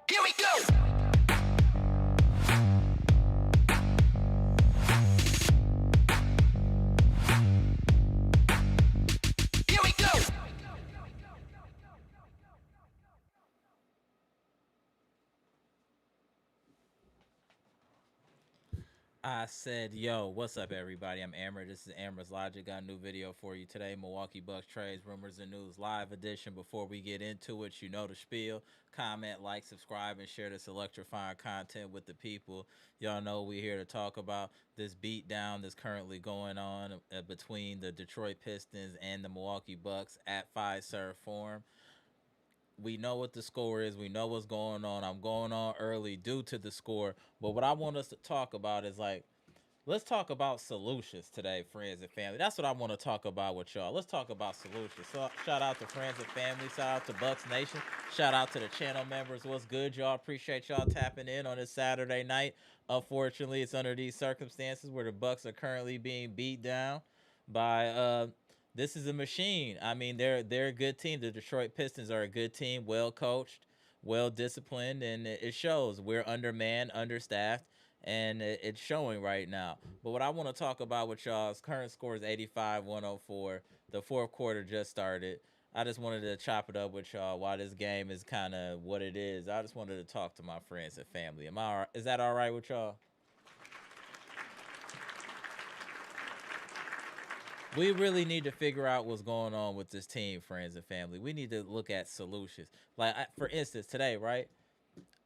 Here we go. Here we go. I said, yo, what's up, everybody? I'm Amber. This is Amber's Logic. Got a new video for you today. Milwaukee Bucks trades, rumors, and news live edition. Before we get into it, you know the spiel. Comment, like, subscribe, and share this electrifying content with the people. Y'all know we're here to talk about this beatdown that's currently going on between the Detroit Pistons and the Milwaukee Bucks at Fiserv Forum. We know what the score is. We know what's going on. I'm going on early due to the score. But what I want us to talk about is let's talk about solutions today, friends and family. That's what I want to talk about with y'all. Let's talk about solutions. So shout out to friends and family. Shout out to Bucks Nation. Shout out to the channel members. What's good, y'all? Appreciate y'all tapping in on this Saturday night. Unfortunately, it's under these circumstances where the Bucks are currently being beat down by this is a machine. I mean, they're a good team. The Detroit Pistons are a good team, well coached, well disciplined, and it shows. We're undermanned, understaffed, and it's showing right now. But what I want to talk about with y'all's current score is 85-104. The fourth quarter just started. I just wanted to chop it up with y'all while this game is kind of what it is. I just wanted to talk to my friends and family. Is that all right with y'all? We really need to figure out what's going on with this team, friends and family. We need to look at solutions. Like, for instance, today, right?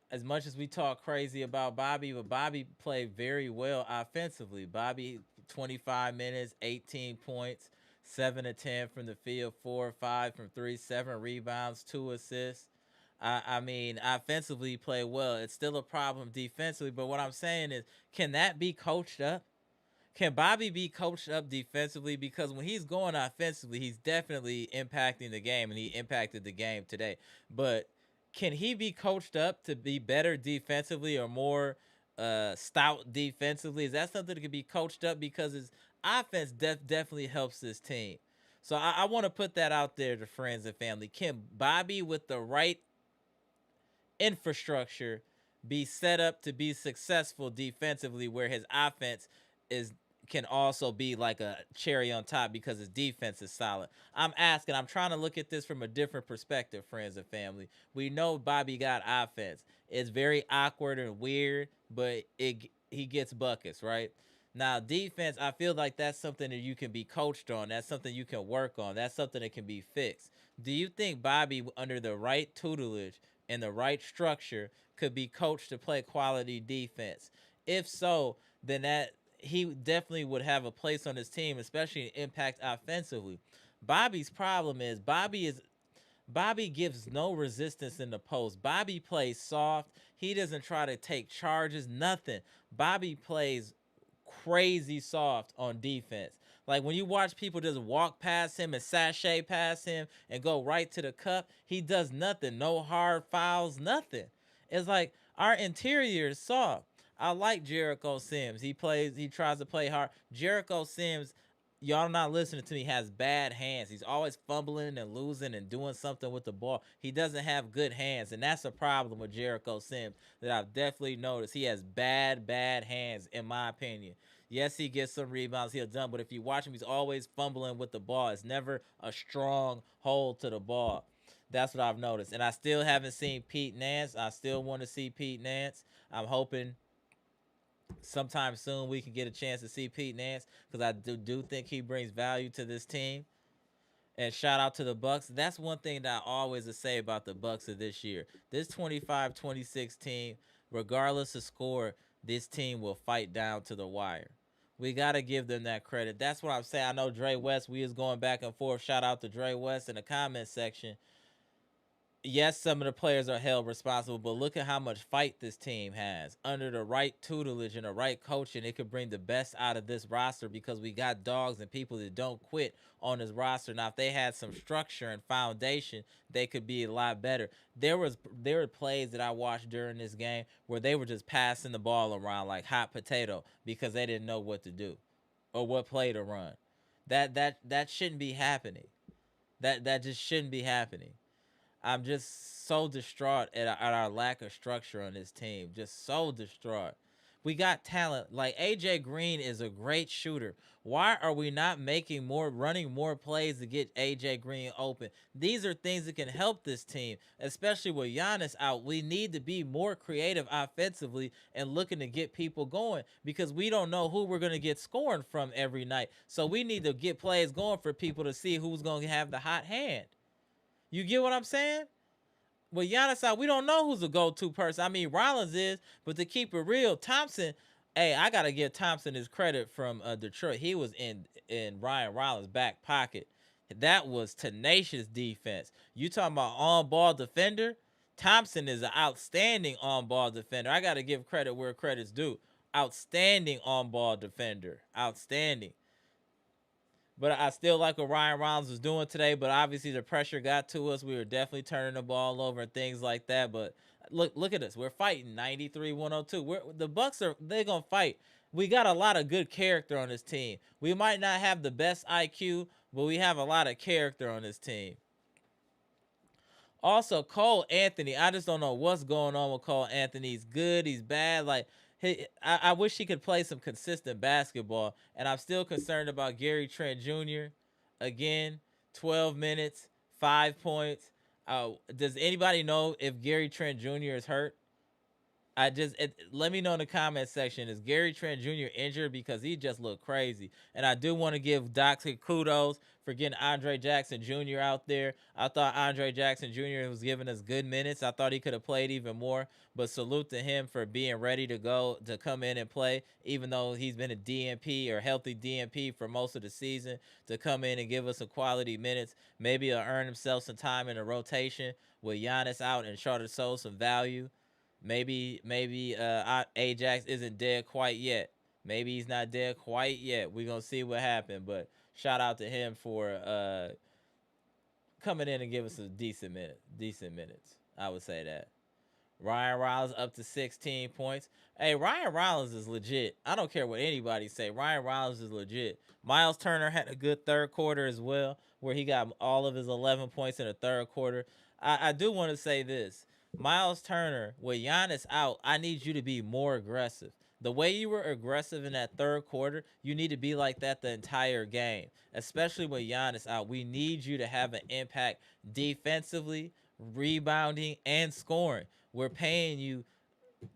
As much as we talk crazy about Bobby, but Bobby played very well offensively. Bobby, 25 minutes, 18 points, 7 of 10 from the field, 4 or 5 from 3, 7 rebounds, 2 assists. I mean, offensively, he played well. It's still a problem defensively, but what I'm saying is, can that be coached up? Can Bobby be coached up defensively? Because when he's going offensively, he's definitely impacting the game, and he impacted the game today. But can he be coached up to be better defensively or more stout defensively? Is that something that can be coached up? Because his offense definitely helps this team. So I want to put that out there to friends and family. Can Bobby, with the right infrastructure, be set up to be successful defensively, where his offense is can also be like a cherry on top because his defense is solid. I'm trying to look at this from a different perspective, friends and family. We know Bobby got offense. It's very awkward and weird, but he gets buckets, right? Now, defense, I feel like that's something that you can be coached on. That's something you can work on. That's something that can be fixed. Do you think Bobby, under the right tutelage and the right structure, could be coached to play quality defense? If so, then that he definitely would have a place on his team, especially impact offensively. Bobby's problem is Bobby gives no resistance in the post. Bobby plays soft. He doesn't try to take charges, nothing. Bobby plays crazy soft on defense. Like when you watch people just walk past him and sashay past him and go right to the cup, he does nothing. No hard fouls, nothing. It's like our interior is soft. I like Jericho Sims. He tries to play hard. Jericho Sims, y'all not listening to me, has bad hands. He's always fumbling and losing and doing something with the ball. He doesn't have good hands, and that's a problem with Jericho Sims that I've definitely noticed. He has bad hands, in my opinion. Yes, he gets some rebounds, he'll done, but if you watch him, he's always fumbling with the ball. It's never a strong hold to the ball. That's what I've noticed. And I still haven't seen Pete Nance. I still want to see Pete Nance. I'm hoping sometime soon we can get a chance to see Pete Nance because I do think he brings value to this team. And shout out to the Bucks. That's one thing that I always say about the Bucks of this year. This 25-26 team, regardless of score, this team will fight down to the wire. We got to give them that credit. That's what I'm saying. I know Dre West, we is going back and forth. Shout out to Dre West in the comment section. Yes, some of the players are held responsible, but look at how much fight this team has. Under the right tutelage and the right coaching, it could bring the best out of this roster because we got dogs and people that don't quit on this roster. Now, if they had some structure and foundation, they could be a lot better. There were plays that I watched during this game where they were just passing the ball around like hot potato because they didn't know what to do or what play to run. That shouldn't be happening. That just shouldn't be happening. I'm just so distraught at our lack of structure on this team. Just so distraught. We got talent. Like AJ Green is a great shooter. Why are we not running more plays to get AJ Green open? These are things that can help this team, especially with Giannis out. We need to be more creative offensively and looking to get people going because we don't know who we're going to get scoring from every night. So we need to get plays going for people to see who's going to have the hot hand. You get what I'm saying? With Giannis out, we don't know who's the go-to person. I mean, Rollins is, but to keep it real, Thompson. Hey, I gotta give Thompson his credit from Detroit. He was in Ryan Rollins' back pocket. That was tenacious defense. You talking about on-ball defender? Thompson is an outstanding on-ball defender. I gotta give credit where credit's due. Outstanding on-ball defender. Outstanding. But I still like what Ryan Rollins was doing today. But obviously the pressure got to us. We were definitely turning the ball over and things like that. But look at us. We're fighting 93-102. The Bucks they're gonna fight. We got a lot of good character on this team. We might not have the best IQ, but we have a lot of character on this team. Also, Cole Anthony, I just don't know what's going on with Cole Anthony. He's good, he's bad. Like, I wish he could play some consistent basketball. And I'm still concerned about Gary Trent Jr. Again, 12 minutes, 5 points. Does anybody know if Gary Trent Jr. is hurt? Let me know in the comment section. Is Gary Trent Jr. injured? Because he just looked crazy. And I do want to give Doc kudos for getting Andre Jackson Jr. out there. I thought Andre Jackson Jr. was giving us good minutes. I thought he could have played even more. But salute to him for being ready to come in and play, even though he's been a DNP or healthy DNP for most of the season, to come in and give us some quality minutes. Maybe he'll earn himself some time in the rotation with Giannis out and try to show some value. Maybe Ajax isn't dead quite yet. Maybe he's not dead quite yet. We're gonna see what happened. But shout out to him for coming in and giving some decent minutes. I would say that. Ryan Rollins up to 16 points. Hey, Ryan Rollins is legit. I don't care what anybody say. Ryan Rollins is legit. Miles Turner had a good third quarter as well, where he got all of his 11 points in the third quarter. I do want to say this. Miles Turner, with Giannis out, I need you to be more aggressive. The way you were aggressive in that third quarter, you need to be like that the entire game, especially with Giannis out. We need you to have an impact defensively, rebounding, and scoring. We're paying you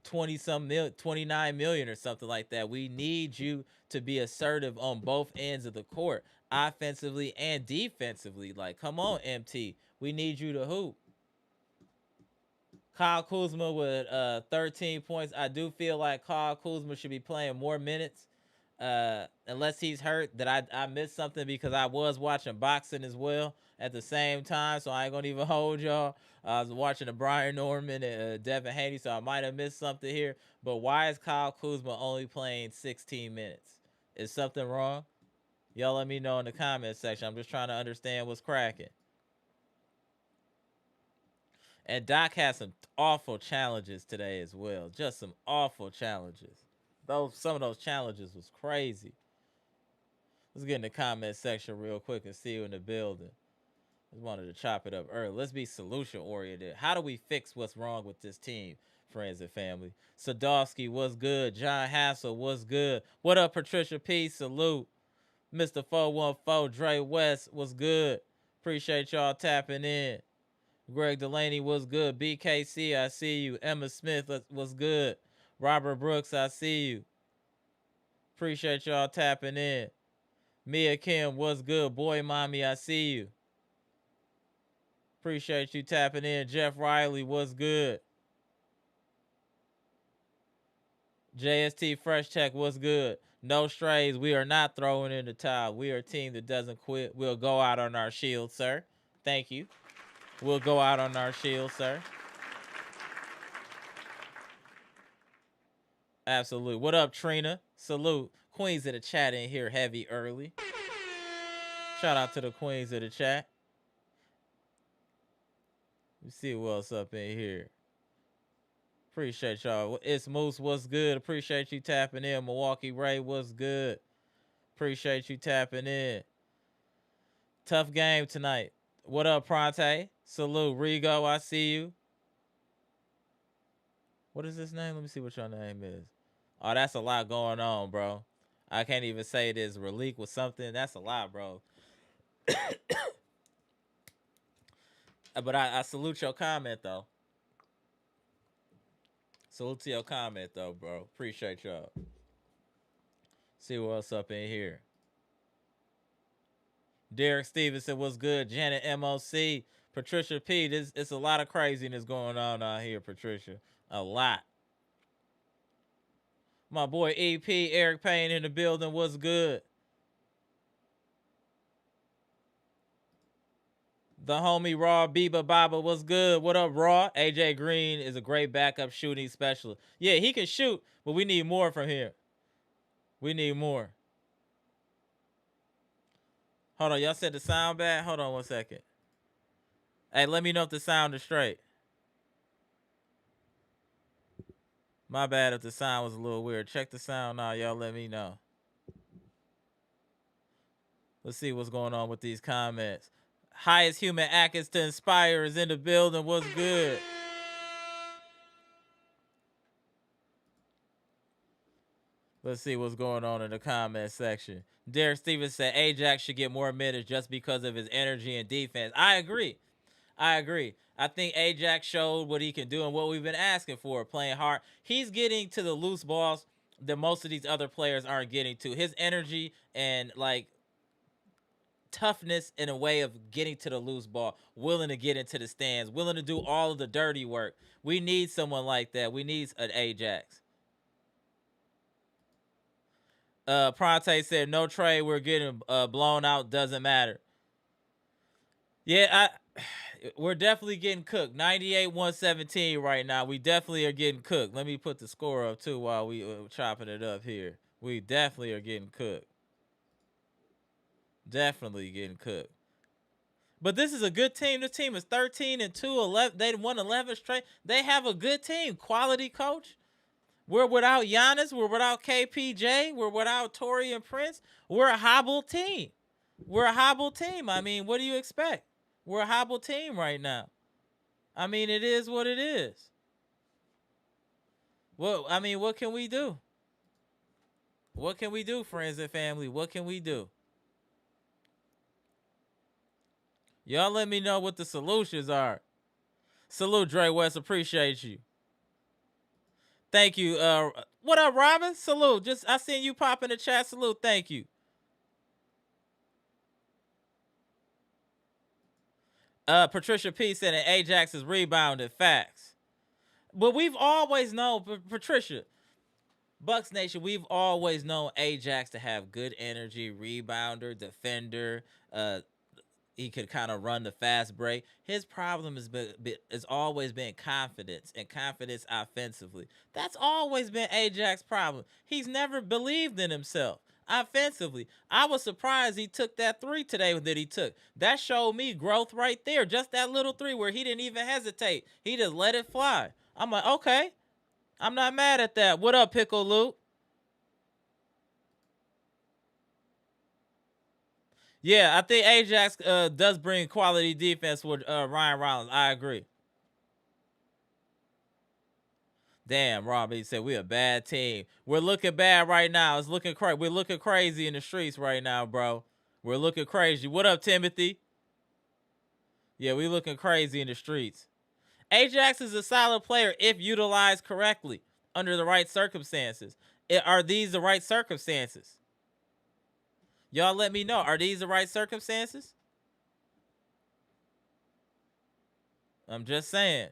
29 million or something like that. We need you to be assertive on both ends of the court, offensively and defensively. Like, come on, MT. We need you to hoop. Kyle Kuzma with 13 points. I do feel like Kyle Kuzma should be playing more minutes. Unless he's hurt, that I missed something because I was watching boxing as well at the same time, so I ain't gonna even hold y'all. I was watching the Brian Norman and Devin Haney, so I might have missed something here. But why is Kyle Kuzma only playing 16 minutes? Is something wrong? Y'all let me know in the comment section. I'm just trying to understand what's cracking. And Doc has some awful challenges today as well. Just some awful challenges. Some of those challenges was crazy. Let's get in the comment section real quick and see you in the building. Just wanted to chop it up early. Let's be solution oriented. How do we fix what's wrong with this team, friends and family? Sadowski, what's good? John Hassel, what's good? What up, Patricia P? Salute. Mr. 414, Dre West, what's good? Appreciate y'all tapping in. Greg Delaney, what's good? BKC, I see you. Emma Smith, what's good? Robert Brooks, I see you. Appreciate y'all tapping in. Mia Kim, what's good? Boy, mommy, I see you. Appreciate you tapping in. Jeff Riley, what's good? JST Fresh Tech, what's good? No strays. We are not throwing in the towel. We are a team that doesn't quit. We'll go out on our shield, sir. Thank you. We'll go out on our shield, sir. Absolutely. What up, Trina? Salute. Queens of the chat in here heavy early. Shout out to the queens of the chat. Let's see what else up in here. Appreciate y'all. It's Moose, what's good? Appreciate you tapping in. Milwaukee Ray, what's good? Appreciate you tapping in. Tough game tonight. What up, Pronte? Salute. Rigo, I see you. What is this name? Let me see what your name is. Oh, that's a lot going on, bro. I can't even say it is Relique with something. That's a lot, bro. But I salute your comment, though. Salute to your comment, though, bro. Appreciate y'all. See what's up in here. Derek Stevenson, what's good? Janet MOC. Patricia P. It's a lot of craziness going on out here, Patricia. A lot. My boy EP, Eric Payne in the building. What's good? The homie Raw Biba Baba, what's good? What up, Raw? AJ Green is a great backup shooting specialist. Yeah, he can shoot, but we need more from him. We need more. Hold on, y'all said the sound bad? Hold on 1 second. Hey, let me know if the sound is straight. My bad if the sound was a little weird. Check the sound now, y'all let me know. Let's see what's going on with these comments. Highest human actors to inspire is in the building. What's good? Let's see what's going on in the comment section. Derek Stevens said Ajax should get more minutes just because of his energy and defense. I agree. I think Ajax showed what he can do and what we've been asking for, playing hard. He's getting to the loose balls that most of these other players aren't getting to. His energy and like toughness in a way of getting to the loose ball, willing to get into the stands, willing to do all of the dirty work. We need someone like that. We need an Ajax. Pronte said no trade. We're getting blown out. Doesn't matter. Yeah, we're definitely getting cooked. 98-117 right now. We definitely are getting cooked. Let me put the score up too while we chopping it up here. We definitely are getting cooked. Definitely getting cooked. But this is a good team. This team is 13-2, 11. They won 11 straight. They have a good team. Quality coach. We're without Giannis. We're without KPJ. We're without Torian Prince. We're a hobble team. We're a hobble team. I mean, what do you expect? We're a hobble team right now. I mean, it is what it is. Well, I mean, what can we do? What can we do, friends and family? What can we do? Y'all let me know what the solutions are. Salute, Dre West. Appreciate you. Thank you. What up, Robin? Salute. Just I seen you pop in the chat. Salute. Thank you. Patricia P said that Ajax is rebounded. Facts. But we've always known, Patricia, Bucks Nation, we've always known Ajax to have good energy, rebounder, defender. He could kind of run the fast break. His problem has always been confidence and confidence offensively. That's always been Ajax's problem. He's never believed in himself offensively. I was surprised he took that three today that he took. That showed me growth right there. Just that little three where he didn't even hesitate. He just let it fly. I'm like, okay, I'm not mad at that. What up, Pickle Luke? Yeah, I think Ajax does bring quality defense with Ryan Rollins. I agree. Damn, Robbie said we a bad team. We're looking bad right now. It's looking crazy. We're looking crazy in the streets right now, bro. We're looking crazy. What up, Timothy? Yeah, we looking crazy in the streets. Ajax is a solid player if utilized correctly under the right circumstances. Are these the right circumstances? Y'all let me know. Are these the right circumstances? I'm just saying.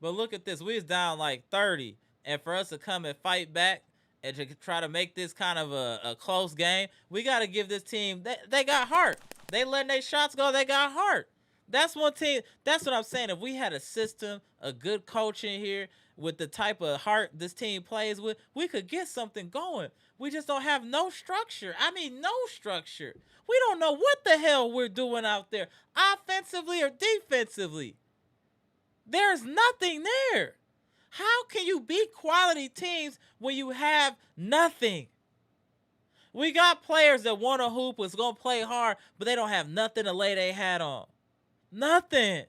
But look at this. We was down like 30. And for us to come and fight back and to try to make this kind of a close game, we got to give this team, they got heart. They letting their shots go. They got heart. That's one team. That's what I'm saying. If we had a system, a good coach in here with the type of heart this team plays with, we could get something going. We just don't have no structure. I mean, no structure. We don't know what the hell we're doing out there, offensively or defensively. There's nothing there. How can you beat quality teams when you have nothing? We got players that want to hoop, is going to play hard, but they don't have nothing to lay their hat on. Nothing.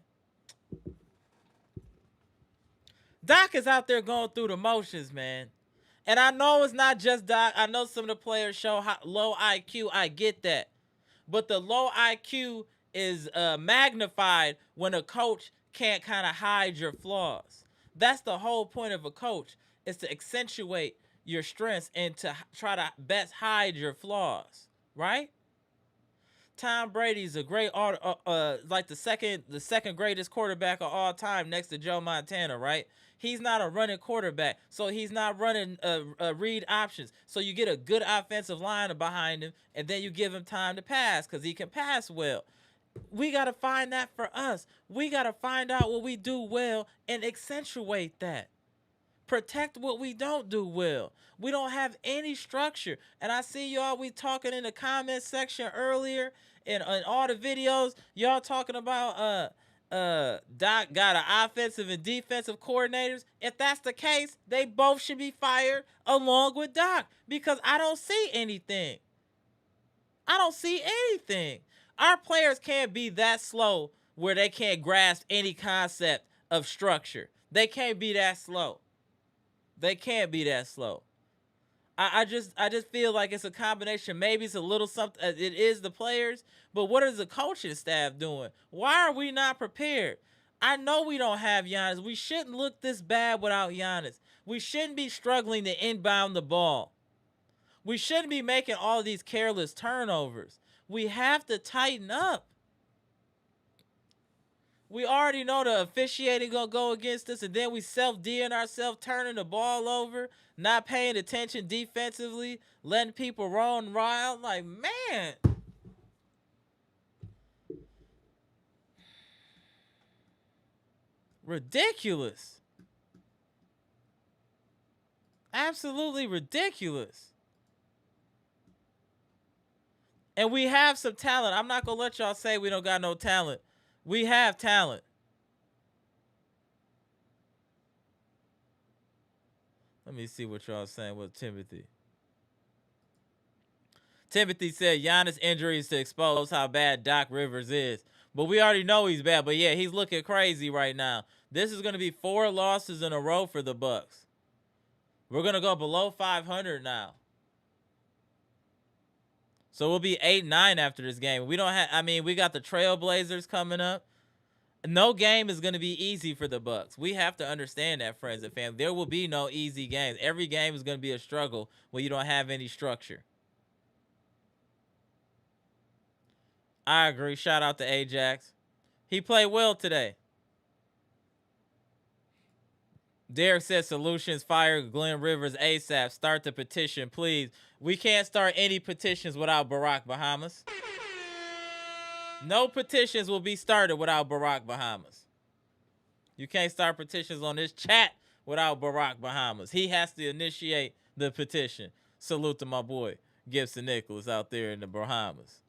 Doc is out there going through the motions, man. And I know it's not just Doc. I know some of the players show low IQ. I get that. But the low IQ is magnified when a coach can't kind of hide your flaws. That's the whole point of a coach, is to accentuate your strengths and to try to best hide your flaws, right? Tom Brady's a great like the second greatest quarterback of all time next to Joe Montana, right? He's not a running quarterback, so he's not running read options. So you get a good offensive line behind him, and then you give him time to pass because he can pass well. We got to find that for us. We got to find out what we do well and accentuate that. Protect what we don't do well. We don't have any structure. And I see y'all, we talking in the comment section earlier in all the videos. Y'all talking about Doc got an offensive and defensive coordinators. If that's the case, they both should be fired along with Doc because I don't see anything. I don't see anything. Our players can't be that slow where they can't grasp any concept of structure. They can't be that slow. They can't be that slow. I just feel like it's a combination. Maybe it's a little something. It is the players, but what is the coaching staff doing? Why are we not prepared? I know we don't have Giannis. We shouldn't look this bad without Giannis. We shouldn't be struggling to inbound the ball. We shouldn't be making all these careless turnovers. We have to tighten up. We already know the officiating gonna go against us, and then we self-D'ing ourselves, turning the ball over, not paying attention defensively, letting people run wild. Like, man. Ridiculous. Absolutely ridiculous. And we have some talent. I'm not gonna let y'all say we don't got no talent. We have talent. Let me see what y'all saying with Timothy. Timothy said Giannis injuries to expose how bad Doc Rivers is. But we already know he's bad. But yeah, he's looking crazy right now. This is going to be 4 losses in a row for the Bucks. We're going to go below 500 now. So we'll be 8-9 after this game. We don't have, I mean, we got the Trailblazers coming up. No game is going to be easy for the Bucks. We have to understand that, friends and fam. There will be no easy games. Every game is going to be a struggle when you don't have any structure. I agree. Shout out to Ajax. He played well today. Derek said solutions, fire Glenn Rivers ASAP. Start the petition, please. We can't start any petitions without Barack Bahamas. No petitions will be started without Barack Bahamas. You can't start petitions on this chat without Barack Bahamas. He has to initiate the petition. Salute to my boy Gibson Nicholas out there in the Bahamas.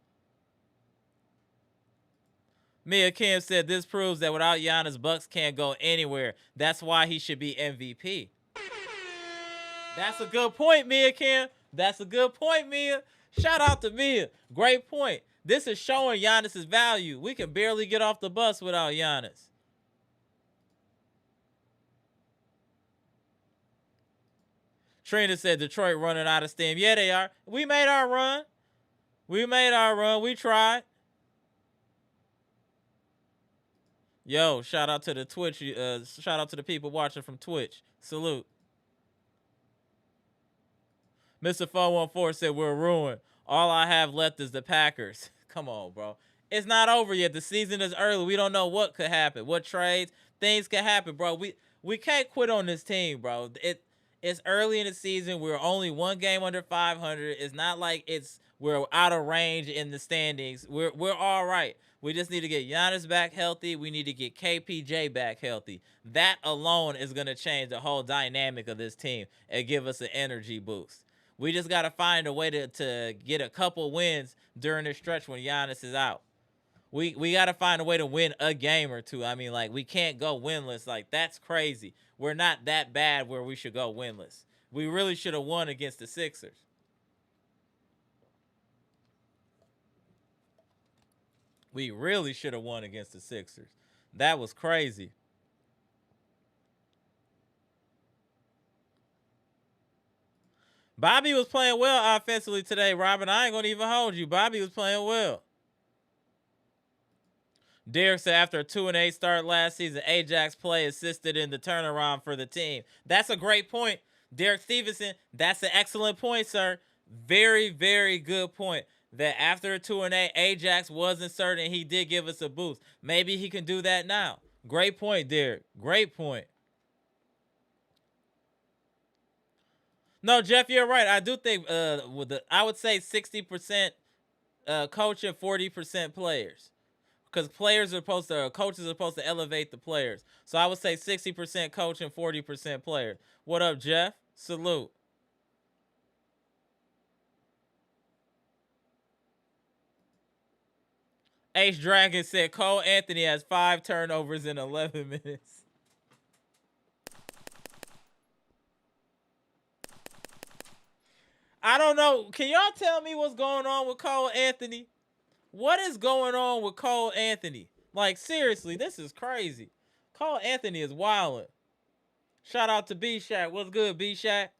Mia Kim said this proves that without Giannis, Bucks can't go anywhere. That's why he should be MVP. That's a good point, Mia Kim. That's a good point, Mia. Shout out to Mia. Great point. This is showing Giannis's value. We can barely get off the bus without Giannis. Trina said Detroit running out of steam. Yeah, they are. We made our run. We tried. Yo, shout out to the Twitch. Shout out to the people watching from Twitch. Salute. Mr. 414 said we're ruined. All I have left is the Packers. Come on, bro. It's not over yet. The season is early. We don't know what could happen. What trades, things can happen, bro. We can't quit on this team, bro. It's early in the season. We're only one game under 500. It's not like we're out of range in the standings. We're all right. We just need to get Giannis back healthy. We need to get KPJ back healthy. That alone is going to change the whole dynamic of this team and give us an energy boost. We just got to find a way to get a couple wins during this stretch when Giannis is out. We got to find a way to win a game or two. I mean, like, we can't go winless. Like, that's crazy. We're not that bad where we should go winless. We really should have won against the Sixers. We really should have won against the Sixers. That was crazy. Bobby was playing well offensively today, Robin. I ain't going to even hold you. Bobby was playing well. Derek said after a 2-8 start last season, Ajax play assisted in the turnaround for the team. That's a great point. Derek Stevenson, that's an excellent point, sir. Very, very good point. That after a 2-8, Ajax wasn't certain. He did give us a boost. Maybe he can do that now. Great point, Derek. Great point. No, Jeff, you're right. I do think I would say 60% coach and 40% players. Because coaches are supposed to elevate the players. So I would say 60% coach and 40% players. What up, Jeff? Salute. H Dragon said Cole Anthony has 5 turnovers in 11 minutes. I don't know. Can y'all tell me what's going on with Cole Anthony? What is going on with Cole Anthony? Like, seriously, this is crazy. Cole Anthony is wildin'. Shout out to B-Shack. What's good, B-Shack?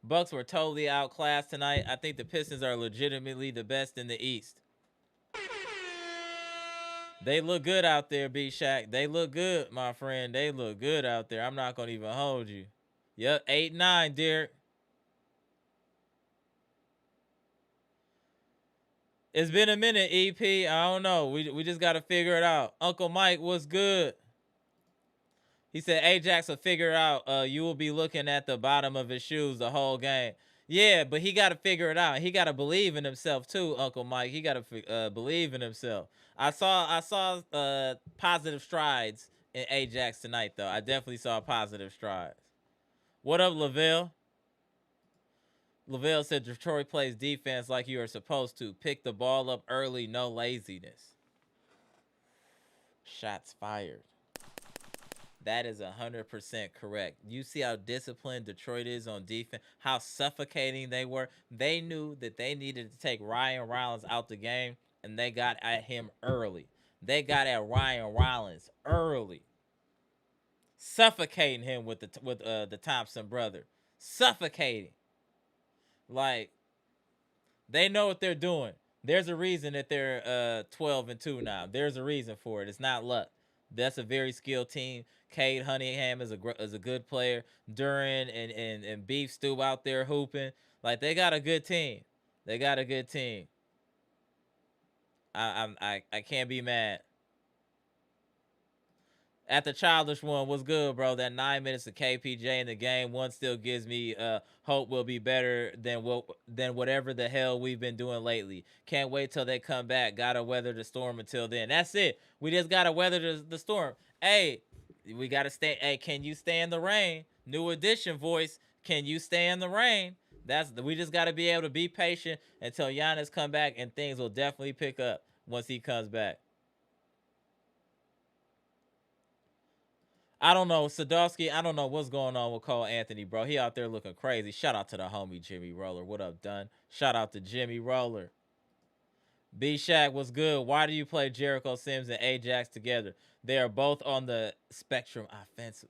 Bucks were totally outclassed tonight. I think the Pistons are legitimately the best in the East. They look good out there, B-Shack. They look good, my friend. They look good out there. I'm not going to even hold you. Yep, 8-9, Derek. It's been a minute, EP. I don't know. We just got to figure it out. Uncle Mike, what's good? He said Ajax will figure it out. You will be looking at the bottom of his shoes the whole game. Yeah, but he got to figure it out. He got to believe in himself too, Uncle Mike. He got to believe in himself. I saw positive strides in Ajax tonight, though. I definitely saw positive strides. What up, Lavelle? Lavelle said Detroit plays defense like you are supposed to. Pick the ball up early, no laziness. Shots fired. That is 100% correct. You see how disciplined Detroit is on defense, how suffocating they were. They knew that they needed to take Ryan Rollins out the game, and they got at him early. They got at Ryan Rollins early. suffocating him with the Thompson brother, suffocating. Like, they know what they're doing. There's a reason that they're 12-2 now. There's a reason for it. It's not luck. That's a very skilled team. Cade Cunningham is a good player. Duran and Beef Stew out there hooping. Like, they got a good team. They got a good team. I can't be mad. At the childish one, what's good, bro? That 9 minutes of KPJ in the game one still gives me hope will be better than whatever the hell we've been doing lately. Can't wait till they come back. Gotta weather the storm until then. That's it. We just gotta weather the storm. Hey, we gotta stay. Hey, can you stay in the rain? New edition voice. Can you stay in the rain? We just gotta be able to be patient until Giannis come back, and things will definitely pick up once he comes back. I don't know, Sadowski. I don't know what's going on with Cole Anthony, bro. He out there looking crazy. Shout out to the homie Jimmy Roller. What up, Dunn? Shout out to Jimmy Roller. B Shaq was good. Why do you play Jericho Sims and Ajax together? They are both on the spectrum offensive.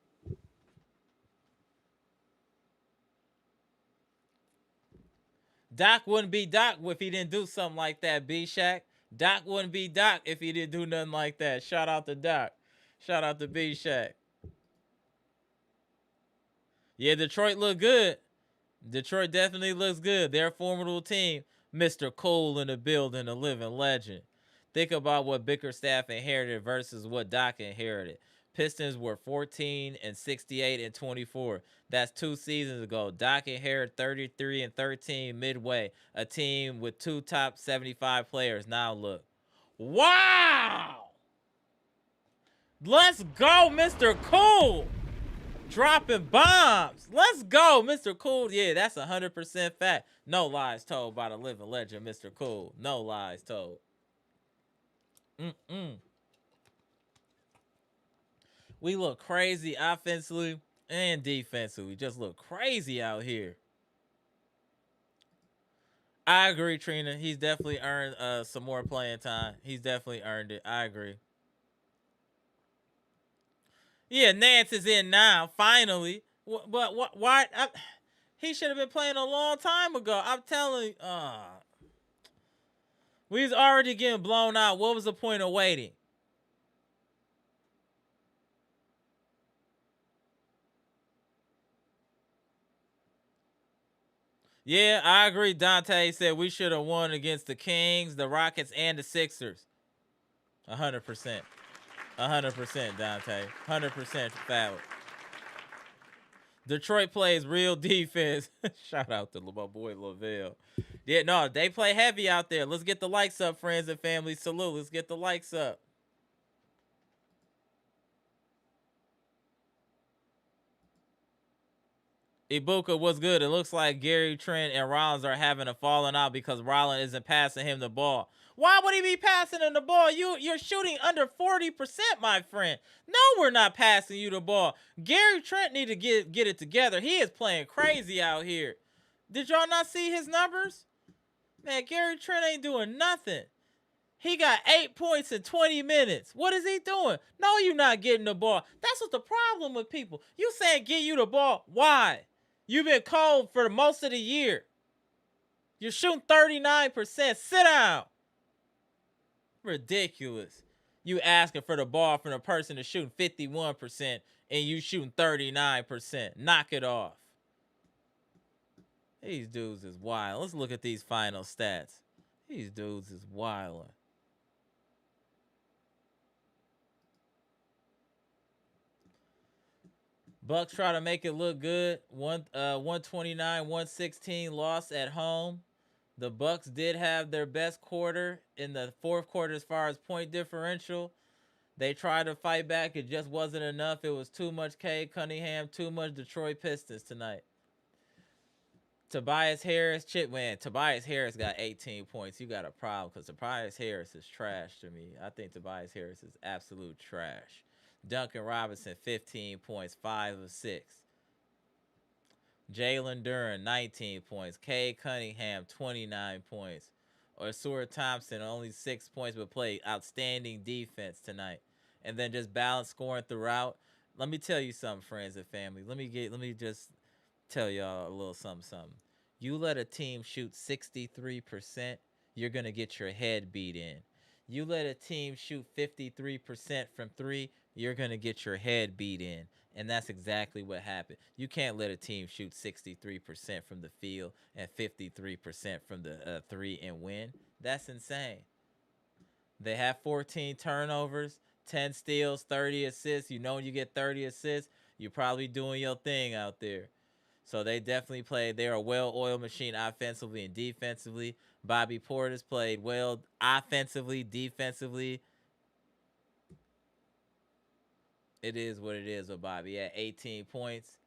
Doc wouldn't be Doc if he didn't do something like that, B Shaq. Doc wouldn't be Doc if he didn't do nothing like that. Shout out to Doc. Shout out to B Shaq. Yeah, Detroit look good. Detroit definitely looks good. They're a formidable team. Mr. Cole in the building, a living legend. Think about what Bickerstaff inherited versus what Doc inherited. Pistons were 14 and 68 and 24. That's 2 seasons ago. Doc inherited 33 and 13 midway. A team with 2 top 75 players. Now look. Wow! Let's go, Mr. Cole! Dropping bombs. Let's go, Mr. Cool. Yeah, that's 100% fact. No lies told by the living legend, Mr. Cool. No lies told. We look crazy offensively and defensively. We just look crazy out here. I agree, Trina. He's definitely earned some more playing time. He's definitely earned it. I agree. Yeah, Nance is in now, finally. But what? Why? He should have been playing a long time ago. I'm telling you. We was already getting blown out. What was the point of waiting? Yeah, I agree. Dante said we should have won against the Kings, the Rockets, and the Sixers. 100%. 100%, Dante. 100% valid. Detroit plays real defense. Shout out to my boy Lavelle. Yeah, no, they play heavy out there. Let's get the likes up, friends and family. Salute. Let's get the likes up. Ibuka, what's good? It looks like Gary Trent and Rollins are having a falling out because Rollins isn't passing him the ball. Why would he be passing him the ball? You're shooting under 40%, my friend. No, we're not passing you the ball. Gary Trent need to get it together. He is playing crazy out here. Did y'all not see his numbers? Man, Gary Trent ain't doing nothing. He got 8 points in 20 minutes. What is he doing? No, you're not getting the ball. That's what the problem with people. You saying get you the ball. Why? You've been cold for most of the year. You're shooting 39%. Sit down. Ridiculous. You asking for the ball from a person that's shooting 51% and you shooting 39%. Knock it off. These dudes is wild. Let's look at these final stats. These dudes is wild. Bucks try to make it look good. 129, 116 loss at home. The Bucks did have their best quarter in the fourth quarter as far as point differential. They tried to fight back. It just wasn't enough. It was too much Cade Cunningham, too much Detroit Pistons tonight. Tobias Harris, Tobias Harris got 18 points. You got a problem because Tobias Harris is trash to me. I think Tobias Harris is absolute trash. Duncan Robinson, 15 points, 5 of 6. Jalen Duren, 19 points. Cade Cunningham, 29 points. Osura Thompson, only 6 points, but played outstanding defense tonight. And then just balanced scoring throughout. Let me tell you something, friends and family. Let me just tell y'all a little something. You let a team shoot 63%, you're gonna get your head beat in. You let a team shoot 53% from three, you're gonna get your head beat in. And that's exactly what happened. You can't let a team shoot 63% from the field and 53% from the three and win. That's insane. They have 14 turnovers, 10 steals, 30 assists. You know, when you get 30 assists, you're probably doing your thing out there. So they definitely played. They're a well-oiled machine offensively and defensively. Bobby Portis played well offensively, defensively. It is what it is with Bobby. He had 18 points.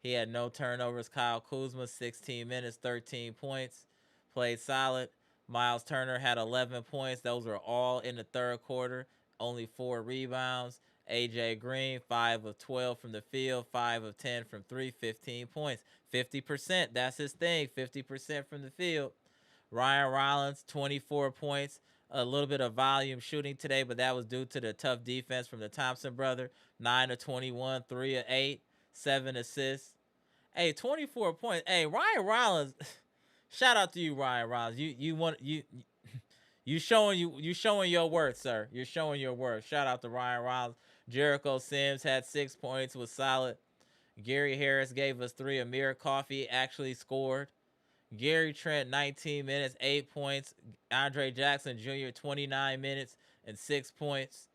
He had no turnovers. Kyle Kuzma, 16 minutes, 13 points. Played solid. Miles Turner had 11 points. Those were all in the third quarter. Only 4 rebounds. AJ Green, 5 of 12 from the field, 5 of 10 from 3, 15 points. 50%, that's his thing, 50% from the field. Ryan Rollins, 24 points. A little bit of volume shooting today, but that was due to the tough defense from the Thompson brother. 9 of 21, 3 of 8, 7 assists. Hey, 24 points. Hey, Ryan Rollins. Shout out to you, Ryan Rollins. You showing your worth, sir. You're showing your worth. Shout out to Ryan Rollins. Jericho Sims had 6 points, was solid. Gary Harris gave us 3. Amir Coffey actually scored. Gary Trent, 19 minutes, 8 points. Andre Jackson Jr., 29 minutes and 6 points.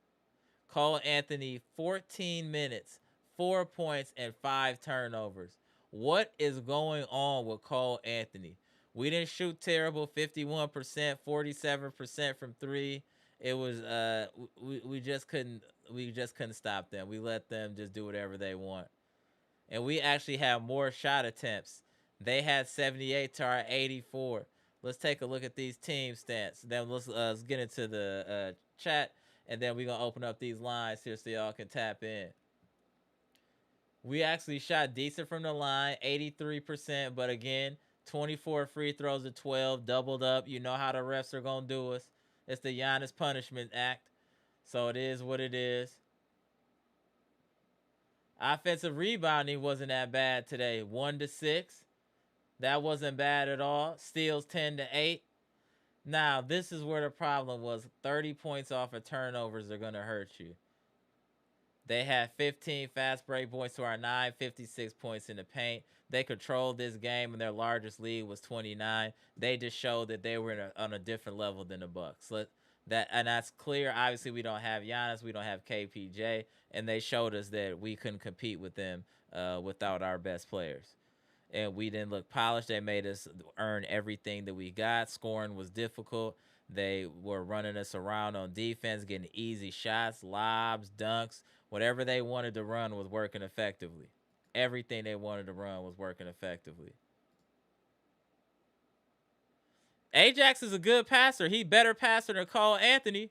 Cole Anthony, 14 minutes, 4 points, and 5 turnovers. What is going on with Cole Anthony? We didn't shoot terrible, 51%, 47% from 3. It was we just couldn't stop them. We let them just do whatever they want. And we actually have more shot attempts. They had 78 to our 84. Let's take a look at these team stats. Then let's get into the chat, and then we're going to open up these lines here so y'all can tap in. We actually shot decent from the line, 83%, but again, 24 free throws to 12, doubled up. You know how the refs are going to do us. It's the Giannis punishment act. So it is what it is. Offensive rebounding wasn't that bad today. 1 to 6. That wasn't bad at all. Steals 10 to 8. Now, this is where the problem was. 30 points off of turnovers are going to hurt you. They had 15 fast break points to our 9, 56 points in the paint. They controlled this game, and their largest lead was 29. They just showed that they were on a different level than the Bucks. And that's clear. Obviously, we don't have Giannis. We don't have KPJ. And they showed us that we couldn't compete with them without our best players. And we didn't look polished. They made us earn everything that we got. Scoring was difficult. They were running us around on defense, getting easy shots, lobs, dunks. Whatever they wanted to run was working effectively. Everything they wanted to run was working effectively. Ajax is a good passer. He better passer than Cole Anthony.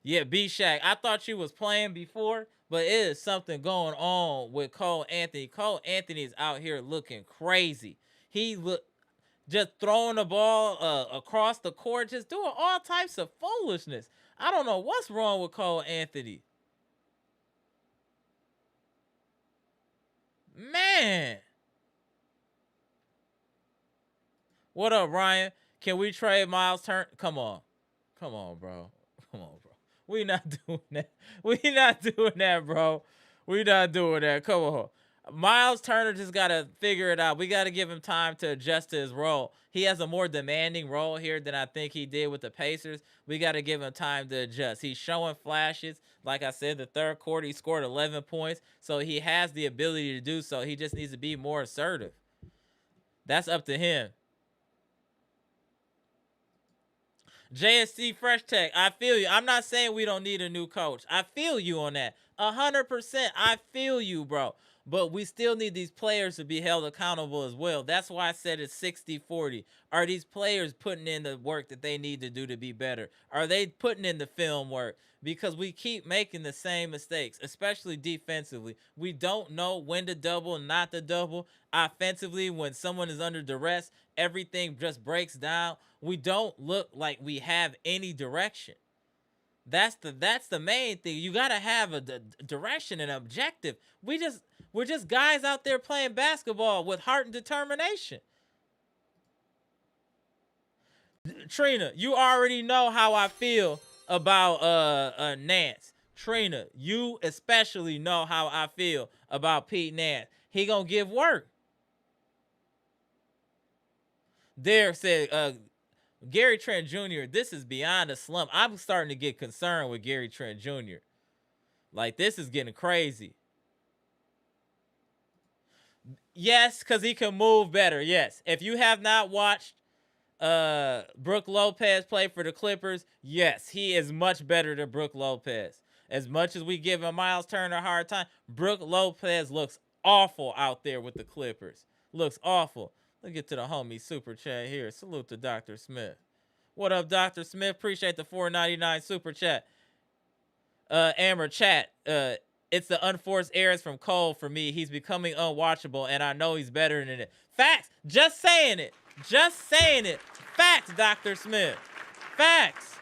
Yeah, B-Shack. I thought you was playing before, but it is something going on with Cole Anthony. Cole Anthony is out here looking crazy. He look just throwing the ball across the court, just doing all types of foolishness. I don't know what's wrong with Cole Anthony. Man. What up, Ryan? Can we trade Miles Turner? Come on. Come on, bro. Come on, bro. We not doing that. We not doing that, bro. We not doing that. Come on. Miles Turner just got to figure it out. We got to give him time to adjust to his role. He has a more demanding role here than I think he did with the Pacers. We got to give him time to adjust. He's showing flashes. Like I said, the third quarter, he scored 11 points. So he has the ability to do so. He just needs to be more assertive. That's up to him. JSC Fresh Tech, I feel you. I'm not saying we don't need a new coach. I feel you on that. 100%. I feel you, bro. But we still need these players to be held accountable as well. That's why I said it's 60-40. Are these players putting in the work that they need to do to be better? Are they putting in the film work? Because we keep making the same mistakes, especially defensively. We don't know when to double, not to double. Offensively, when someone is under duress, everything just breaks down. We don't look like we have any direction. That's the main thing. You gotta have a direction and objective. We're just guys out there playing basketball with heart and determination. Trina, you already know how I feel about Nance. Trina, you especially know how I feel about Pete Nance. He gonna give work. Derek said, Gary Trent Jr., this is beyond a slump. I'm starting to get concerned with Gary Trent Jr. Like, this is getting crazy. Yes, because he can move better. Yes. If you have not watched Brook Lopez play for the Clippers, yes, he is much better than Brook Lopez. As much as we give him Miles Turner a hard time, Brook Lopez looks awful out there with the Clippers. Looks awful. Let's get to the homie super chat here. Salute to Dr. Smith. What up, Dr. Smith? Appreciate the $4.99 super chat. Amber chat. It's the unforced errors from Cole for me. He's becoming unwatchable, and I know he's better than it. Facts. Just saying it. Just saying it. Facts, Dr. Smith. Facts.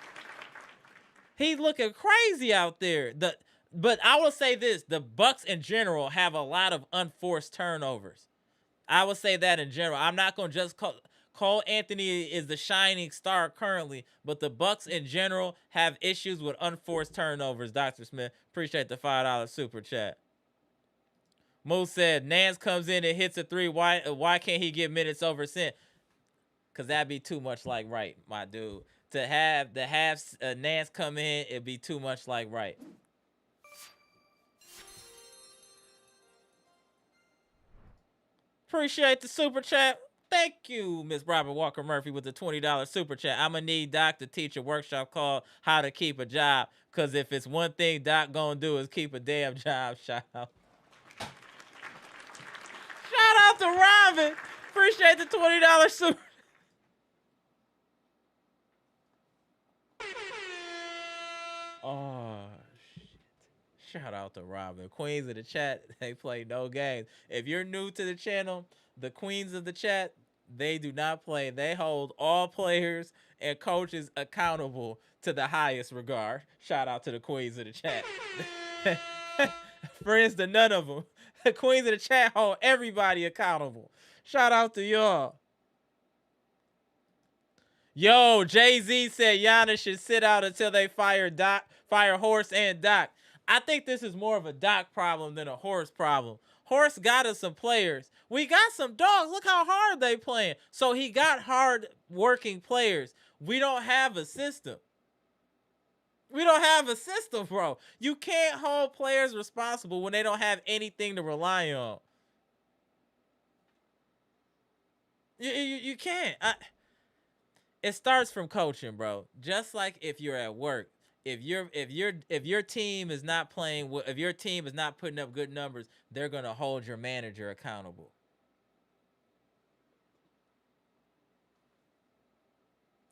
He's looking crazy out there. But I will say this: the Bucks in general have a lot of unforced turnovers. I will say that in general. I'm not gonna just Cole Anthony is the shining star currently, but the Bucks in general have issues with unforced turnovers. Dr. Smith, appreciate the $5 super chat. Moose said Nance comes in and hits a three. Why can't he get minutes over Cent? Cause that'd be too much like right, my dude. To have Nance come in, it'd be too much like right. Appreciate the super chat. Thank you, Miss Robert Walker Murphy, with the $20 super chat. I'm going to need Doc to teach a workshop called How to Keep a Job, because if it's one thing Doc going to do is keep a damn job. Shout out. Shout out to Robin. Appreciate the $20 super. Oh, shit. Shout out to Robin. Queens of the chat, they play no games. If you're new to the channel, the queens of the chat, they do not play. They hold all players and coaches accountable to the highest regard. Shout out to the queens of the chat. Friends to none of them. The queens of the chat hold everybody accountable. Shout out to y'all. Yo, Jay-Z said Giannis should sit out until they fire Horst and Doc. I think this is more of a Doc problem than a Horst problem. Horst got us some players. We got some dogs. Look how hard they playing. So he got hard-working players. We don't have a system. We don't have a system, bro. You can't hold players responsible when they don't have anything to rely on. You can't. It starts from coaching, bro. Just like if you're at work, if your team is not playing, if your team is not putting up good numbers, they're gonna hold your manager accountable.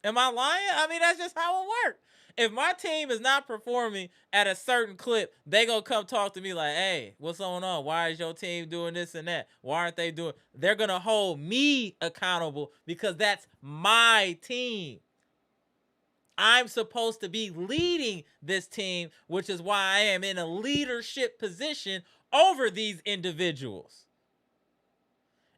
Am I lying? I mean, that's just how it works. If my team is not performing at a certain clip, they gonna come talk to me like, hey, what's going on? Why is your team doing this and that? Why aren't they doing? They're gonna hold me accountable because that's my team. I'm supposed to be leading this team, which is why I am in a leadership position over these individuals.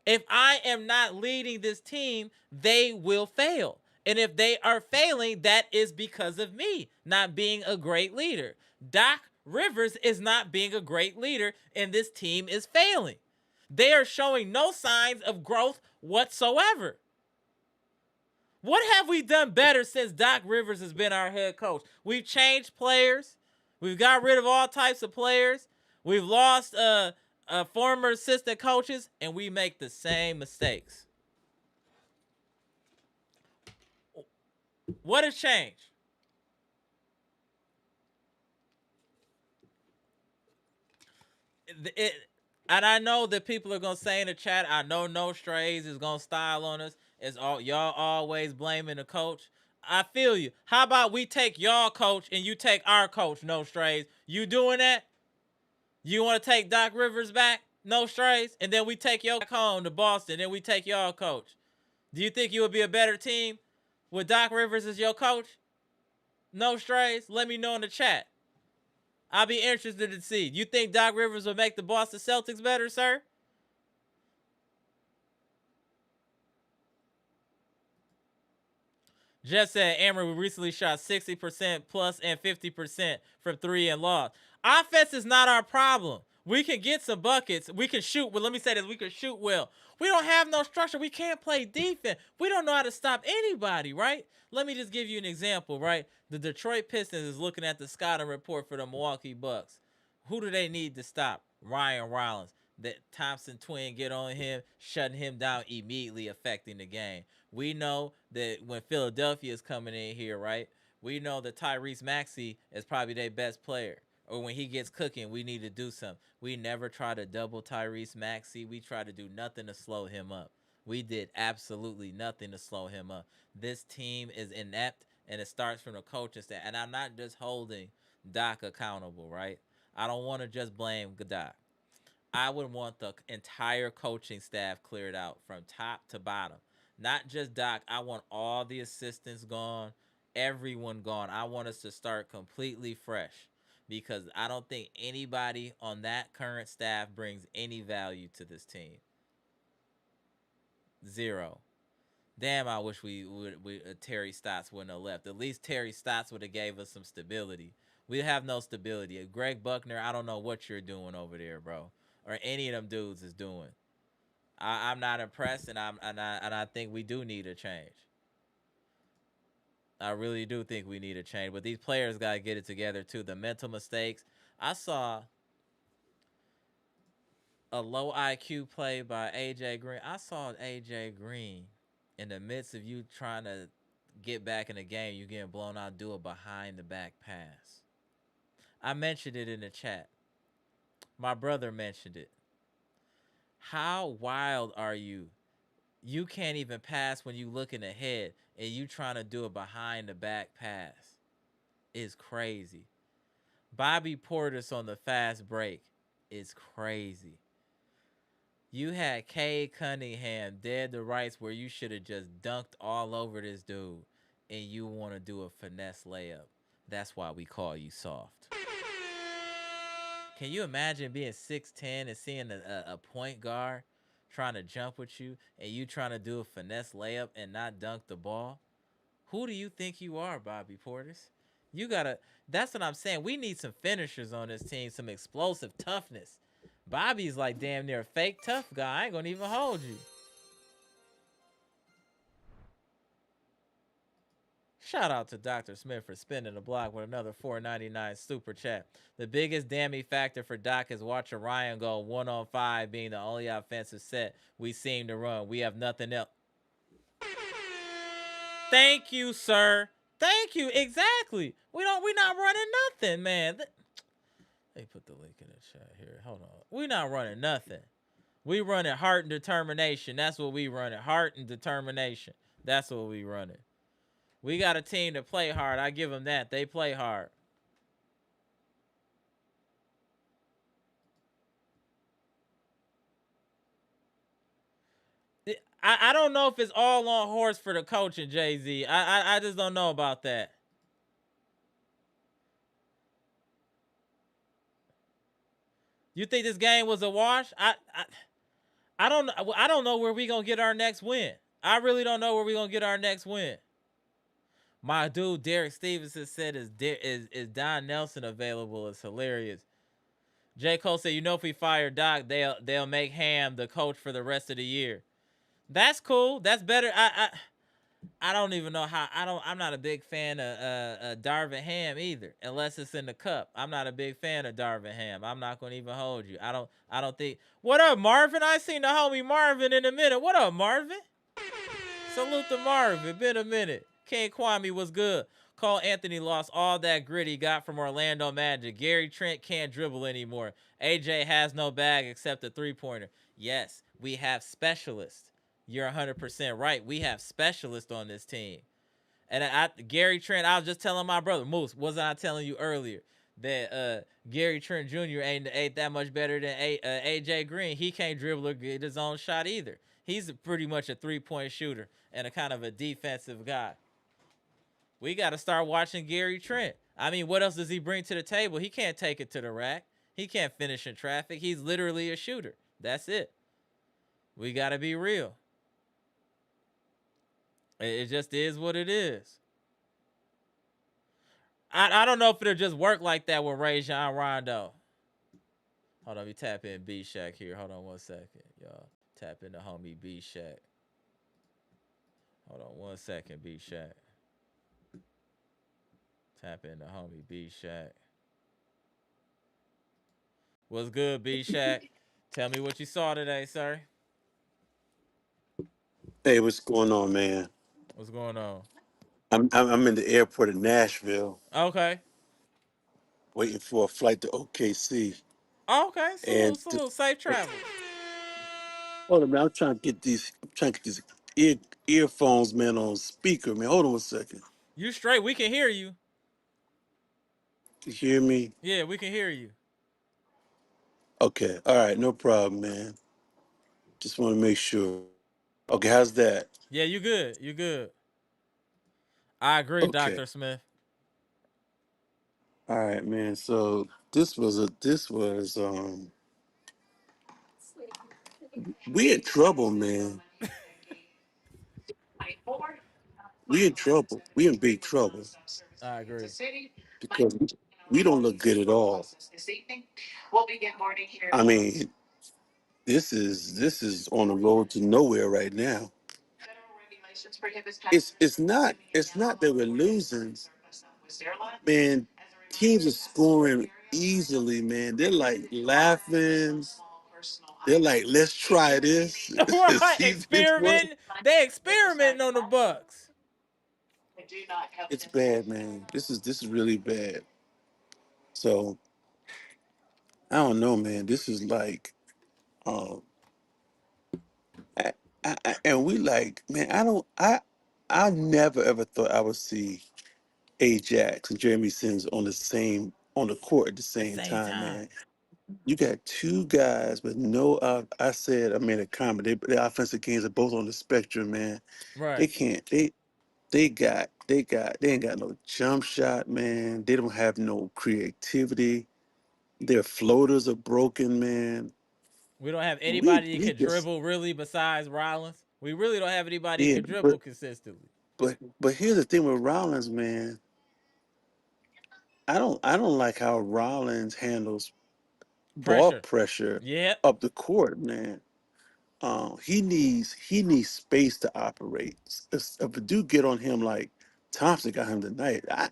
If I am not leading this team, they will fail. And if they are failing, that is because of me not being a great leader. Doc Rivers is not being a great leader, and this team is failing. They are showing no signs of growth whatsoever. What have we done better since Doc Rivers has been our head coach? We've changed players. We've got rid of all types of players. We've lost former assistant coaches, and we make the same mistakes. What has changed? And I know that people are gonna say in the chat, I know No Strays is gonna style on us. It's all y'all always blaming the coach. I feel you. How about we take y'all coach and you take our coach, No Strays? You doing that? You want to take Doc Rivers back, No Strays, and then we take y'all back home to Boston, and we take y'all coach? Do you think you would be a better team with Doc Rivers as your coach? No strays? Let me know in the chat. I'll be interested to see. You think Doc Rivers will make the Boston Celtics better, sir? Jeff said, Amber, we recently shot 60% plus and 50% from three and lost. Offense is not our problem. We can get some buckets. We can shoot. Well, let me say this. We can shoot well. We don't have no structure. We can't play defense. We don't know how to stop anybody, right? Let me just give you an example, right? The Detroit Pistons is looking at the scouting report for the Milwaukee Bucks. Who do they need to stop? Ryan Rollins. That Thompson twin get on him, shutting him down immediately, affecting the game. We know that when Philadelphia is coming in here, right? We know that Tyrese Maxey is probably their best player. Or when he gets cooking, we need to do something. We never try to double Tyrese Maxey. We try to do nothing to slow him up. We did absolutely nothing to slow him up. This team is inept, and it starts from the coaching staff. And I'm not just holding Doc accountable, right? I don't want to just blame Doc. I would want the entire coaching staff cleared out from top to bottom. Not just Doc. I want all the assistants gone, everyone gone. I want us to start completely fresh because I don't think anybody on that current staff brings any value to this team. Zero. Damn, I wish Terry Stotts wouldn't have left. At least Terry Stotts would have gave us some stability. We have no stability. Greg Buckner, I don't know what you're doing over there, bro, or any of them dudes is doing. I'm not impressed, and I think we do need a change. I really do think we need a change. But these players gotta get it together too. The mental mistakes. I saw a low IQ play by AJ Green. I saw AJ Green in the midst of you trying to get back in the game, you getting blown out, do a behind the back pass. I mentioned it in the chat. My brother mentioned it. How wild are you? You can't even pass when you looking ahead and you trying to do a behind the back pass. It's crazy. Bobby Portis on the fast break is crazy. You had Cade Cunningham dead to rights where you should have just dunked all over this dude, and you want to do a finesse layup. That's why we call you soft. Can you imagine being 6'10" and seeing a point guard trying to jump with you, and you trying to do a finesse layup and not dunk the ball? Who do you think you are, Bobby Portis? You gotta. That's what I'm saying. We need some finishers on this team, some explosive toughness. Bobby's like damn near a fake tough guy. I ain't gonna even hold you. Shout out to Dr. Smith for spinning the block with another $4.99 super chat. The biggest damning factor for Doc is watching Ryan go 1-on-5 being the only offensive set we seem to run. We have nothing else. Thank you, sir. Thank you. Exactly. We're not running nothing, man. They put the link in the chat here. Hold on. We're not running nothing. We running heart and determination. That's what we running. Heart and determination. That's what we running. We got a team that play hard. I give them that. They play hard. I don't know if it's all on horse for the coaching, Jay-Z. I just don't know about that. You think this game was a wash? I don't know where we gonna get our next win. I really don't know where we gonna get our next win. My dude Derek Stevenson said is Don Nelson available? It's hilarious. J. Cole said, you know, if we fire Doc, they'll make Ham the coach for the rest of the year. That's cool. That's better. I don't even know how. I'm not a big fan of Darvin Ham either, unless it's in the cup. I'm not a big fan of Darvin Ham. I'm not gonna even hold you. I don't think. What up, Marvin? I seen the homie Marvin in a minute. What up, Marvin? Salute to Marvin. Been a minute. King Kwame was good. Cole Anthony lost all that grit he got from Orlando Magic. Gary Trent can't dribble anymore. AJ has no bag except a three-pointer. Yes, we have specialists. You're 100% right. We have specialists on this team. And Gary Trent, I was just telling my brother, Moose, wasn't I telling you earlier that Gary Trent Jr. ain't that much better than AJ Green? He can't dribble or get his own shot either. He's pretty much a three-point shooter and a kind of a defensive guy. We got to start watching Gary Trent. I mean, what else does he bring to the table? He can't take it to the rack. He can't finish in traffic. He's literally a shooter. That's it. We got to be real. It just is what it is. I don't know if it'll just work like that with Rajon Rondo. Hold on, we tap in B Shack here. Hold on 1 second, y'all. Tap in the homie B Shack. Hold on 1 second, B Shack. Tap in the homie B Shack. What's good, B Shack? Tell me what you saw today, sir. Hey, what's going on, man? What's going on? I'm in the airport of Nashville, Okay. waiting for a flight to OKC. Okay. And Salute, salute. Safe travels. hold on, man, I'm trying to get these ear earphones, man, on speaker, man. Hold on 1 second. You straight. We can hear you. You hear me? Yeah, we can hear you. Okay, all right, no problem, man. Just want to make sure. Okay, how's that? Yeah, you good. You good. I agree, Okay, Dr. Smith. all right, man. So this was we in trouble, man. We in trouble. We in big trouble I agree. because we don't look good at all. I mean, this is on the road to nowhere right now. It's not that we're losing, man. Teams are scoring easily, man. They're like laughing. They're like, let's try this. Right. See if this works. Experiment. They experimenting on the Bucks. It's bad, man. This is really bad. So I don't know, man. This is like, um, and we like, man. I never ever thought I would see Ajax and Jeremy Sims on the court at the The same same time, time. man. You got two guys with no. I made a comment. Their offensive games are both on the spectrum, man. They Right. can't. They ain't got no jump shot, man. They don't have no creativity. Their floaters are broken, man. We don't have We anybody that we can just dribble really besides Rollins. We really don't have anybody that yeah, can dribble but consistently. but here's the thing with Rollins, man. I don't like how Rollins handles ball Pressure. pressure Yep. up the court, man. He needs space to operate. If a dude get on him like Thompson got him tonight, I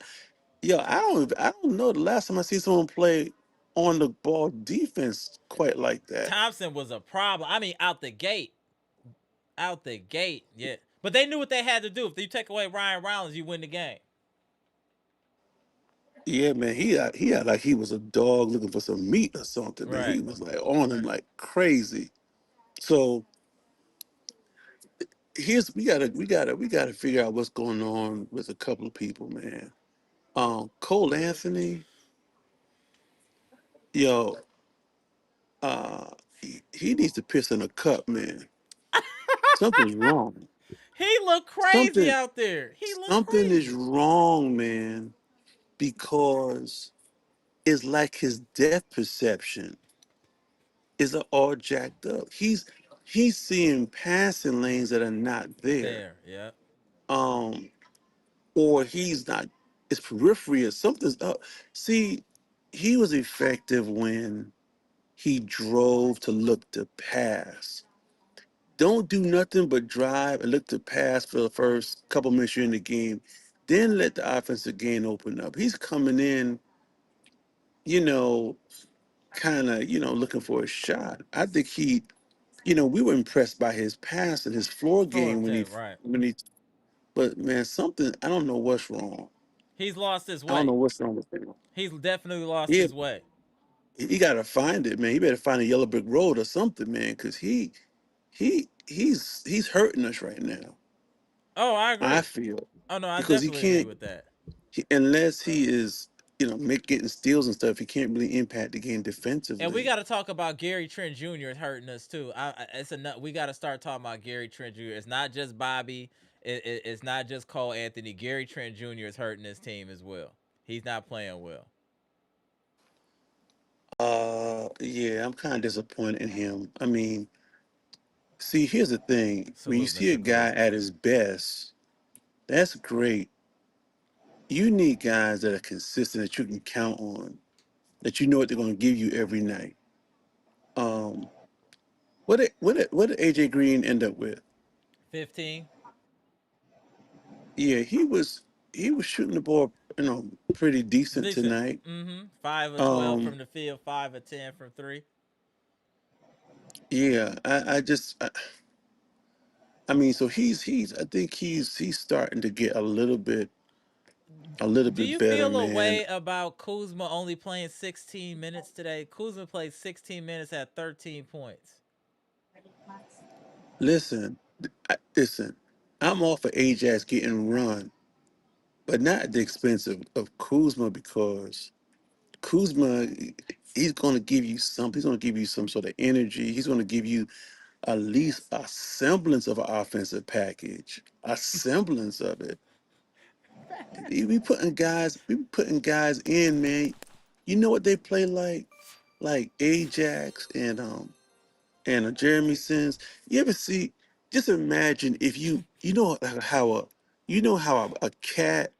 don't know the last time I see someone play on the ball defense quite like that. Thompson was a problem. I mean, out the gate. Out the gate. Yeah. But they knew what they had to do. If you take away Ryan Rollins, you win the game. Yeah, man, he had like he was a dog looking for some meat or something, man. Right. He was like on him like crazy. So here's we gotta figure out what's going on with a couple of people, man. Cole Anthony, yo, he needs to piss in a cup, man. Something's wrong. He looked crazy Something out there. He looked something is crazy. wrong, man, because it's like his depth perception is all jacked up. He's seeing passing lanes that are not there. There. Yep. Um, or he's not, his periphery or something's up. See, he was effective when he drove to look to pass. Don't do nothing but drive and look to pass for the first couple minutes you're in the game. Then let the offensive game open up. He's coming in, you know, kind of, looking for a shot. I think we were impressed by his pass and his floor Floor game tip. Right. but man, something, I don't know what's wrong. He's lost his I don't know way. what's wrong with him. He's definitely lost Yeah, his way. he got to find it, man. He better find a yellow brick road or something, man, because he's hurting us right now. Oh, I I agree. feel Oh no, I because he definitely agree can't with that. unless he is, getting steals and stuff. He can't really impact the game And we defensively. got to talk about Gary Trent Jr. is hurting us too. It's enough. We got to start talking about Gary Trent Jr. It's not just Bobby. it's not just Cole Anthony. Gary Trent Jr. is hurting this team as well. He's not playing well. Yeah, I'm kind of disappointed in him. I mean, see, here's the thing: when you Salute, see a Mr. guy Kuzma. at his best, that's great. You need guys that are consistent that you can count on, that you know what they're going to give you every night. Um, what did AJ Green end up with? 15. Yeah, he was shooting the ball, pretty decent Decent. tonight. 5 of 12 Um, from the field, 5 of 10 from three. yeah, I mean, so he's I think he's starting to get a little bit Do you better, feel a man. way about Kuzma only playing 16 minutes today? Kuzma played 16 minutes at 13 points. Listen, listen, I'm all for Ajax getting run, but not at the expense of Kuzma because Kuzma, he's going to give you something. He's going to give you some sort of energy. He's going to give you at least a semblance of an offensive package, a semblance of it. We putting guys in, man. You know what they play like Ajax and Jeremy Sins. You ever see? Just imagine if you know how a cat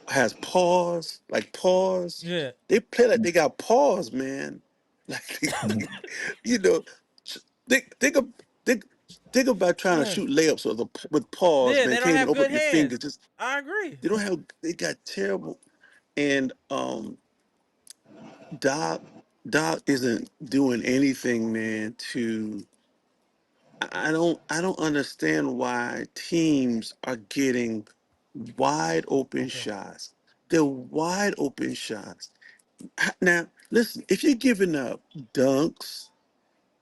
has paws, like paws. Yeah. They play like they got paws, man. Like Mm. you know, think of think think about trying to Yeah. shoot layups with paws, Yeah, man. they don't Can't even have open good up your fingers. hands. Just I agree. they got terrible. And Doc isn't doing anything, man. I don't understand why teams are getting wide open Open. shots. They're wide open shots. Now, listen, if you're giving up dunks,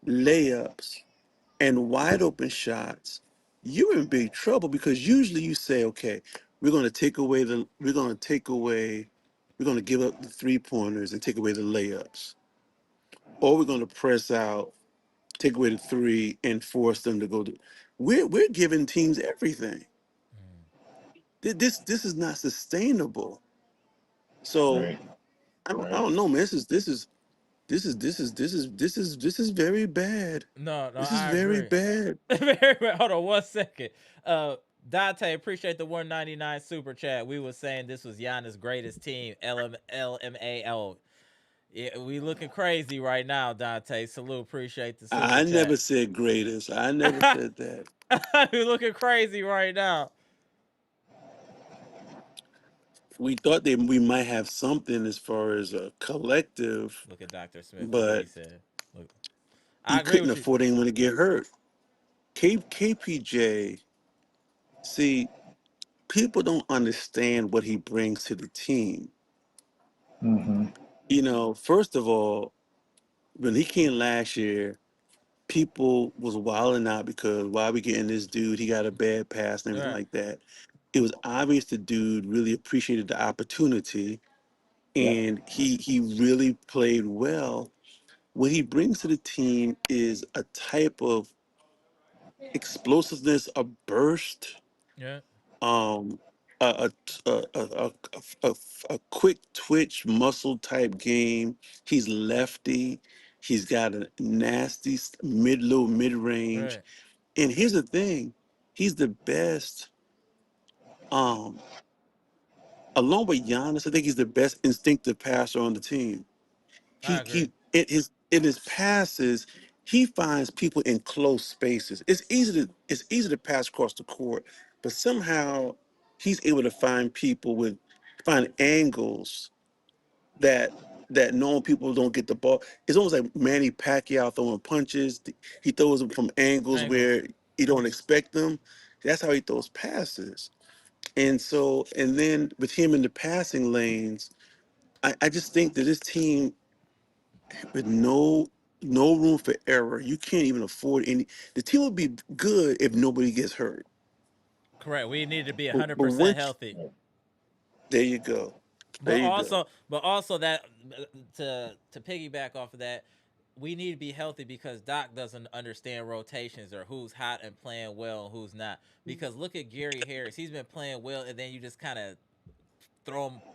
layups, and wide open shots, you're in big trouble because usually you say, okay, we're going to give up the 3 pointers and take away the layups, or we're going to press out, take away the three, and force them to go to. We're giving teams everything. Mm. This is not sustainable. So Right. I Right. don't know, man. This is very bad. No, This is I very agree. bad. Very well. Hold on 1 second. Uh, Dante, appreciate the 199 super chat. We was saying this was Giannis' greatest team. LMAO. Yeah, we looking crazy right now, Dante. Salute. Appreciate the super I never chat. said greatest. I never said that. We looking crazy right now. We thought that we might have something as far as a collective, Look at Dr. Smith. Look what he but said. Look, I he agree couldn't with you. afford anyone to get hurt. KPJ, see, people don't understand what he brings to the team. Hmm. First of all, when he came last year, people was wilding out because why we getting this dude? He got a bad pass and All everything right. like that. It was obvious the dude really appreciated the opportunity, Yep. and he really played well. What he brings to the team is a type of explosiveness, a burst, Yeah. um, a a, a quick twitch muscle type game. He's lefty. He's got a nasty low mid All range. right. And here's the thing, he's the best. Um, Along with Giannis, I think he's the best instinctive passer on the team. I He agree. he in his passes, he finds people in close spaces. It's easy to pass across the court, but somehow he's able to find angles that normal people don't get the ball. It's almost like Manny Pacquiao throwing punches. He throws them from angles Angles. where you don't expect them. That's how he throws passes. And then with him in the passing lanes, I just think that this team with no room for error, you can't even afford any. The team would be good if nobody gets hurt. Correct. We need to be But 100% once healthy. there you go, there But you go. also, but also that to piggyback off of that, we need to be healthy because Doc doesn't understand rotations or who's hot and playing well and who's not. Because look at Gary Harris. He's been playing well, and then you just kind of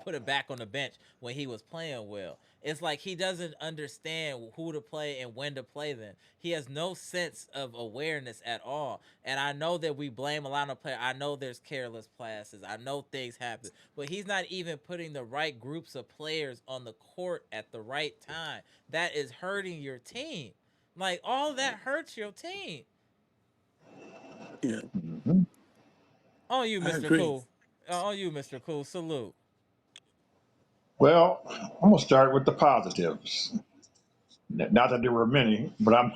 put him back on the bench when he was playing well. It's like he doesn't understand who to play and when to play them. He has no sense of awareness at all. And I know that we blame a lot of players. I know there's careless passes. I know things happen, but he's not even putting the right groups of players on the court at the right time. That is hurting your team. Like all that hurts your team. Yeah, On you, I Mr. agree. Cool. On you, Mr. Cool. Salute. Well, I'm gonna start with the positives. Not that there were many, but I'm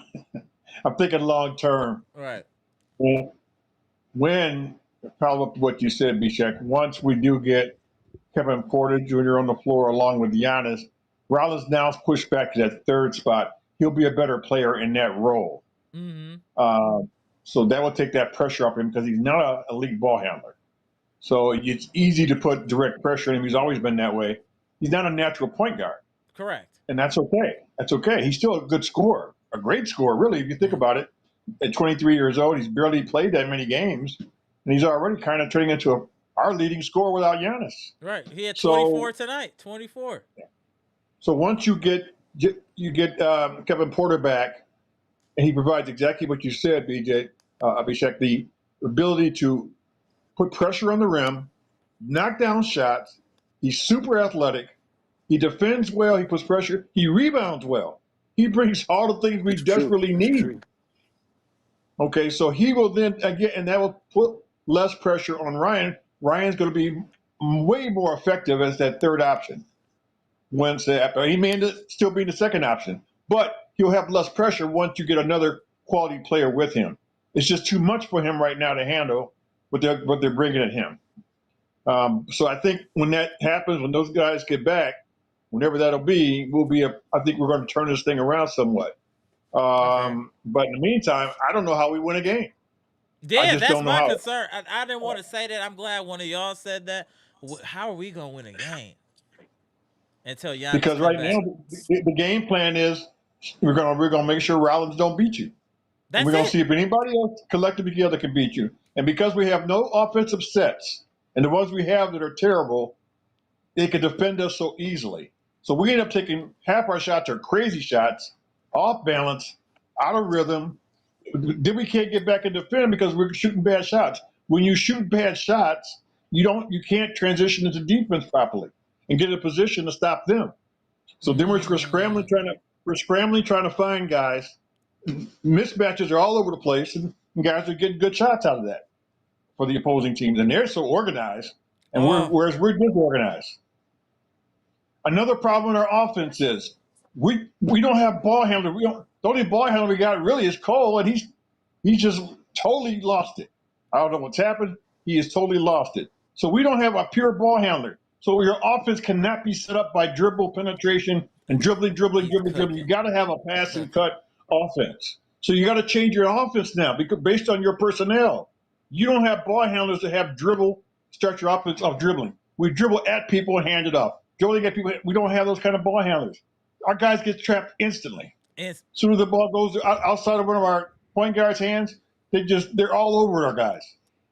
I'm thinking long term. Right. When follow up to what you said, Bishek, once we do get Kevin Porter Jr. on the floor along with Giannis, Rollins now pushed back to that third spot. He'll be a better player in that role. Mm-hmm. So that will take that pressure off him because he's not an elite ball handler. So it's easy to put direct pressure on him. He's always been that way. He's not a natural point guard. Correct. And that's okay. That's okay. He's still a good scorer, a great scorer, really, if you think about it. At 23 years old, he's barely played that many games, and he's already kind of turning into our leading scorer without Giannis. Right. He had 24 So, tonight. 24. so once you get Kevin Porter back, and he provides exactly what you said, BJ, Abhishek, the ability to put pressure on the rim, knock down shots. He's super athletic. He defends well. He puts pressure. He rebounds well. He brings all the things we It's true. desperately It's need. true. Okay, so he will then again, and that will put less pressure on Ryan. Ryan's going to be way more effective as that third option. Once he may still be the second option, but he'll have less pressure once you get another quality player with him. It's just too much for him right now to handle what they're bringing at him. So I think when that happens, when those guys get back, whenever that'll be, I think we're going to turn this thing around somewhat. Okay. But in the meantime, I don't know how we win a game. I Yeah, just that's don't know my how. concern. I didn't want to say that. I'm glad one of y'all said that. How are we gonna win a game until Giannis Because come right back? now the game plan is we're gonna make sure Rollins don't beat you, and we're That's gonna it. see if anybody else collectively together can beat you. And because we have no offensive sets, and the ones we have that are terrible, they can defend us so easily. So we end up taking half our shots are crazy shots, off balance, out of rhythm. Then we can't get back and defend because we're shooting bad shots. When you shoot bad shots, you can't transition into defense properly and get in a position to stop them. So then we're scrambling Mm. trying to find guys. Mismatches are all over the place, and guys are getting good shots out of that for the opposing teams, and they're so organized, and Oh, whereas we're disorganized. Another problem in our offense is we don't have ball handler. The only ball handler we got really is Cole, and he's just totally lost it. I don't know what's happened. He has totally lost it. So we don't have a pure ball handler. So your offense cannot be set up by dribble penetration and dribbling, dribbling, he's dribbling, dribbling. You cooking. got to have a He's pass and cooking. cut offense. So you got to change your offense now because based on your personnel, you don't have ball handlers that have dribble structure offense of dribbling. We dribble at people and hand it off. Dribbling at people. We don't have those kind of ball handlers. Our guys get trapped instantly. It's As soon as the ball goes outside of one of our point guards' hands, they're all over our guys.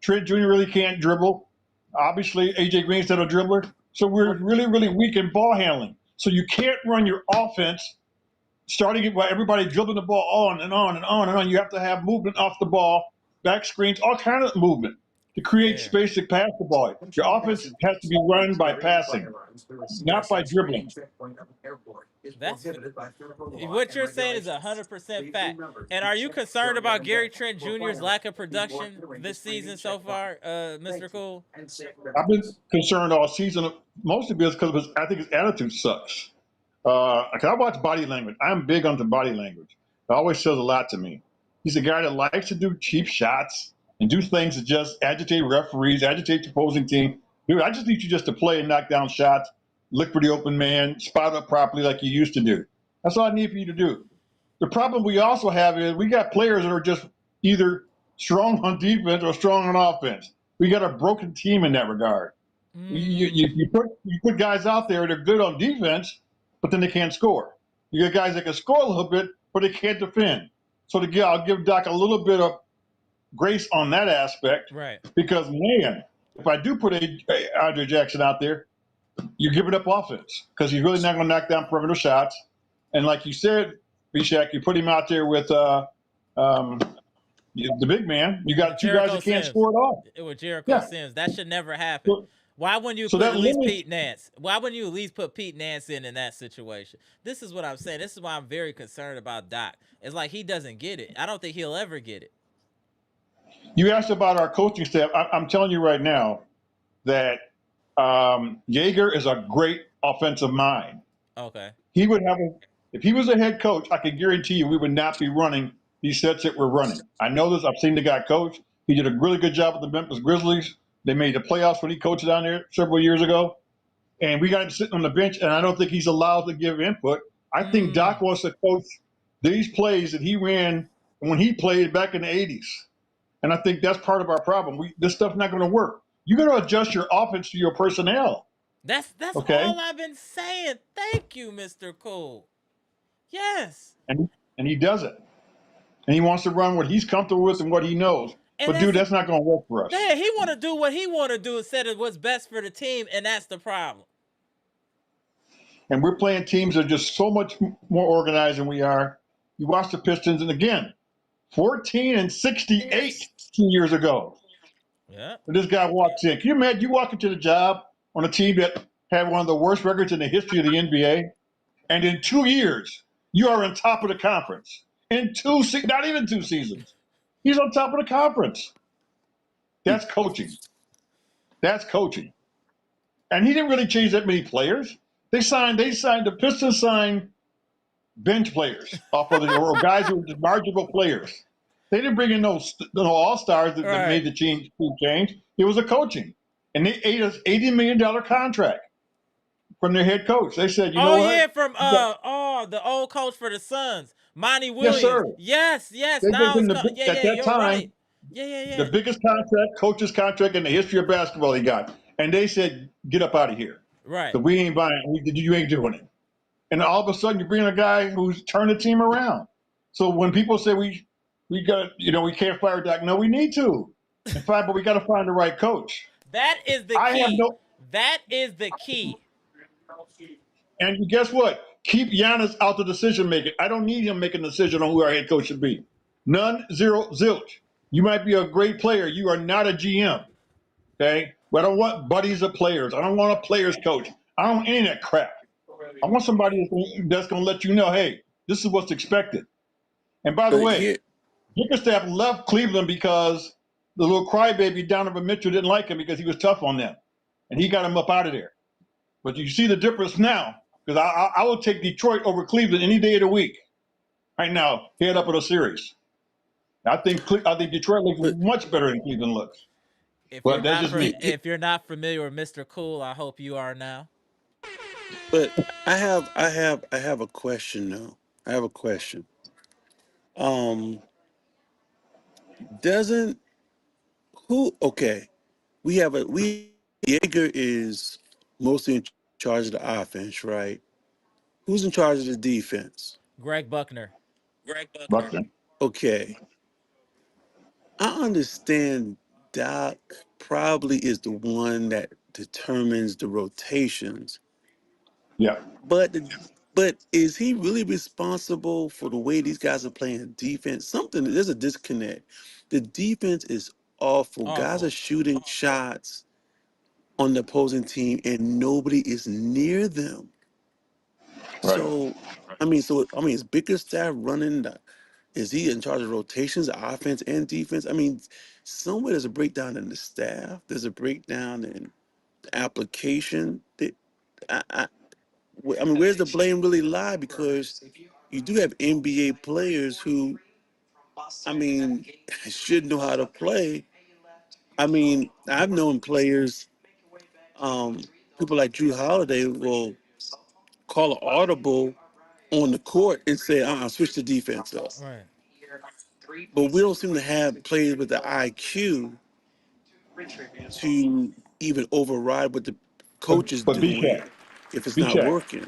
Trent Jr. really can't dribble. Obviously, AJ Green's not a dribbler. So we're really, really weak in ball handling. So you can't run your offense starting it by everybody dribbling the ball on and on and on and on. You have to have movement off the ball, back screens, all kind of movement to create fair. space to pass the ball. Your offense has to be run by passing, not by dribbling. That's what you're saying is 100% fact. And are you concerned about Gary Trent Jr.'s lack of production this season so far, Mr. Cool? I've been concerned all season, mostly because I think his attitude sucks. 'Cause I watch body language. I'm big onto body language. It always says a lot to me. He's a guy that likes to do cheap shots and do things that just agitate referees, agitate the opposing team. Dude, I just need you just to play and knock down shots, look for the open man, spot up properly like you used to do. That's all I need for you to do. The problem we also have is we got players that are just either strong on defense or strong on offense. We got a broken team in that regard. Mm. You put guys out there that are good on defense, but then they can't score. You got guys that can score a little bit, but they can't defend. So I'll give Doc a little bit of grace on that aspect Right. because, man, if I do put Andre Jackson out there, you're giving up offense because he's really not going to knock down perimeter shots. And like you said, Bishak, you put him out there with um, the big man. You got two guys Jericho that can't Sims. score at all. It was Jericho Yeah. Sims. That should never happen. So, Why wouldn't you so put that at least limits. Pete Nance? Why wouldn't you at least put Pete Nance in that situation? This is what I'm saying. This is why I'm very concerned about Doc. It's like he doesn't get it. I don't think he'll ever get it. You asked about our coaching staff. I'm telling you right now that Jaeger is a great offensive mind. Okay. He would have if he was a head coach, I can guarantee you we would not be running these sets that we're running. I know this. I've seen the guy coach. He did a really good job with the Memphis Grizzlies. They made the playoffs when he coached down there several years ago. And we got him sitting on the bench, and I don't think he's allowed to give input. I think Doc wants to coach these plays that he ran when he played back in the 80s. And I think that's part of our problem. This stuff's not going to work. You got to adjust your offense to your personnel. That's Okay? all I've been saying. Thank you, Mr. Cool. Yes. And he does it. And he wants to run what he's comfortable with and what he knows. And But dude, that's not going to work for us. Yeah, he want to do what he want to do instead of what's best for the team, and that's the problem. And we're playing teams that are just so much more organized than we are. You watch the Pistons, and again, 14-68 2 years ago. Yeah. This guy walks in. Can you imagine you walk into the job on a team that had one of the worst records in the history of the NBA, and in 2 years you are on top of the conference. In not even 2 seasons, he's on top of the conference. That's coaching. That's coaching. And he didn't really change that many players. The Pistons signed bench players off of or guys who were just marginal players. They didn't bring in no all-stars that made the team change. It was a coaching. And they ate us $80 million contract from their head coach. They said, you know what? Yeah, from the old coach for the Suns, Monty Yes, Williams. sir. Yes. They Now gave him at that time, right. Yeah. the biggest coach's contract in the history of basketball he got. And they said, get up out of here. Right. So we ain't buying. You ain't doing it. And all of a sudden, you bring a guy who's turned the team around. So when people say we got we can't fire Doc, no, we need to. In fact, but we got to find the right coach. That is the key. That is the key. And guess what? Keep Giannis out the decision making. I don't need him making a decision on who our head coach should be. None, zero, zilch. You might be a great player. You are not a GM. Okay? But I don't want buddies of players. I don't want a players coach. I don't want any of that crap. I want somebody that's going to let you know, hey, this is what's expected. And by the way, Bickerstaff left Cleveland because the little crybaby Donovan Mitchell didn't like him because he was tough on them. And he got him up out of there. But you see the difference now, because I will take Detroit over Cleveland any day of the week. Right now, head up in a series. I think Detroit looks much better than Cleveland looks. If you're not familiar with Mr. Cool, I hope you are now. But I have a question though. I have a question. Doesn't who okay? We Jaeger is mostly in charge of the offense, right? Who's in charge of the defense? Greg Buckner. Buckner. Okay. I understand Doc probably is the one that determines the rotations. Yeah. But is he really responsible for the way these guys are playing defense? There's a disconnect. The defense is awful. Guys are shooting shots on the opposing team and nobody is near them. Right. So is Bickerstaff is he in charge of rotations, offense and defense? I mean, somewhere there's a breakdown in the staff. There's a breakdown in the application. Where's the blame really lie? Because you do have NBA players who, should know how to play. I've known players, people like Drew Holiday will call an audible on the court and say, switch the defense up. Right. But we don't seem to have players with the IQ to even override what the coach is But doing if it's not B-check. working.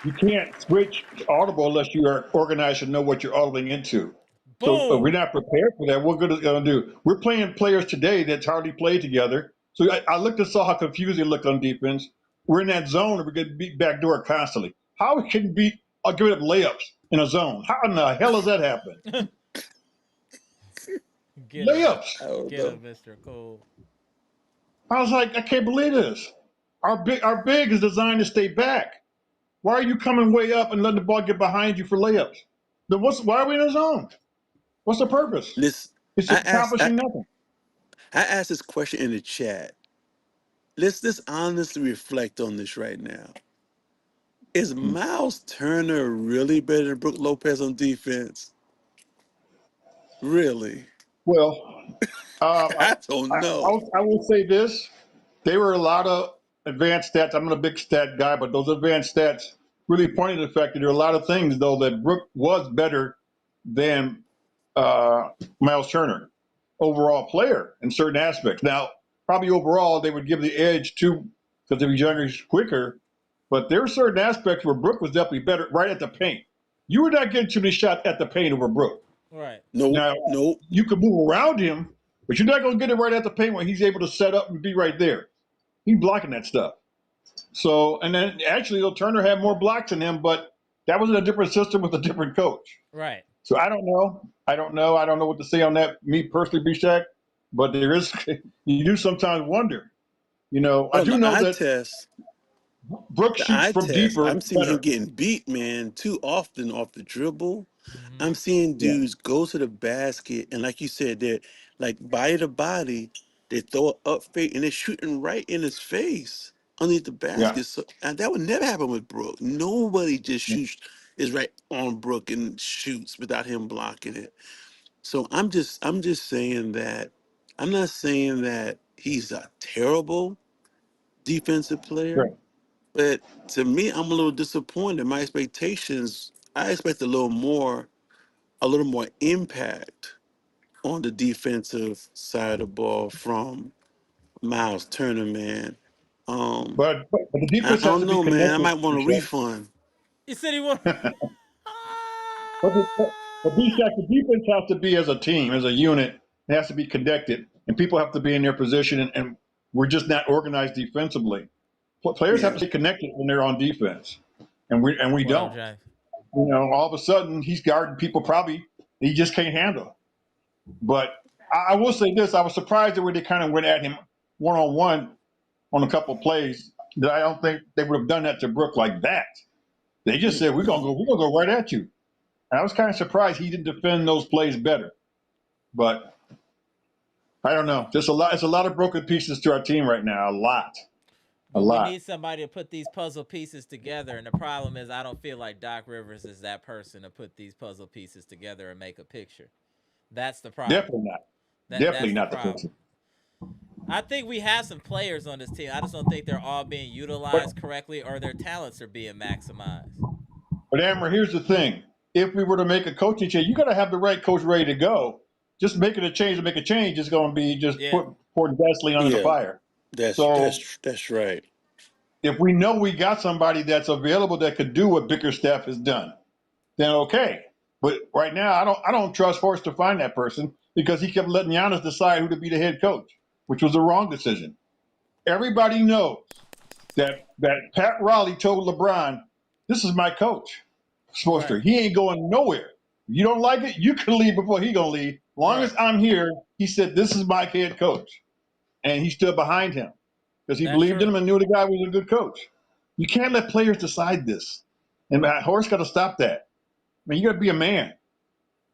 You can't switch to audible unless you are organized and know what you're audibling into. So if we're Boom. not prepared for that, what we're going to do? We're playing players today that's hardly played together. So I looked and saw how confused they looked on defense. We're in that zone and we're getting beat backdoor constantly. How can we beat give up layups in a zone? How in the hell does that happen? Get him. Layups. I don't Get know. him, Mr. Cool. I was like, I can't believe this. Our big is designed to stay back. Why are you coming way up and letting the ball get behind you for layups? Then why are we in a zone? What's the purpose? Listen, It's I asked I, accomplishing nothing. I asked this question in the chat. Let's honestly reflect on this right now. Is Miles Turner really better than Brook Lopez on defense? Really? Well, I don't know. I will say this: there were a lot of advanced stats. I'm not a big stat guy, but those advanced stats really pointed to the fact that there are a lot of things, though, that Brook was better than Miles Turner, overall player in certain aspects. Now, probably overall, they would give the edge to because if he's younger, he's quicker. But there are certain aspects where Brook was definitely better right at the paint. You were not getting too many shots at the paint over Brook. Right. Nope. Now, Nope. you can move around him, but you're not going to get it right at the paint when he's able to set up and be right there. He's blocking that stuff. So, and then actually, Turner had more blocks than him, but that was in a different system with a different coach. Right. So I don't know. I don't know what to say on that. Me personally, Bishak, but there is. You do sometimes wonder. I Oh, do know that Brooks the shoots eye from test. deeper I'm seeing him better. getting beat, man, too often off the dribble. Mm-hmm. I'm seeing Yeah, dudes go to the basket, and like you said, they're like body to body. They throw it up fake, and they're shooting right in his face underneath the yeah, basket. So, and that would never happen with Brook. Nobody just yeah. shoots is right on Brook and shoots without him blocking it. So I'm just saying that I'm not saying that he's a terrible defensive player, Right. but to me, I'm a little disappointed. My expectations, I expect a little more impact on the defensive side of the ball from Miles Turner, man. Um, But the I defense has don't to be know, man. I connected, might want a Bishak. refund. You said he won. But Bishak, the defense has to be as a team, as a unit. It has to be connected, and people have to be in their position. And we're just not organized defensively. Players have Yeah, to stay connected when they're on defense, and we What up, don't. Jay? All of a sudden he's guarding people probably he just can't handle. But I will say this: I was surprised the way they kind of went at him one on one on a couple of plays. That I don't think they would have done that to Brook like that. They just said we're gonna go right at you. And I was kind of surprised he didn't defend those plays better. But I don't know. There's a lot. It's a lot of broken pieces to our team right now. A lot. A But we lot. need somebody to put these puzzle pieces together. And the problem is, I don't feel like Doc Rivers is that person to put these puzzle pieces together and make a picture. That's the problem. Definitely not. That's Definitely the not the problem. person. I think we have some players on this team. I just don't think they're all being But utilized correctly or their talents are being maximized. But Amber, here's the thing: if we were to make a coaching change, you got to have the right coach ready to go. Just making a change to make a change is going to be just Yeah. pouring gasoline under the yeah. fire. That's So that's that's right. if we know we got somebody that's available that could do what Bickerstaff has done, then okay. But right now, I don't trust Horst to find that person because he kept letting Giannis decide who to be the head coach, which was the wrong decision. Everybody knows that Pat Riley told LeBron, "This is my coach, Right. Spoelstra. He ain't going nowhere. You don't like it, you can leave before he gonna leave. As long as Right. I'm here," he said, "this is my head coach," and he stood behind him because he That's believed in true. him and knew the guy was a good coach. You can't let players decide this, and Horst got to stop that. I mean, you got to be a man.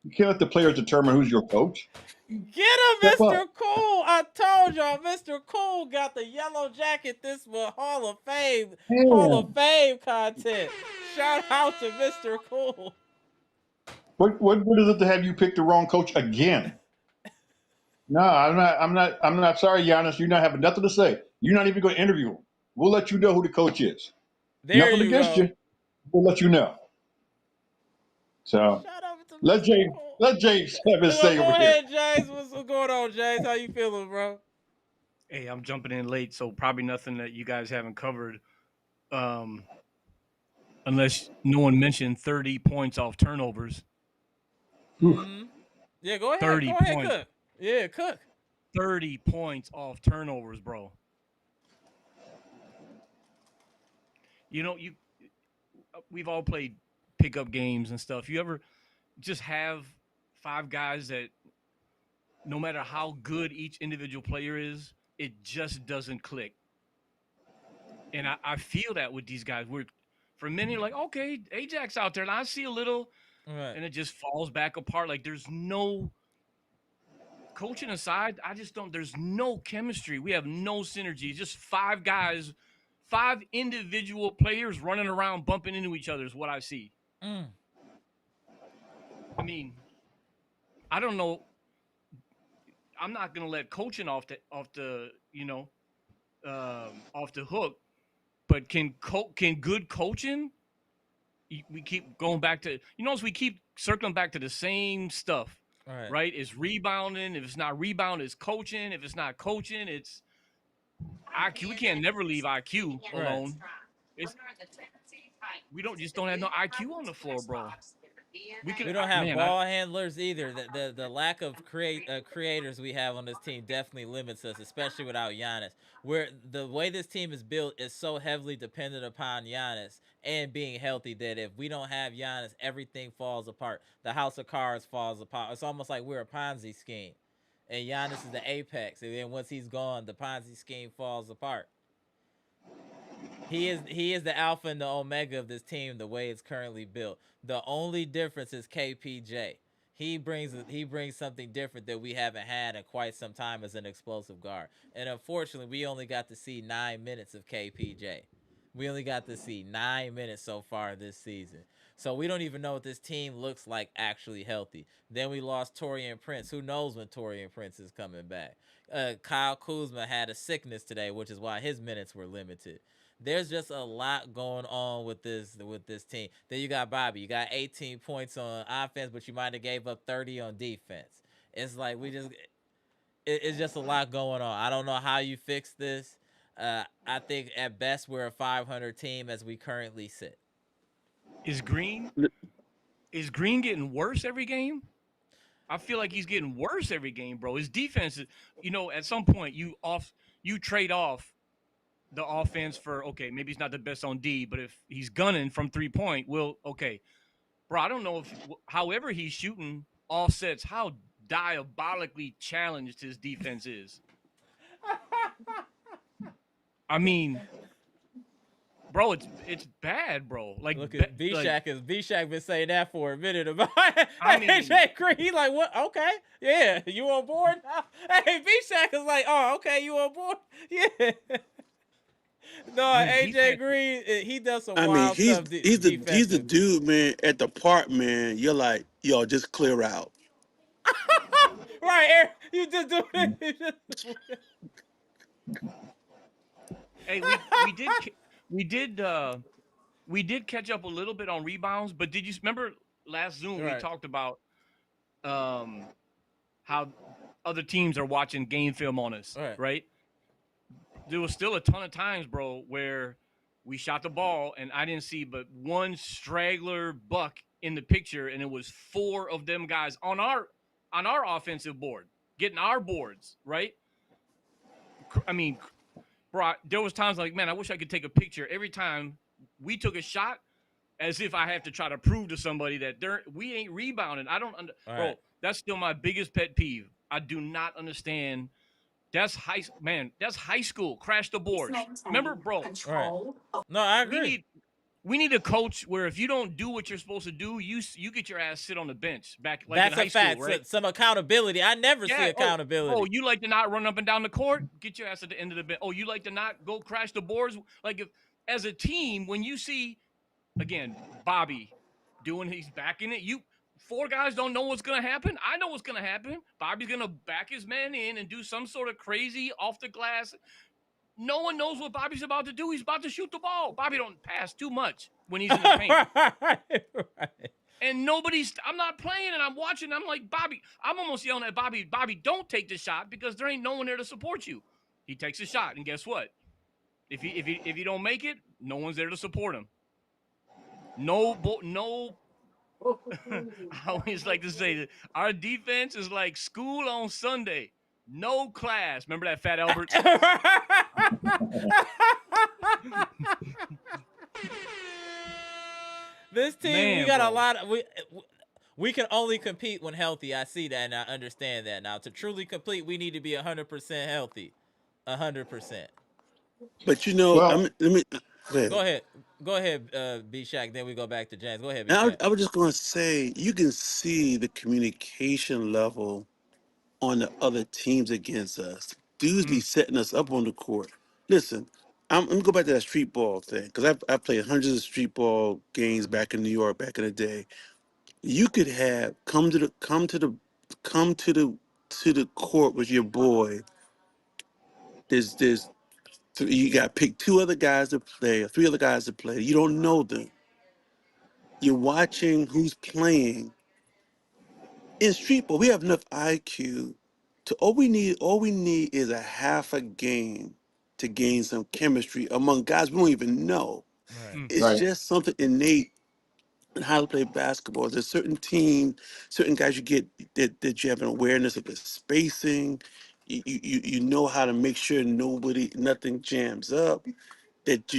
You can't let the players determine who's your coach. Get him, Step up. Mr. Cool. I told y'all, Mr. Cool got the yellow jacket this month. Hall of Fame. Hall of Man, Fame content. Shout out to Mr. Cool. what is it to have you pick the wrong coach again? No, I'm not. I'm not. I'm not sorry, Giannis. You're not having nothing to say. You're not even going to interview him. We'll let you know who the coach is. There Nothing you against go. you. We'll let you know. So Shout out to let Mr. James Cool. let James have his Well, say over go here. ahead, James. What's going on, James? How you feeling, bro? Hey, I'm jumping in late, so probably nothing that you guys haven't covered. Um, unless no one mentioned 30 points off turnovers. Mm-hmm. Yeah, go ahead. 30 Go ahead, points. Cook. Yeah, Cook. 30 points off turnovers, bro. You know, we've all played pickup games and stuff. You ever just have 5 guys that no matter how good each individual player is, it just doesn't click. And I feel that with these guys. For a minute, like, okay, Ajax out there, and I see a little, Right. and it just falls back apart. Like there's no coaching aside, I just don't. There's no chemistry. We have no synergy. Just 5 guys, 5 individual players running around bumping into each other is what I see. Mm. I mean, I don't know. I'm not gonna let coaching off the off the hook. But can good coaching? We keep going back to as we keep circling back to the same stuff, Right. right? It's rebounding. If it's not rebound, it's coaching. If it's not coaching, it's IQ. We can't never leave IQ alone. We don't have no IQ on the floor, bro. We don't have ball handlers either. The lack of creators we have on this team definitely limits us, especially without Giannis. Where the way this team is built is so heavily dependent upon Giannis and being healthy that if we don't have Giannis, everything falls apart. The house of cards falls apart. It's almost like we're a Ponzi scheme, and Giannis is the apex. And then once he's gone, the Ponzi scheme falls apart. He is the alpha and the omega of this team the way it's currently built. The only difference is KPJ. He brings something different that we haven't had in quite some time as an explosive guard. And unfortunately, we only got to see 9 minutes of KPJ. We only got to see 9 minutes so far this season. So we don't even know what this team looks like actually healthy. Then we lost Taurean Prince. Who knows when Taurean Prince is coming back? Kyle Kuzma had a sickness today, which is why his minutes were limited. There's just a lot going on with this team. Then you got Bobby. You got 18 points on offense, but you might have gave up 30 on defense. It's like it's just a lot going on. I don't know how you fix this. I think at best we're a 500 team as we currently sit. Is Green getting worse every game? I feel like he's getting worse every game, bro. His defense is, at some point you trade off the offense for, okay, maybe he's not the best on D, but if he's gunning from 3-point, okay. Bro, I don't know if however he's shooting offsets, how diabolically challenged his defense is. I mean, bro, it's bad, bro. Like, look at B-Shack been saying that for a minute about AJ Green. He like, what? Okay, yeah, you on board now? Hey, B-Shack is like, oh, okay, you on board? Yeah. No, AJ Green, he does some wild stuff. He's the dude, man, at the park, man. You're like, yo, just clear out. Right, Eric, you just do it. Hey, we did catch up a little bit on rebounds, but did you remember last Zoom we talked about how other teams are watching game film on us, right? There was still a ton of times, bro, where we shot the ball and I didn't see but one straggler buck in the picture, and it was 4 of them guys on our offensive board, getting our boards, right? I mean, bro, there was times like, man, I wish I could take a picture every time we took a shot, as if I have to try to prove to somebody that we ain't rebounding. I don't bro, that's still my biggest pet peeve. I do not understand. That's high school. Crash the boards. Remember, bro? No, I agree. We need a coach where if you don't do what you're supposed to do, you get your ass sit on the bench back like that's in high a fact. school, right? Some accountability. I never see accountability. Oh, you like to not run up and down the court? Get your ass at the end of the bench. Oh, you like to not go crash the boards? Like, if as a team, when you see, again, Bobby he's backing it, 4 guys don't know what's going to happen. I know what's going to happen. Bobby's going to back his man in and do some sort of crazy off the glass. No one knows what Bobby's about to do. He's about to shoot the ball. Bobby don't pass too much when he's in the paint. Right. And I'm not playing and I'm watching. I'm like, Bobby, I'm almost yelling at Bobby, don't take the shot because there ain't no one there to support you. He takes a shot, and guess what? If you don't make it, no one's there to support him. No. I always like to say that our defense is like school on Sunday. No class. Remember that Fat Alberts? This team, we Man, got a bro. lot of we can only compete when healthy. I see that and I understand that. Now, to truly complete, we need to be 100% healthy. 100%. But you know, Well, let me go Go ahead. ahead. Go ahead, B Shaq. Then we go back to James. Go ahead, B And Shaq. I was just going to say, you can see the communication level on the other teams against us. Dudes be Mm, setting us up on the court. Listen, I'm gonna go back to that street ball thing because I played hundreds of street ball games back in New York back in the day. You could have come to the court with your boy. There's you got to pick two other guys to play or three other guys to play. You don't know them. You're watching who's playing. In street ball, we have enough IQ to all we need is a half a game to gain some chemistry among guys we don't even know. Right. mm, It's right. just something innate in how to play basketball. There's certain team, certain guys you get that you have an awareness of the spacing. You know how to make sure nothing jams up. That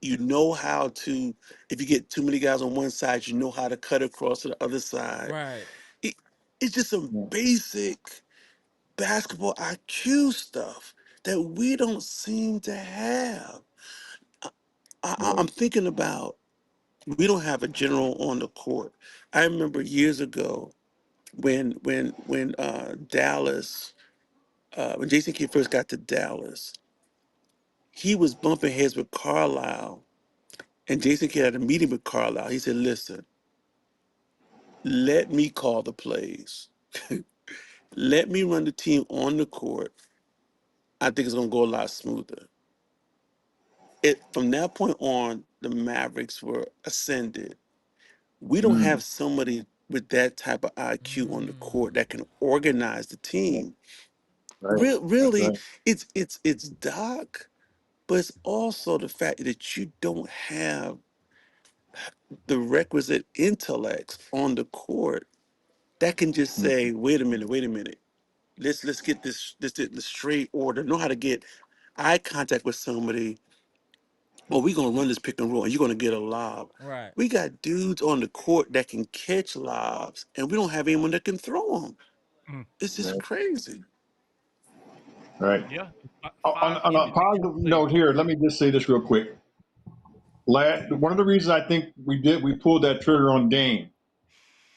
you know how to, if you get too many guys on one side, you know how to cut across to the other side. Right. It, it's just some Yeah. basic basketball IQ stuff that we don't seem to have. I'm thinking about, we don't have a general on the court. I remember years ago when Dallas, when Jason Kidd first got to Dallas, he was bumping heads with Carlisle, and Jason Kidd had a meeting with Carlisle. He said, "Listen, let me call the plays. Let me run the team on the court. I think it's gonna go a lot smoother." From that point on, the Mavericks were ascended. We don't Mm, have somebody with that type of IQ on the court Mm. that can organize the team. right. Really, Right. it's Doc, but it's also the fact that you don't have the requisite intellects on the court that can just Mm, say, wait a minute. Let's get this straight order. Know how to get eye contact with somebody, or we gonna run this pick and roll and you're gonna get a lob. Right. We got dudes on the court that can catch lobs, and we don't have anyone that can throw them. mm. It's just right. crazy. Right. Yeah. On, Five on a individual positive players. note here, let me just say this real quick. One of the reasons I think we pulled that trigger on Dame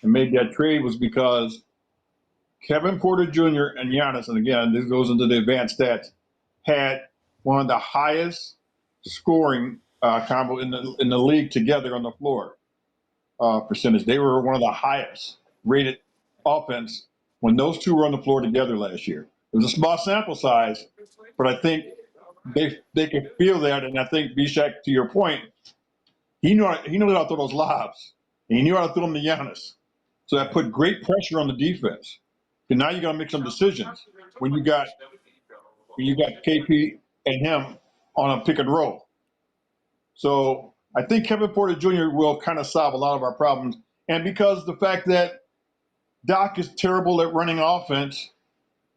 and made that trade was because Kevin Porter Jr. and Giannis, and again, this goes into the advanced stats, had one of the highest scoring combo in the league together on the floor percentage. They were one of the highest rated offense when those two were on the floor together last year. It was a small sample size, but I think they could feel that, and I think Bishak, to your point, he knew how to throw those lobs, and he knew how to throw them to Giannis. So that Right. put great pressure on the defense. And now you got to make some decisions when you got KP and him on a pick and roll. So I think Kevin Porter Jr. will kind of solve a lot of our problems. And because the fact that Doc is terrible at running offense,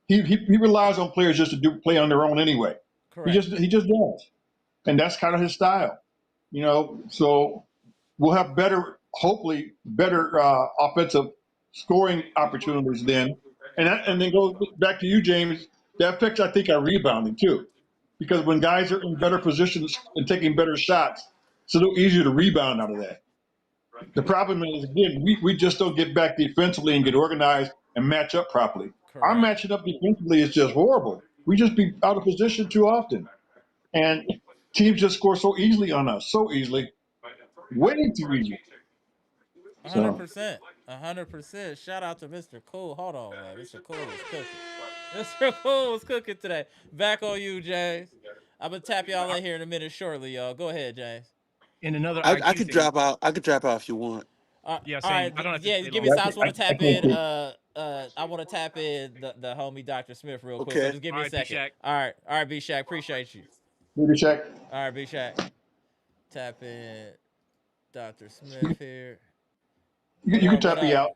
he relies on players just to play on their own anyway. Correct. He just does, and that's kind of his style, you know. So we'll have hopefully better offensive scoring opportunities then, and then go back to you, James. That affects, I think, our rebounding too, because when guys are in better positions and taking better shots, it's a little easier to rebound out of that. The problem is, again, we just don't get back defensively and get organized and match up properly. Our Correct. matching up defensively is just horrible. We just be out of position too often. And teams just score so easily on us, so easily, way too easy. So, 100%. 100%. Shout out to Mr. Cool. Hold on, man. Mr. Cool was cooking. Mr. Cool was cooking today. Back on you, James. I'm gonna tap y'all in here in a minute shortly, y'all. Go ahead, James. And another I IQ could thing. drop out. I could drop out if you want. Yeah, All same. right, I don't have to yeah. stay Give me long. a second. I just want to I tap can't in. see. I want to tap in the homie Dr. Smith real quick. So Okay. just give All me a right, B second. Shack. All right, B Shack. Appreciate you. Maybe check. All right, B Shack. Tap in. Dr. Smith here. You can tap me out.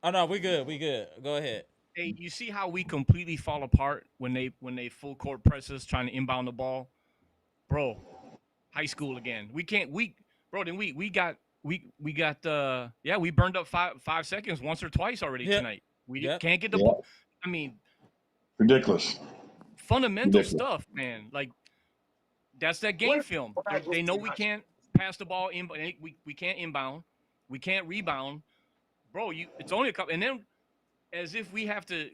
Oh no, we good. We good. Go ahead. Hey, you see how we completely fall apart when they full court presses trying to inbound the ball, bro. High school again. We can't. Bro. Then we got we burned up 5 seconds once or twice already tonight. We can't get the ball. I mean, ridiculous. Fundamental stuff, man. Like that's that game film. They know we can't pass the ball in, but we can't inbound. We can't rebound, bro. It's only a couple, and then as if we have to,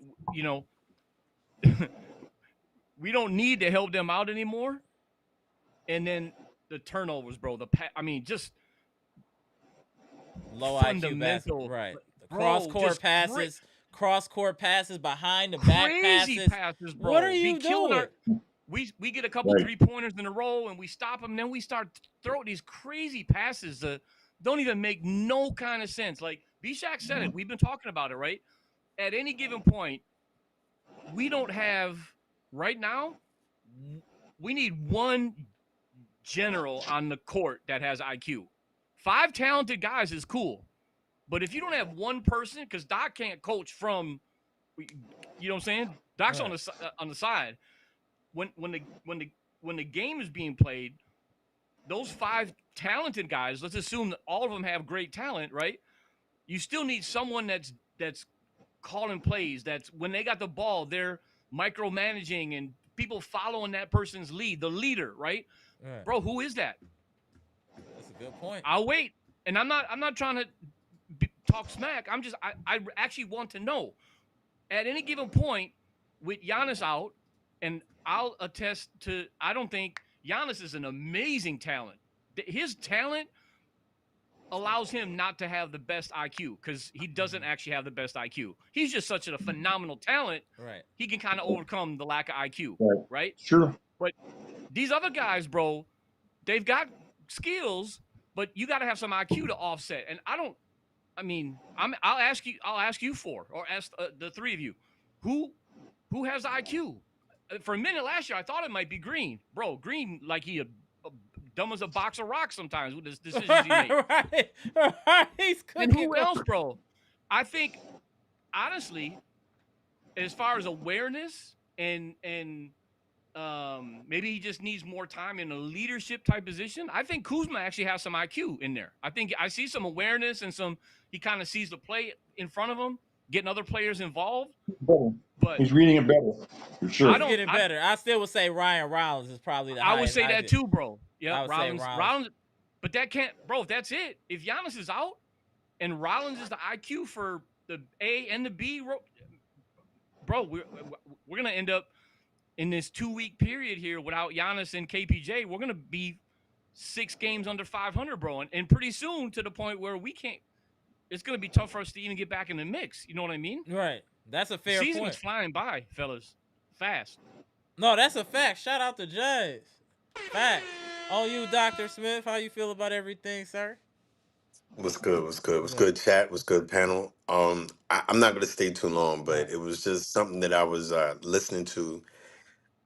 we don't need to help them out anymore. And then the turnovers, bro. Just low fundamental, IQ right? The cross court passes behind the back crazy passes, bro. What are you doing? We get a couple 3-pointers in a row and we stop them. Then we start throwing these crazy passes that don't even make no kind of sense. Like B-Shack said it. We've been talking about it, right? At any given point, we don't have right now. We need one general on the court that has IQ. 5 talented guys is cool, but if you don't have one person, because Doc can't coach from, you know what I'm saying? Doc's on the side. When the game is being played, those 5 talented guys, let's assume that all of them have great talent, right? You still need someone that's calling plays. That's when they got the ball, they're micromanaging and people following that person's lead, the leader, right? Bro, who is that? That's a good point. I'll wait, and I'm not trying to talk smack. I actually want to know. At any given point, with Giannis out, and I'll attest to, I don't think Giannis is an amazing talent. His talent allows him not to have the best IQ because he doesn't actually have the best IQ. He's just such a phenomenal talent. Right. He can kind of overcome the lack of IQ. Right. Sure. But these other guys, bro, they've got skills, but you got to have some IQ to offset. And I'll ask you, or ask the 3 of you, who has IQ? For a minute last year, I thought it might be Green, bro. Green, like he dumb as a box of rocks sometimes with the decisions he makes. right. He's and who else, bro? I think, honestly, as far as awareness and maybe he just needs more time in a leadership type position. I think Kuzma actually has some IQ in there. I think I see some awareness and he kind of sees the play in front of him, getting other players involved. But he's reading it better. For sure. He's getting better. I still would say Ryan Rollins is probably the highest. I would say that too, bro. Yeah, Rollins. But that can't, bro. If that's it, if Giannis is out and Rollins is the IQ for the A and the B, bro, we're gonna end up in this 2-week period here without Giannis and KPJ. We're gonna be 6 games under 500, bro, and pretty soon to the point where we can't. It's gonna be tough for us to even get back in the mix. You know what I mean? Right. That's a fair point. Season is flying by, fellas. Fast. No, that's a fact. Shout out to Judge. Fact. On you, Dr. Smith. How you feel about everything, sir? What's good? What's good, chat? What's good, panel? I'm not going to stay too long, but it was just something that I was listening to,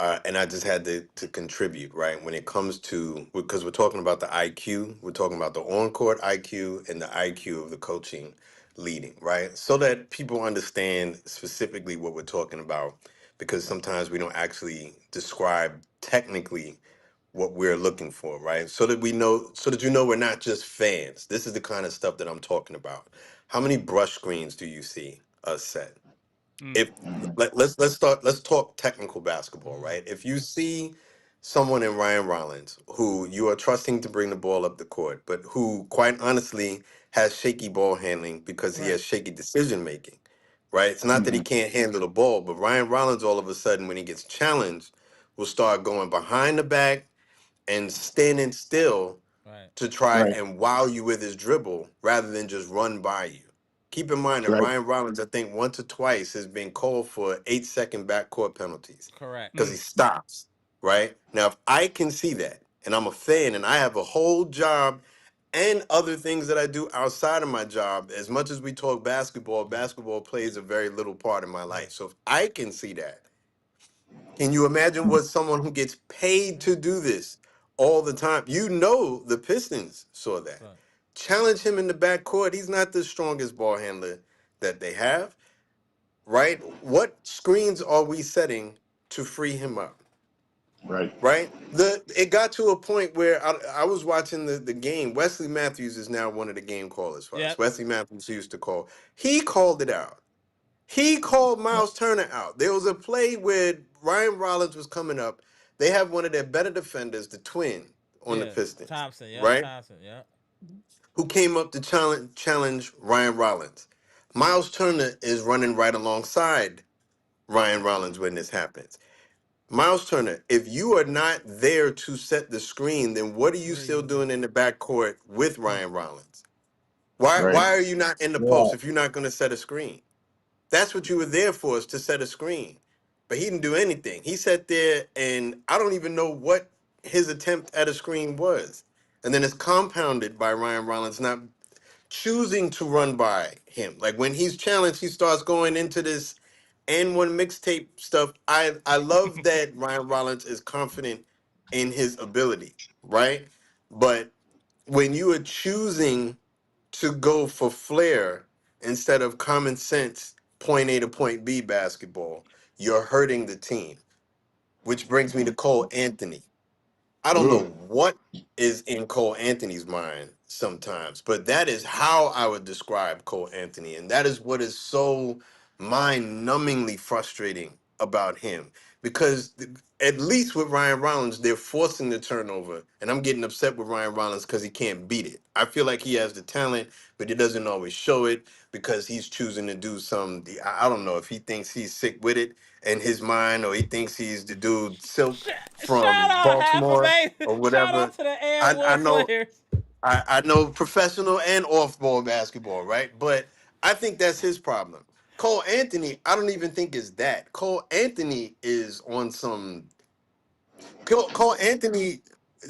and I just had to contribute, right? When it comes to, because we're talking about the IQ, we're talking about the on-court IQ and the IQ of the coaching leading, right? So that people understand specifically what we're talking about, because sometimes we don't actually describe technically what we're looking for, right? So that you know we're not just fans. This is the kind of stuff that I'm talking about. How many brush screens do you see us set? If let's talk technical basketball, right? If you see someone in Ryan Rollins who you are trusting to bring the ball up the court, but who quite honestly has shaky ball handling because he has shaky decision making, right? It's not that he can't handle the ball, but Ryan Rollins all of a sudden when he gets challenged will start going behind the back and standing still to try and wow you with his dribble rather than just run by you. Keep in mind that Ryan Rollins, I think once or twice, has been called for 8-second backcourt penalties. Correct. Because he stops, right? Now, if I can see that, and I'm a fan, and I have a whole job and other things that I do outside of my job, as much as we talk basketball plays a very little part in my life. So if I can see that, can you imagine what someone who gets paid to do this all the time? You know the Pistons saw that. challenge him in the backcourt. He's not the strongest ball handler that they have, right? What screens are we setting to free him up? Right. Right? It got to a point where I was watching the game. Wesley Matthews is now one of the game callers for us. Yep. Wesley Matthews used to call. He called it out. He called Miles Turner out. There was a play where Ryan Rollins was coming up. They have one of their better defenders, the twin on the Yeah. Pistons, Thompson. Yep. right? Thompson. Yep. Who came up to challenge Ryan Rollins. Miles Turner is running right alongside Ryan Rollins when this happens. Miles Turner, if you are not there to set the screen, then what are you What are still you doing? doing in the backcourt with Mm. Ryan Rollins? Why Right. are you not in the Yeah. post if you're not going to set a screen? That's what you were there for, is to set a screen. But he didn't do anything. He sat there, and I don't even know what his attempt at a screen was. And then it's compounded by Ryan Rollins not choosing to run by him. Like when he's challenged, he starts going into this and one mixtape stuff. I love that Ryan Rollins is confident in his ability, right? But when you are choosing to go for flair instead of common sense point A to point B basketball, you're hurting the team. Which brings me to Cole Anthony. I don't know Ooh. what is in Cole Anthony's mind sometimes, but that is how I would describe Cole Anthony. And that is what is so mind numbingly frustrating about him. Because at least with Ryan Rollins, they're forcing the turnover. And I'm getting upset with Ryan Rollins because he can't beat it. I feel like he has the talent, but he doesn't always show it because he's choosing to do some. I don't know if he thinks he's sick with it in his mind, or he thinks he's the dude Silk Shout from out half a Baltimore base. or Shout whatever. out to the and I one know players. I know professional and off ball basketball, right? But I think that's his problem. Cole Anthony, I don't even think is that. Cole Anthony is on some. Cole Anthony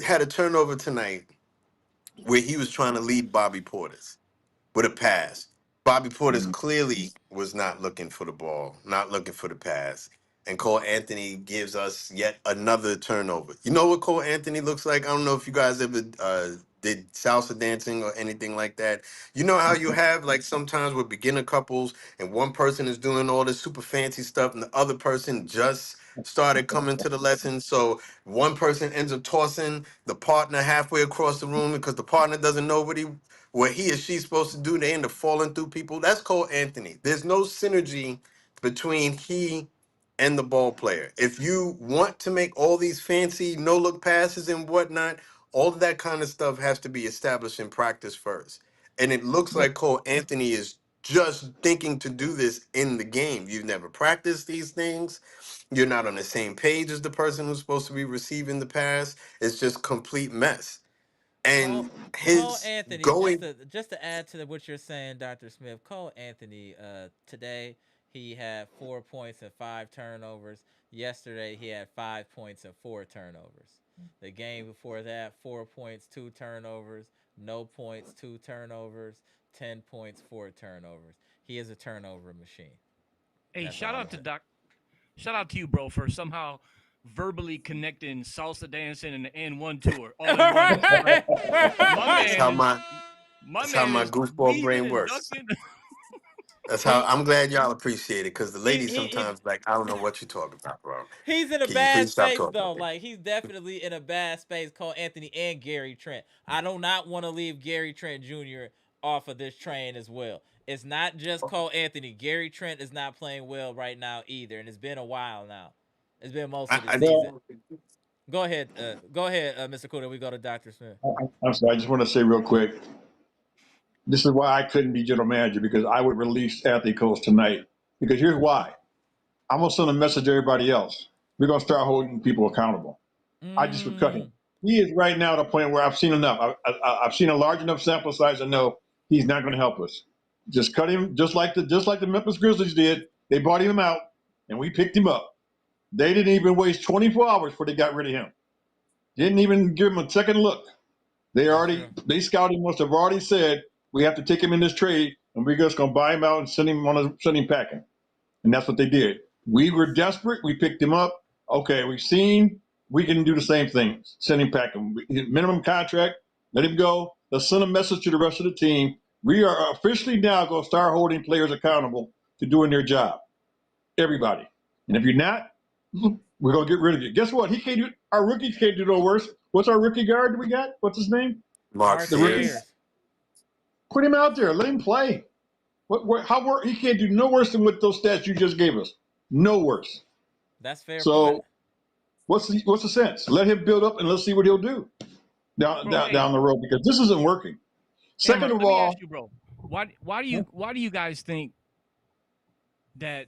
had a turnover tonight where he was trying to lead Bobby Portis with a pass. Bobby Portis Mm. clearly was not looking for the ball, not looking for the pass. And Cole Anthony gives us yet another turnover. You know what Cole Anthony looks like? I don't know if you guys ever did salsa dancing or anything like that. You know how you have like sometimes with beginner couples and one person is doing all this super fancy stuff and the other person just started coming to the lesson. So one person ends up tossing the partner halfway across the room because the partner doesn't know what he or she's supposed to do. They end up falling through people. That's Cole Anthony. There's no synergy between he and the ball player. If you want to make all these fancy no look passes and whatnot, all of that kind of stuff has to be established in practice first. And it looks like Cole Anthony is just thinking to do this in the game. You've never practiced these things. You're not on the same page as the person who's supposed to be receiving the pass. It's just complete mess. Cole And Cole his Anthony, going just to add to what you're saying, Dr. Smith, Cole Anthony, today he had 4 points and 5 turnovers. Yesterday he had 5 points and 4 turnovers. The game before that, 4 points, 2 turnovers, no points, 2 turnovers, 10 points, 4 turnovers. He is a turnover machine. Hey, That's all I'm gonna say. shout out to you, bro, for somehow verbally connecting salsa dancing and the N1 tour all in one. Right, My that's right. how man is my my that's how man my is goofball weaving brain and works. ducking. That's how He I'm glad y'all appreciate it because the he ladies he, he sometimes like I don't know what you're talking about, bro. He's in a Can you bad please stop space talking though. to me? Like he's definitely in a bad space. Cole Anthony and Gary Trent. I do not want to leave Gary Trent Jr. off of this train as well. It's not just Cole Anthony. Gary Trent is not playing well right now either, and it's been a while now. It's been most of the I season. Well, Go ahead, Mr. Cooter. We go to Dr. Smith. I'm sorry. I just want to say real quick. This is why I couldn't be general manager because I would release Anthony Coles tonight. Because here's why. I'm gonna send a message to everybody else. We're gonna start holding people accountable. I just would cut him. Mm, He is right now at a point where I've seen enough. I've seen a large enough sample size to know he's not going to help us. Just cut him, just like the Memphis Grizzlies did. They bought him out, and we picked him up. They didn't even waste 24 hours before they got rid of him. Didn't even give him a second look. that's true. They scouting must have already said we have to take him in this trade, and we're just going to buy him out and send him packing. And that's what they did. We were desperate. We picked him up. Okay, we've seen we can do the same thing. Send him packing. Minimum contract. Let him go. Let's send a message to the rest of the team. We are officially now going to start holding players accountable to doing their job. Everybody. And if you're not, we're going to get rid of you. Guess what? He can't do. Our rookies can't do no worse. What's our rookie guard that we got? What's his name? Mark Mark The rookie. Sears. Put him out there. Let him play. He can't do no worse than what those stats you just gave us. No worse. That's fair point. So what's the sense? Let him build up and let's see what he'll do down the road, because this isn't working. Second of let me all, ask you, bro, why do you guys think that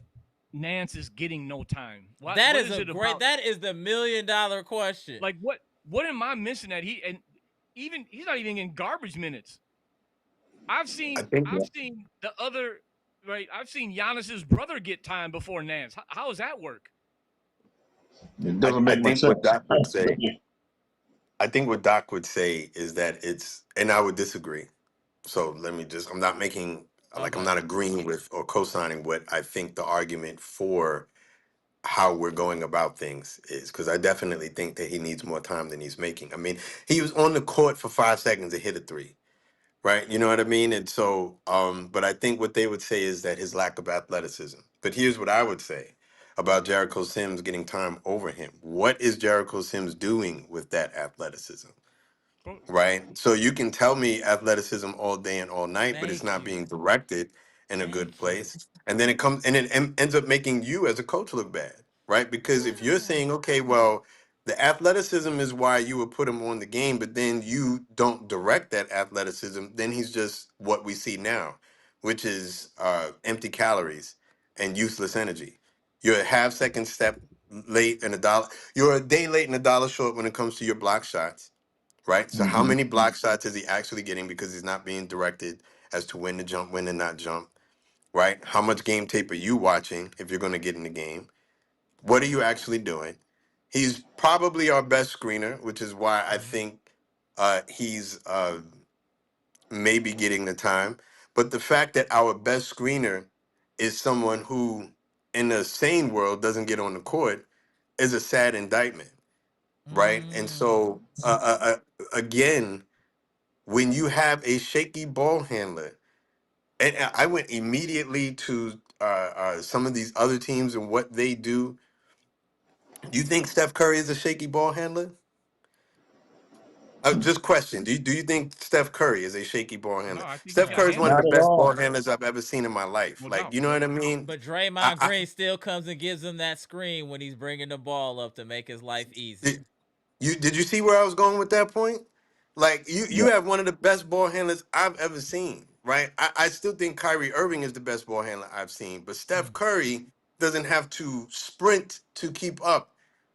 Nance is getting no time? That is the $1 million question. Like what am I missing that he's not even in garbage minutes? I've seen the other, right? I've seen Giannis's brother get time before Nance. How does that work? It doesn't make much sense. What Doc would say, I think what Doc would say is that it's, and I would disagree. So I'm not making, I'm not agreeing with or co-signing what I think the argument for how we're going about things is, because I definitely think that he needs more time than he's making. I mean, he was on the court for 5 seconds to hit a three. Right. You know what I mean? And so, but I think what they would say is that his lack of athleticism. But here's what I would say about Jericho Sims getting time over him. What is Jericho Sims doing with that athleticism? Right. So you can tell me athleticism all day and all night, but it's not being directed in a good place. And then it comes and it ends up making you as a coach look bad. Right. Because if you're saying, okay, well, the athleticism is why you would put him on the game, but then you don't direct that athleticism, then he's just what we see now, which is empty calories and useless energy. You're a half second step late and you're a day late and a dollar short when it comes to your block shots. Right. So how many block shots is he actually getting because he's not being directed as to when to jump, when to not jump? Right. How much game tape are you watching if you're going to get in the game? What are you actually doing? He's probably our best screener, which is why I think he's maybe getting the time. But the fact that our best screener is someone who, in the sane world, doesn't get on the court is a sad indictment, right? And so, again, when you have a shaky ball handler, and I went immediately to some of these other teams and what they do. Do you think Steph Curry is a shaky ball handler? Just question. Do you think Steph Curry is a shaky ball No, handler? I think he's Steph got Curry is one of not the at best ball all. handlers I've ever seen in my life. No Like, doubt. you know what I mean? But Draymond Green still comes and gives him that screen when he's bringing the ball up to make his life easier. Did you see where I was going with that point? Like you have one of the best ball handlers I've ever seen, right? I still think Kyrie Irving is the best ball handler I've seen, but Steph Curry doesn't have to sprint to keep up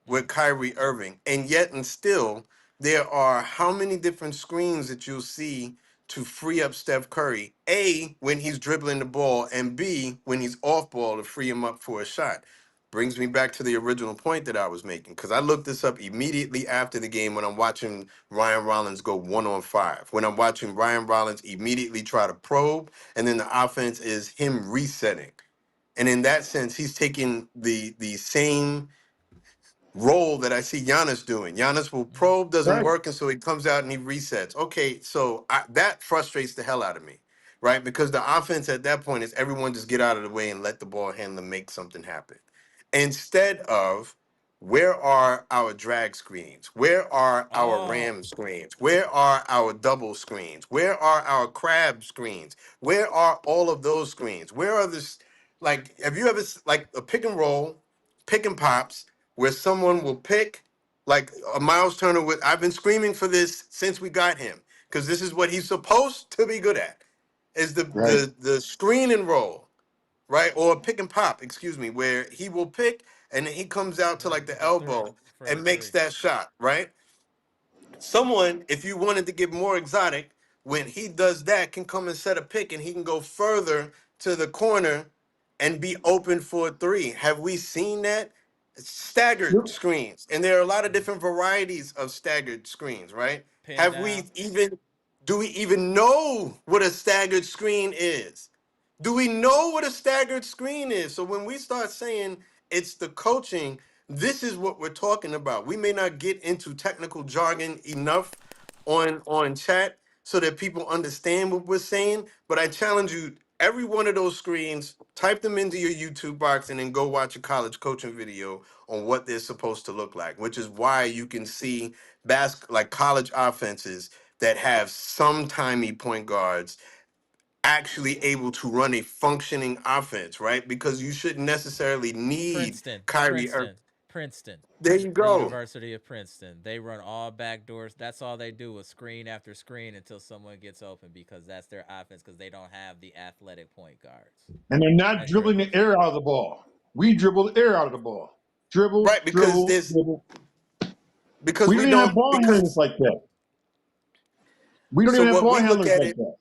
with Kyrie Irving. And yet and still, there are how many different screens that you'll see to free up Steph Curry, A, when he's dribbling the ball, and B, when he's off ball to free him up for a shot. Brings me back to the original point that I was making, because I looked this up immediately after the game when I'm watching Ryan Rollins go 1-on-5. When I'm watching Ryan Rollins immediately try to probe, and then the offense is him resetting. And in that sense, he's taking the same role that I see Giannis doing. Giannis will probe, doesn't Right. work, and so he comes out and he resets. Okay, so that frustrates the hell out of me, right? Because the offense at that point is everyone just get out of the way and let the ball handler make something happen. Instead of, where are our drag screens? Where are our ram screens? Where are our double screens? Where are our crab screens? Where are all of those screens? Where are this, like, have you ever, like a pick and roll, pick and pops, where someone will pick, like a Miles Turner with, I've been screaming for this since we got him, because this is what he's supposed to be good at, is Right. the screen and roll, right? Or pick and pop, excuse me, where he will pick and then he comes out to like the elbow and makes that shot, right? Someone, if you wanted to get more exotic, when he does that, can come and set a pick and he can go further to the corner and be open for a three. Have we seen that? Staggered screens. And there are a lot of different varieties of staggered screens, right? Pin Have we down. even, do we even know what a staggered screen is? Do we know what a staggered screen is? So when we start saying it's the coaching, this is what we're talking about. We may not get into technical jargon enough on chat, so that people understand what we're saying. But I challenge you, every one of those screens, type them into your YouTube box and then go watch a college coaching video on what they're supposed to look like, which is why you can see like college offenses that have some timey point guards actually able to run a functioning offense, right? Because you shouldn't necessarily need Princeton, Kyrie. Princeton, Princeton. There you The go. University of Princeton. They run all back doors. That's all they do is screen after screen until someone gets open because that's their offense because they don't have the athletic point guards And they're not and dribbling the dribblers. air out of the ball. We dribble the air out of the ball. Dribble, Right, because dribble, this dribble. because We we don't even have don't ball handlers because like that. We don't so even have what ball we look handlers at like it. that.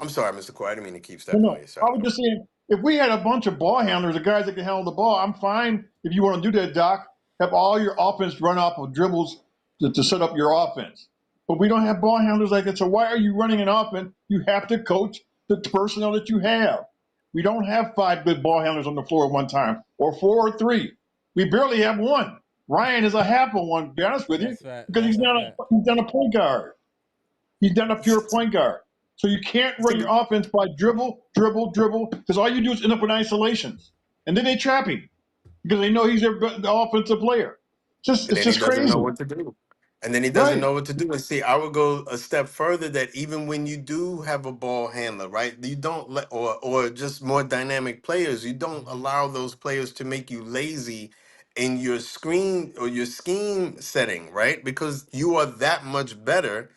I'm sorry, Mr. Quiet. I didn't mean to keep No, stepping on no. you. I Sorry. was just saying, if we had a bunch of ball handlers, the guys that can handle the ball, I'm fine. If you want to do that, Doc, have all your offense run off of dribbles to set up your offense. But we don't have ball handlers like that. So why are you running an offense? You have to coach the personnel that you have. We don't have 5 good ball handlers on the floor at one time, or 4 or 3. We barely have one. Ryan is a half of one, to be honest with you, That's fact. because That's a fact. he's not a point guard. He's not a pure point guard. So you can't run your offense by dribble, dribble, dribble, because all you do is end up with isolations. And then they trap him because they know he's the offensive player. And It's then he just doesn't know crazy. what to do. And then he doesn't Right. know what to do. And see, I would go a step further that even when you do have a ball handler, right? You don't let or just more dynamic players, you don't Mm-hmm. allow those players to make you lazy in your screen or your scheme setting, right? Because you are that much better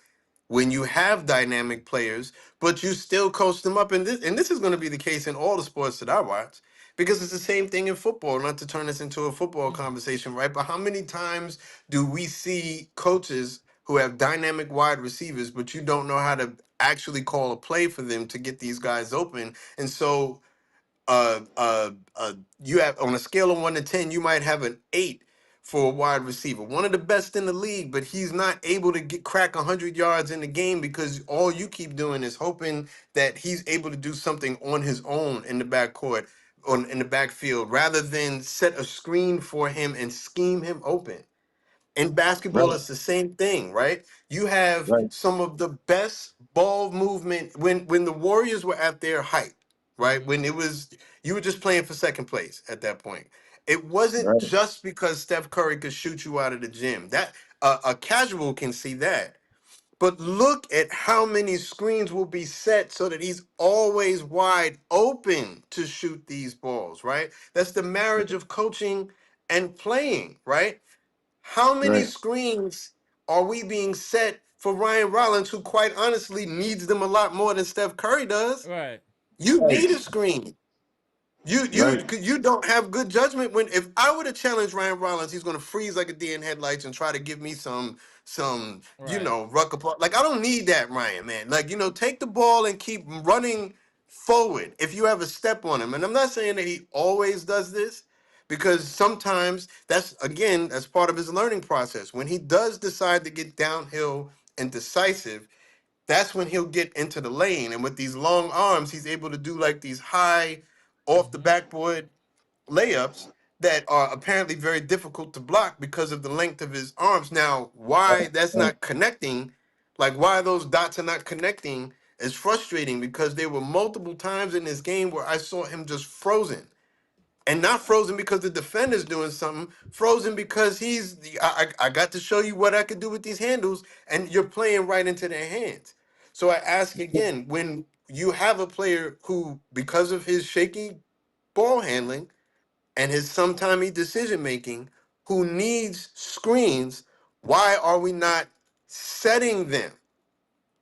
when you have dynamic players, but you still coach them up. And this is going to be the case in all the sports that I watch, because it's the same thing in football. Not to turn this into a football conversation, right? But how many times do we see coaches who have dynamic wide receivers, but you don't know how to actually call a play for them to get these guys open? And so you have, on a scale of 1 to 10, you might have an 8 for a wide receiver, one of the best in the league, but he's not able to get crack 100 yards in the game because all you keep doing is hoping that he's able to do something on his own in the backcourt, on in the backfield, rather than set a screen for him and scheme him open. In basketball, Right. it's the same thing, right? You have Right. some of the best ball movement when the Warriors were at their height, right? Mm-hmm. When it was you were just playing for second place at that point. It wasn't Right. just because Steph Curry could shoot you out of the gym. That a casual can see that. But look at how many screens will be set so that he's always wide open to shoot these balls, right? That's the marriage of coaching and playing, right? How many Right. screens are we being set for Ryan Rollins, who quite honestly needs them a lot more than Steph Curry does? Right. You Right. need a screen. Right. You don't have good judgment. When if I were to challenge Ryan Rollins, he's gonna freeze like a deer in headlights and try to give me some Right. ruck apart. Like I don't need that, Ryan, man. Like, take the ball and keep running forward if you have a step on him. And I'm not saying that he always does this, because sometimes that's part of his learning process. When he does decide to get downhill and decisive, that's when he'll get into the lane. And with these long arms, he's able to do like these high off the Mm-hmm. backboard layups that are apparently very difficult to block because of the length of his arms. Now, why that's Right. not connecting, like why those dots are not connecting, is frustrating, because there were multiple times in this game where I saw him just frozen. And not frozen because the defender's doing something, frozen because I got to show you what I could do with these handles, and you're playing right into their hands. So I ask again, when you have a player who, because of his shaky ball handling and his sometimey decision making, who needs screens, why are we not setting them?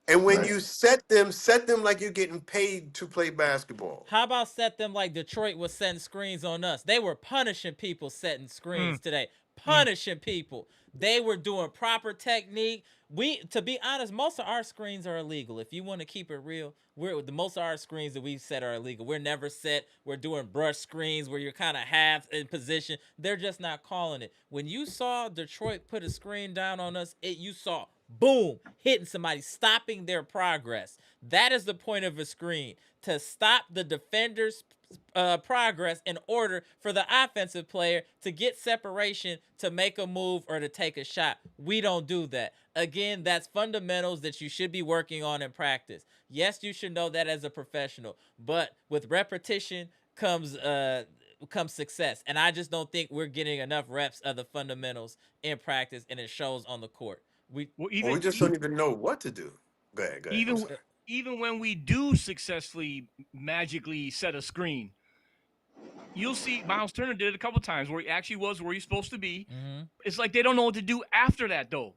And when Right. you set them like you're getting paid to play basketball. How about set them like Detroit was setting screens on us? They were punishing people setting screens Mm, today. mm. Punishing people. They were doing proper technique. To be honest, most of our screens are illegal. If you want to keep it real, the most of our screens that we've set are illegal. We're never set. We're doing brush screens where you're kind of half in position. They're just not calling it. When you saw Detroit put a screen down on us, you saw boom, hitting somebody, stopping their progress. That is the point of a screen, to stop the defender's progress in order for the offensive player to get separation, to make a move, or to take a shot. We don't do that. Again, that's fundamentals that you should be working on in practice. Yes, you should know that as a professional, but with repetition comes success. And I just don't think we're getting enough reps of the fundamentals in practice, and it shows on the court. Well, Or we just don't even know what to do. Go ahead. Go ahead. I'm even sorry. even when we do successfully magically set a screen, you'll see Miles Turner did it a couple times where he actually was where he's supposed to be. Mm-hmm. It's like they don't know what to do after that, though,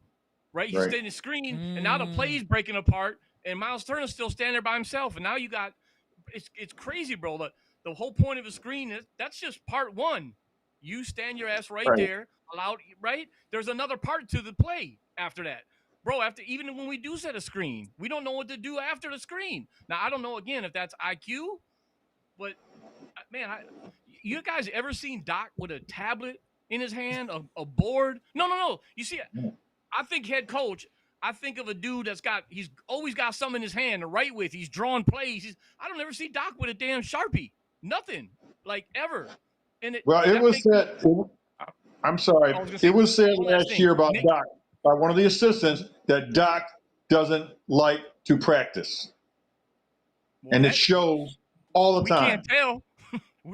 right? He's Right. staying the screen, and now the play's breaking apart, and Miles Turner's still standing there by himself, and now you got it's crazy, bro. The whole point of a screen is that's just part one. You stand your ass right there, allowed right. There's another part to the play after that, bro. After even when we do set a screen, we don't know what to do after the screen. Now I don't know again if that's IQ, but man, you guys ever seen Doc with a tablet in his hand, a board? No. You see, I think head coach. I think of a dude he's always got something in his hand to write with. He's drawing plays. I don't ever see Doc with a damn Sharpie. Nothing, like ever. And it was said. I'm sorry. It was said last year about Doc by one of the assistants that Doc doesn't like to practice, and it shows all the time. We can't tell.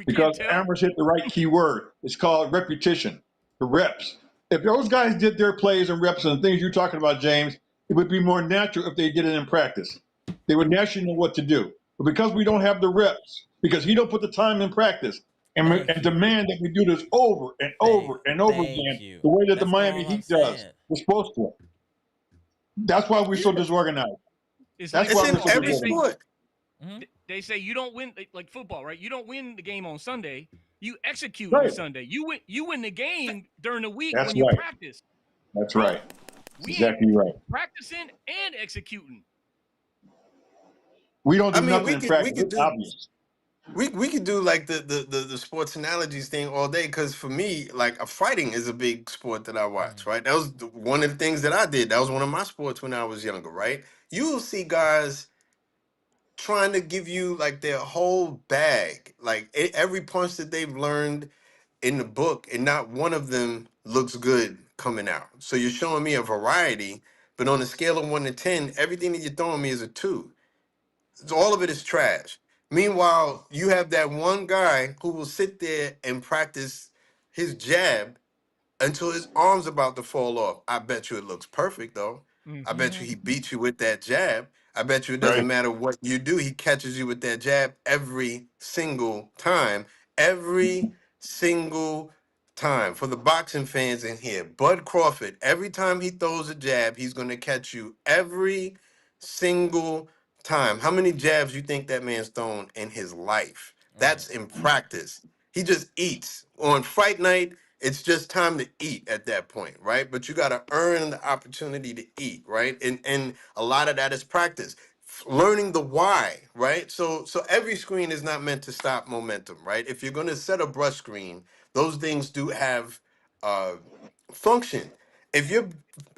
Because Amherst hit the right key word. It's called repetition, the reps. If those guys did their plays and reps and the things you're talking about, James, it would be more natural if they did it in practice. They would naturally know what to do. But because we don't have the reps, because he don't put the time in practice and demand that we do this over and over and over again, the way that the Miami Heat does, we're supposed to. That's why we're so disorganized. It's in every sport. They say you don't win like football, right? You don't win the game on Sunday. You execute on Sunday. You win the game during the week when you practice. That's right. Exactly right. Practicing and executing. We don't do nothing in practice. It's obvious. We could do like the sports analogies thing all day, because for me, like fighting is a big sport that I watch, right? That was one of the things that I did. That was one of my sports when I was younger, right? You'll see guys trying to give you like their whole bag, like every punch that they've learned in the book, and not one of them looks good coming out. So you're showing me a variety, but on a scale of 1 to 10, everything that you're throwing me is a 2. So all of it is trash. Meanwhile, you have that one guy who will sit there and practice his jab until his arm's about to fall off. I bet you it looks perfect, though. I bet you he beats you with that jab. I bet you it doesn't matter what you do. He catches you with that jab every single time. Every single time. For the boxing fans in here, Bud Crawford, every time he throws a jab, he's going to catch you every single time. How many jabs you think that man's thrown in his life? That's in practice. He just eats. On fight night, it's just time to eat at that point, right? But you got to earn the opportunity to eat, right? And a lot of that is practice. Learning the why, right? So every screen is not meant to stop momentum, right? If you're going to set a brush screen, those things do have function. If you're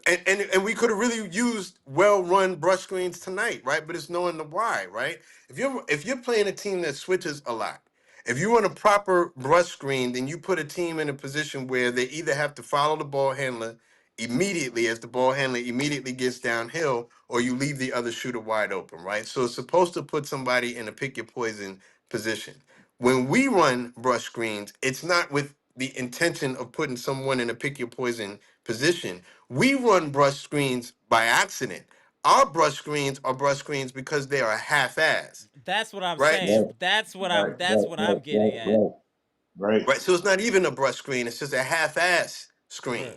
and we could have really used well-run brush screens tonight, right? But it's knowing the why, right? If you're playing a team that switches a lot, if you run a proper brush screen, then you put a team in a position where they either have to follow the ball handler immediately as the ball handler immediately gets downhill, or you leave the other shooter wide open, right? So it's supposed to put somebody in a pick your poison position. When we run brush screens, it's not with the intention of putting someone in a pick your poison position. We run brush screens by accident. Our brush screens are brush screens because they are half-ass. That's what I'm right? saying. That's what I'm getting at. Right. So it's not even a brush screen, it's just a half-ass screen.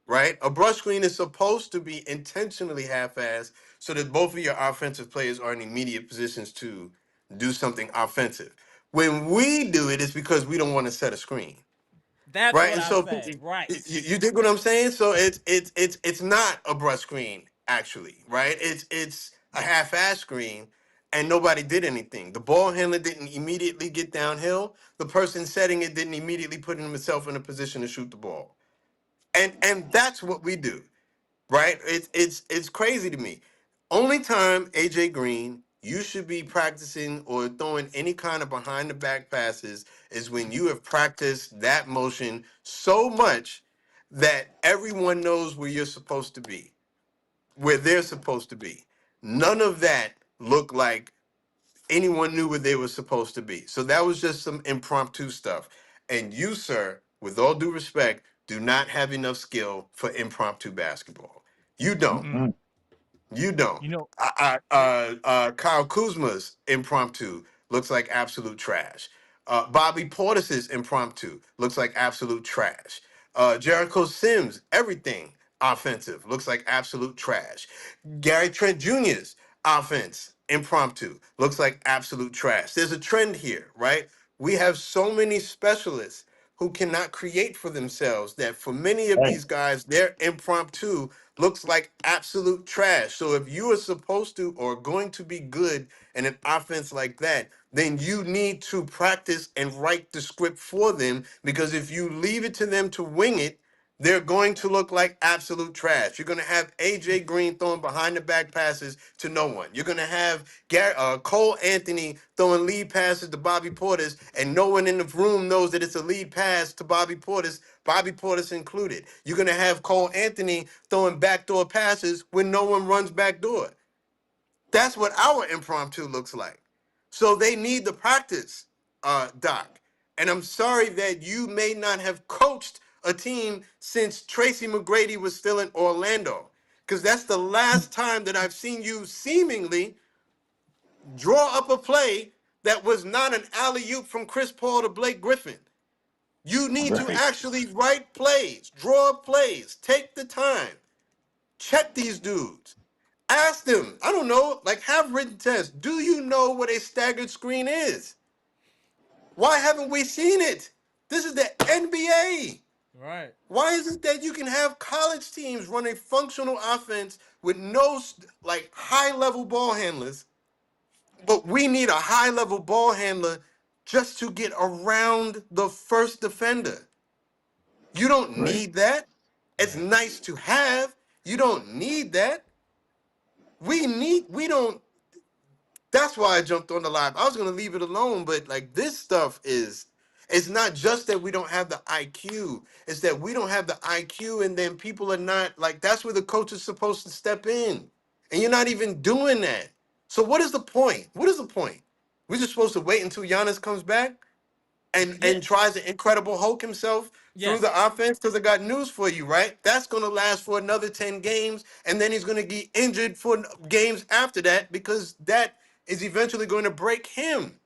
Right? A brush screen is supposed to be intentionally half-ass so that both of your offensive players are in immediate positions to do something offensive. When we do it, it's because we don't want to set a screen. That's right? what And I'm so saying. Right. you dig what I'm saying? So it's not a brush screen actually, right? It's a half-ass screen, and nobody did anything. The ball handler didn't immediately get downhill. The person setting it didn't immediately put himself in a position to shoot the ball. And that's what we do. right? It's crazy to me. Only time AJ Green you should be practicing or throwing any kind of behind the back passes is when you have practiced that motion so much that everyone knows where you're supposed to be, where they're supposed to be. None of that looked like anyone knew where they were supposed to be. So that was just some impromptu stuff. And you, sir, with all due respect, do not have enough skill for impromptu basketball. You don't. Mm-mm. You don't. You know, Kyle Kuzma's impromptu looks like absolute trash. Bobby Portis's impromptu looks like absolute trash. Jericho Sims, everything offensive looks like absolute trash. Gary Trent Jr.'s offense impromptu looks like absolute trash. There's a trend here, right? We have so many specialists who cannot create for themselves that for many of Right. these guys, their impromptu looks like absolute trash. So if you are supposed to or going to be good in an offense like that, then you need to practice and write the script for them, because if you leave it to them to wing it, they're going to look like absolute trash. You're going to have AJ Green throwing behind the back passes to no one. You're going to have Cole Anthony throwing lead passes to Bobby Portis, and no one in the room knows that it's a lead pass to Bobby Portis included. You're going to have Cole Anthony throwing backdoor passes when no one runs backdoor. That's what our impromptu looks like. So they need the practice, Doc. And I'm sorry that you may not have coached a team since Tracy McGrady was still in Orlando, because that's the last time that I've seen you seemingly draw up a play that was not an alley-oop from Chris Paul to Blake Griffin. You need to Right. actually write plays, draw up plays, take the time, check these dudes. Ask them, I don't know, like have written tests. Do you know what a staggered screen is? Why haven't we seen it? This is the NBA. Right. Why is it that you can have college teams run a functional offense with no like high level ball handlers, but we need a high level ball handler just to get around the first defender? You don't Right. need that. It's Right. nice to have. You don't need that. We don't. That's why I jumped on the live. I was gonna leave it alone, but like this stuff is, it's not just that we don't have the IQ, it's that we don't have the IQ, and then people are not like, that's where the coach is supposed to step in. And you're not even doing that. So what is the point? What is the point? We're just supposed to wait until Giannis comes back Yeah. and tries to Incredible Hulk himself through Yes. the offense? Because I got news for you, right? That's going to last for another 10 games, and then he's going to get injured for games after that, because that is eventually going to break him.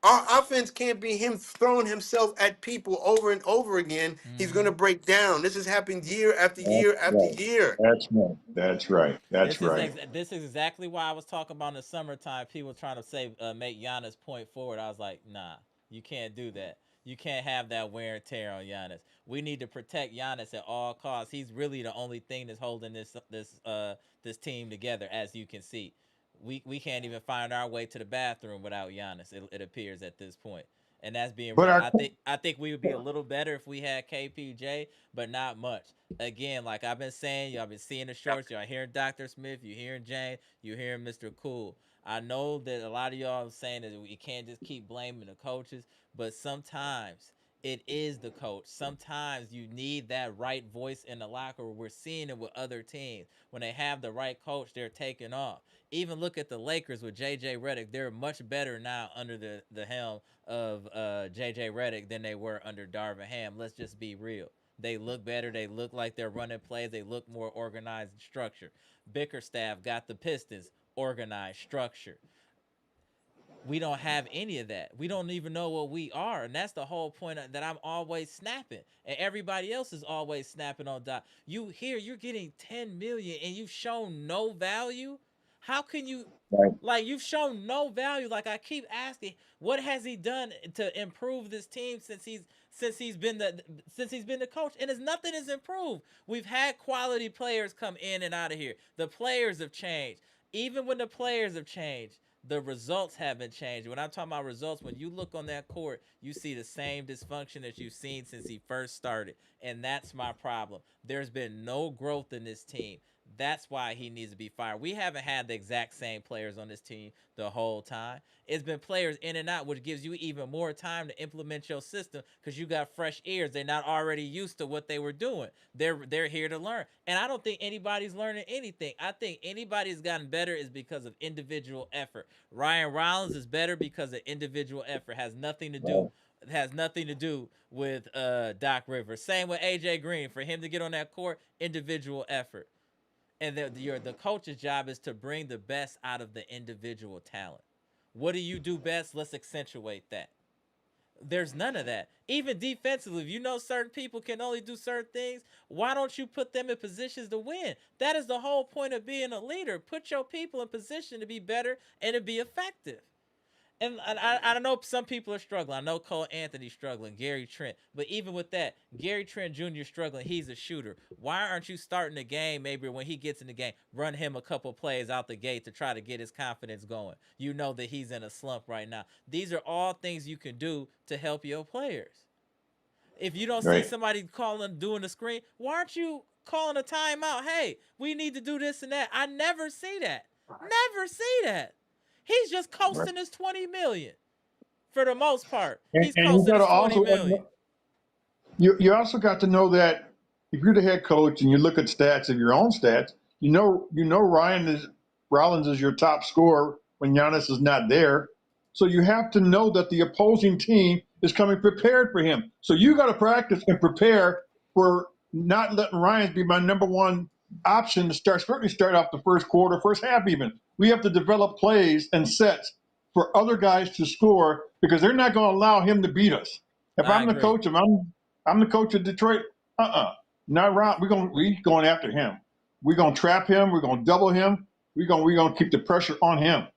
Our offense can't be him throwing himself at people over and over again. He's going Mm-hmm. to break down. This has happened year after That's year after right. year. That's right. That's right. That's right. This is exactly why I was talking about in the summertime. People trying to say make Giannis point forward. I was like, nah, you can't do that. You can't have that wear and tear on Giannis. We need to protect Giannis at all costs. He's really the only thing that's holding this team together, as you can see. We can't even find our way to the bathroom without Giannis. It appears at this point, and that's being But real. our I think we would be a little better if we had KPJ, but not much. Again, like I've been saying, y'all been seeing the shorts. Y'all hearing Dr. Smith, you hearing James, you hearing Mr. Cool. I know that a lot of y'all are saying that we can't just keep blaming the coaches, but sometimes it is the coach. Sometimes you need that right voice in the locker room. We're seeing it with other teams. When they have the right coach, they're taking off. Even look at the Lakers with JJ Redick. They're much better now under the helm of JJ Redick than they were under Darvin Ham. Let's just be real. They look better. They look like they're running plays. They look more organized and structured. Bickerstaff got the Pistons organized, structured. We don't have any of that. We don't even know what we are, and that's the whole point that I'm always snapping, and everybody else is always snapping on Doc. You here, you're getting 10 million, and you've shown no value. How can you? right. Like you've shown no value. Like I keep asking, what has he done to improve this team since he's been the coach? And it's nothing has improved. We've had quality players come in and out of here. The players have changed. Even when the players have changed, the results haven't changed. When I'm talking about results, when you look on that court, you see the same dysfunction that you've seen since he first started. And that's my problem. There's been no growth in this team. That's why he needs to be fired. We haven't had the exact same players on this team the whole time. It's been players in and out, which gives you even more time to implement your system because you got fresh ears. They're not already used to what they were doing. They're here to learn. And I don't think anybody's learning anything. I think anybody's gotten better is because of individual effort. Ryan Rollins is better because of individual effort. Has nothing to do with Doc Rivers. Same with AJ Green. For him to get on that court, individual effort. And the coach's job is to bring the best out of the individual talent. What do you do best? Let's accentuate that. There's none of that. Even defensively, if you know certain people can only do certain things, why don't you put them in positions to win? That is the whole point of being a leader. Put your people in position to be better and to be effective. And I know some people are struggling. I know Cole Anthony's struggling, Gary Trent. But even with that, Gary Trent Jr. struggling, he's a shooter. Why aren't you starting the game maybe when he gets in the game, run him a couple plays out the gate to try to get his confidence going? You know that he's in a slump right now. These are all things you can do to help your players. If you don't see somebody doing the screen, why aren't you calling a timeout? Hey, we need to do this and that. I never see that. Never see that. He's just coasting his 20 million for the most part. He's coasting his 20 million. You also got to know that if you're the head coach and you look at stats of your own stats, you know Rollins is your top scorer when Giannis is not there. So you have to know that the opposing team is coming prepared for him. So you got to practice and prepare for not letting Ryan be my number one option to certainly start off the first quarter, first half even. We have to develop plays and sets for other guys to score because they're not going to allow him to beat us. If I'm the coach, I'm the coach of Detroit. Not Ron. We going after him. We're gonna trap him. We're gonna double him. We're gonna keep the pressure on him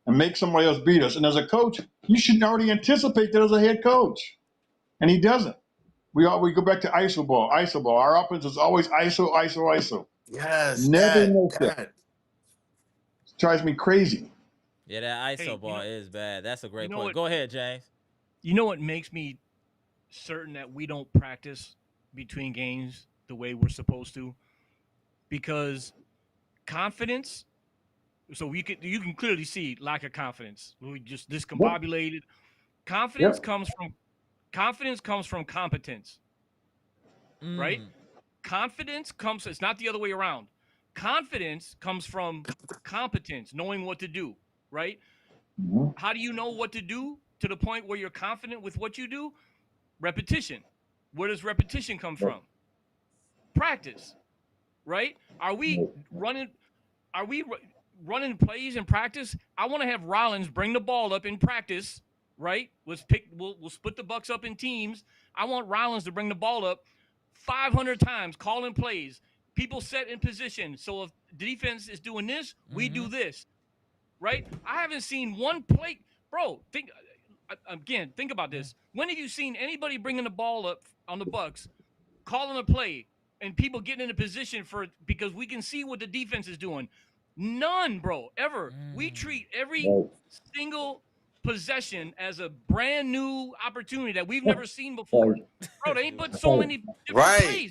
and make somebody else beat us. And as a coach, you should already anticipate that as a head coach, and he doesn't. We go back to ISO ball. ISO ball. Our offense is always ISO, ISO, ISO. Yes, Never that. It drives me crazy. Yeah, that ISO ball is bad. That's a great point. Go ahead, James. You know what makes me certain that we don't practice between games the way we're supposed to? Because confidence, so you can clearly see lack of confidence. We just discombobulated. Confidence comes from competence. Right? Confidence comes, it's not the other way around. Confidence comes from competence, knowing what to do, right? How do you know what to do to the point where you're confident with what you do? Repetition. Where does repetition come from? Practice, right? Are we running plays in practice? I want to have Rollins bring the ball up in practice, right? We'll split the Bucks up in teams. I want Rollins to bring the ball up 500 times, calling plays, people set in position. So if the defense is doing this, we do this, right? I haven't seen one play, bro. Think about this. When have you seen anybody bringing the ball up on the Bucks, calling a play, and people getting in a position because we can see what the defense is doing? None, bro, ever. We treat every single possession as a brand new opportunity that we've never seen before. Bro, they ain't but so many different plays.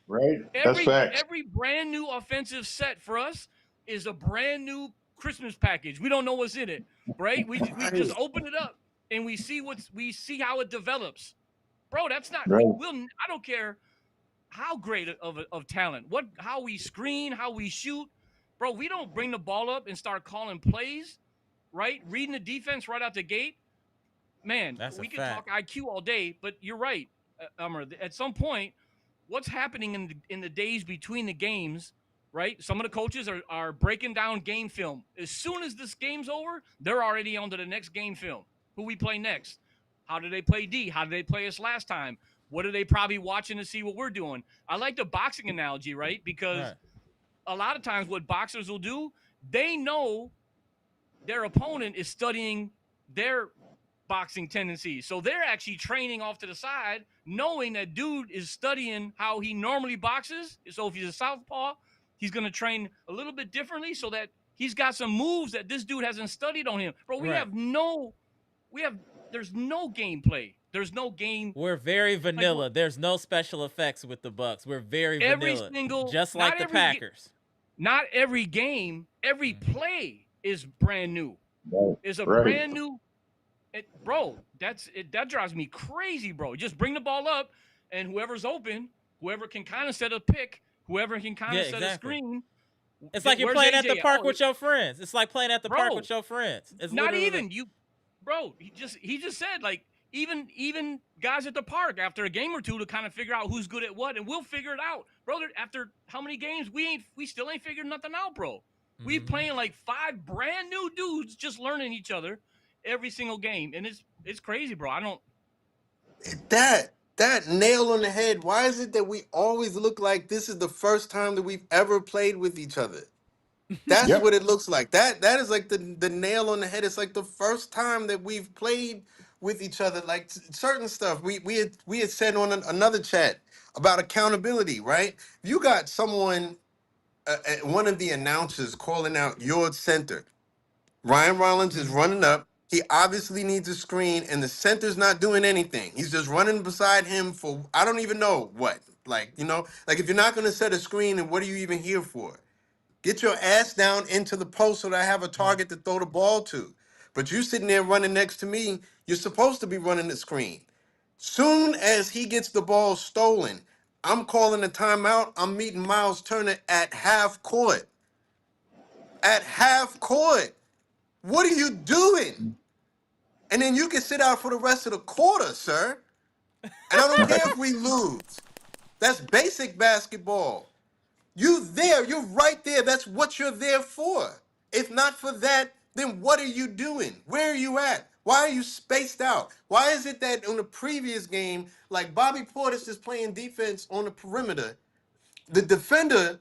Right. That's facts. Every brand new offensive set for us is a brand new Christmas package. We don't know what's in it, right? We just open it up and we see how it develops. Bro, that's not I don't care how great of talent, how we screen, how we shoot. Bro, we don't bring the ball up and start calling plays, right? Reading the defense right out the gate. Man, we can talk IQ all day, but you're right, Amar. At some point, what's happening in the days between the games, right? Some of the coaches are breaking down game film. As soon as this game's over, they're already on to the next game film. Who we play next? How did they play D? How did they play us last time? What are they probably watching to see what we're doing? I like the boxing analogy, right? Because a lot of times what boxers will do, they know their opponent is studying their boxing tendencies. So they're actually training off to the side, knowing that dude is studying how he normally boxes. So if he's a southpaw, he's going to train a little bit differently so that he's got some moves that this dude hasn't studied on him. Bro, there's no gameplay. There's no game. We're very vanilla. There's no special effects with the Bucks. We're very vanilla. Just like the Packers. not every game, every play is brand new. Right. Is a Right. brand new, bro. That drives me crazy, bro. Just bring the ball up, and whoever's open, whoever can kind of set a pick, whoever can kind Yeah, of set a exactly. screen. It's like you're Where's playing at the AJ? park Oh, with your friends. It's like playing at the park bro, with your friends. It's not literally even you, bro. He just said like even guys at the park after a game or two to kind of figure out who's good at what, and we'll figure it out, brother. After how many games we still ain't figured nothing out, bro. We playing like 5 brand new dudes just learning each other every single game, and it's crazy, bro. I don't. That nail on the head. Why is it that we always look like this is the first time that we've ever played with each other? That's Yep. what it looks like. That is like the nail on the head. It's like the first time that we've played with each other. Like certain stuff we had said on another chat about accountability, right? You got someone, one of the announcers calling out your center. Ryan Rollins is running up. He obviously needs a screen, and the center's not doing anything. He's just running beside him for I don't even know what. Like, like if you're not going to set a screen, then what are you even here for? Get your ass down into the post so that I have a target to throw the ball to. But you sitting there running next to me, you're supposed to be running the screen. Soon as he gets the ball stolen, I'm calling a timeout. I'm meeting Miles Turner at half court. At half court. What are you doing? And then you can sit out for the rest of the quarter, sir. And I don't care if we lose. That's basic basketball. You're right there. That's what you're there for. If not for that, then what are you doing? Where are you at? Why are you spaced out? Why is it that on the previous game, like Bobby Portis is playing defense on the perimeter, the defender,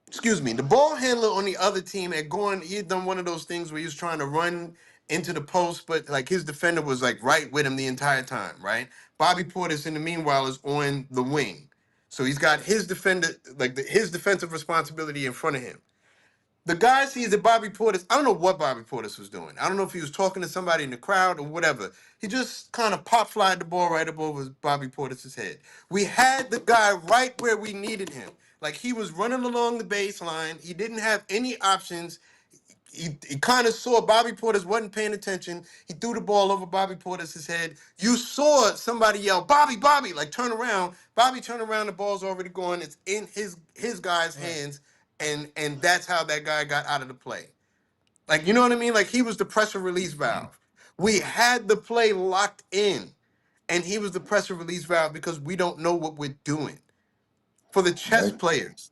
excuse me, the ball handler on the other team had gone, he had done one of those things where he was trying to run into the post, but like his defender was like right with him the entire time, right? Bobby Portis, in the meanwhile, is on the wing. So he's got his defender, like his defensive responsibility in front of him. The guy sees that Bobby Portis, I don't know what Bobby Portis was doing. I don't know if he was talking to somebody in the crowd or whatever. He just kind of pop flied the ball right up over Bobby Portis's head. We had the guy right where we needed him. Like he was running along the baseline. He didn't have any options. He kind of saw Bobby Portis wasn't paying attention. He threw the ball over Bobby Portis' head. You saw somebody yell, Bobby, Bobby, like turn around. Bobby turned around, the ball's already gone. It's in his guy's hands. And that's how that guy got out of the play. Like, you know what I mean? Like he was the pressure release valve. We had the play locked in, and he was the pressure release valve because we don't know what we're doing. For the chess Right. players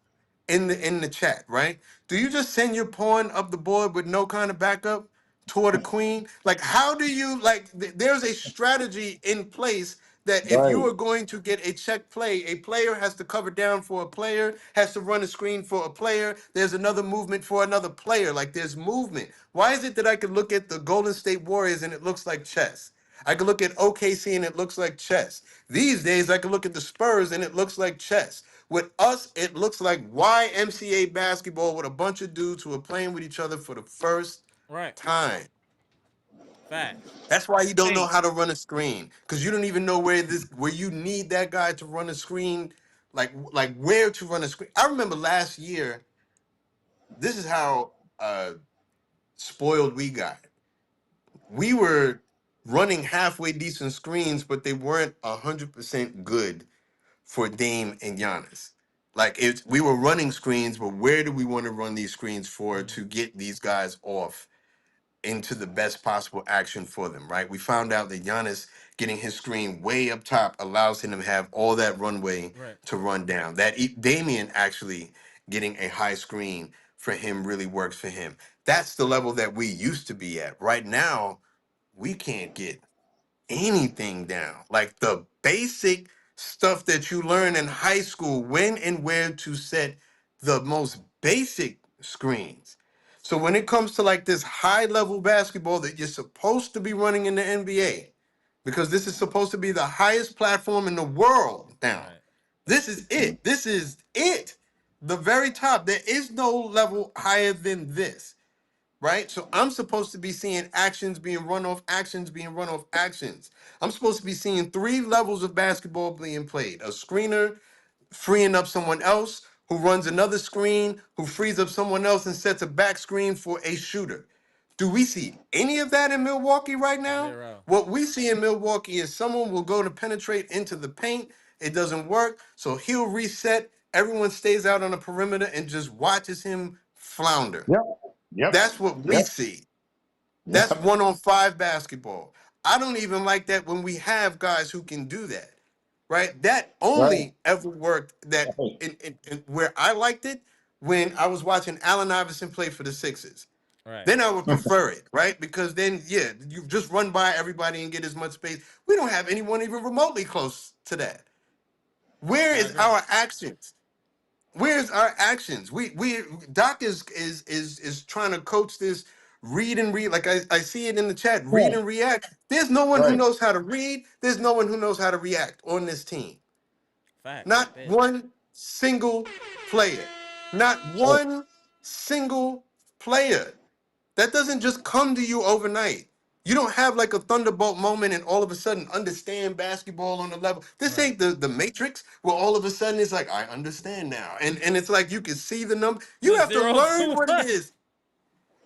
in the chat, right? Do you just send your pawn up the board with no kind of backup toward a queen? Like, how do you like? There's a strategy in place that if you Right. are going to get a check play, a player has to cover down for a player, has to run a screen for a player. There's another movement for another player. Like, there's movement. Why is it that I could look at the Golden State Warriors and it looks like chess? I could look at OKC and it looks like chess. These days, I could look at the Spurs and it looks like chess. With us, it looks like YMCA basketball with a bunch of dudes who are playing with each other for the first right. time. Facts. That's why you don't know Hey, how to run a screen, because you don't even know where you need that guy to run a screen, like where to run a screen. I remember last year. This is how spoiled we got. We were running halfway decent screens, but they weren't 100% good for Dame and Giannis. Like we were running screens, but where do we want to run these screens for to get these guys off into the best possible action for them, right? We found out that Giannis getting his screen way up top allows him to have all that runway Right. to run down. That Damian actually getting a high screen for him really works for him. That's the level that we used to be at. Right now, we can't get anything down. Like the basic stuff that you learn in high school, when and where to set the most basic screens. So when it comes to like this high level basketball that you're supposed to be running in the NBA, because this is supposed to be the highest platform in the world now. Right. This is it. This is it. The very top. There is no level higher than this, right? So I'm supposed to be seeing actions being run off actions being run off actions. I'm supposed to be seeing 3 levels of basketball being played. A screener freeing up someone else who runs another screen, who frees up someone else and sets a back screen for a shooter. Do we see any of that in Milwaukee right now? Zero. What we see in Milwaukee is someone will go to penetrate into the paint. It doesn't work. So he'll reset. Everyone stays out on the perimeter and just watches him flounder. Yep. Yep. That's what we see. That's 1-on-5 basketball. I don't even like that when we have guys who can do that, right? That only ever worked that in where I liked it when I was watching Allen Iverson play for the Sixers. Right. Then I would prefer it, right? Because then, yeah, you just run by everybody and get as much space. We don't have anyone even remotely close to that. Where is our actions? Where's our actions? We Doc is trying to coach this read and read. Like I see it in the chat, read and react. There's no one who knows how to read. There's no one who knows how to react on this team. Facts. Not one single player. Not one single player. That doesn't just come to you overnight. You don't have like a thunderbolt moment and all of a sudden understand basketball on the level. This ain't the Matrix where all of a sudden it's like, I understand now. And it's like you can see the number. You have to learn what it is.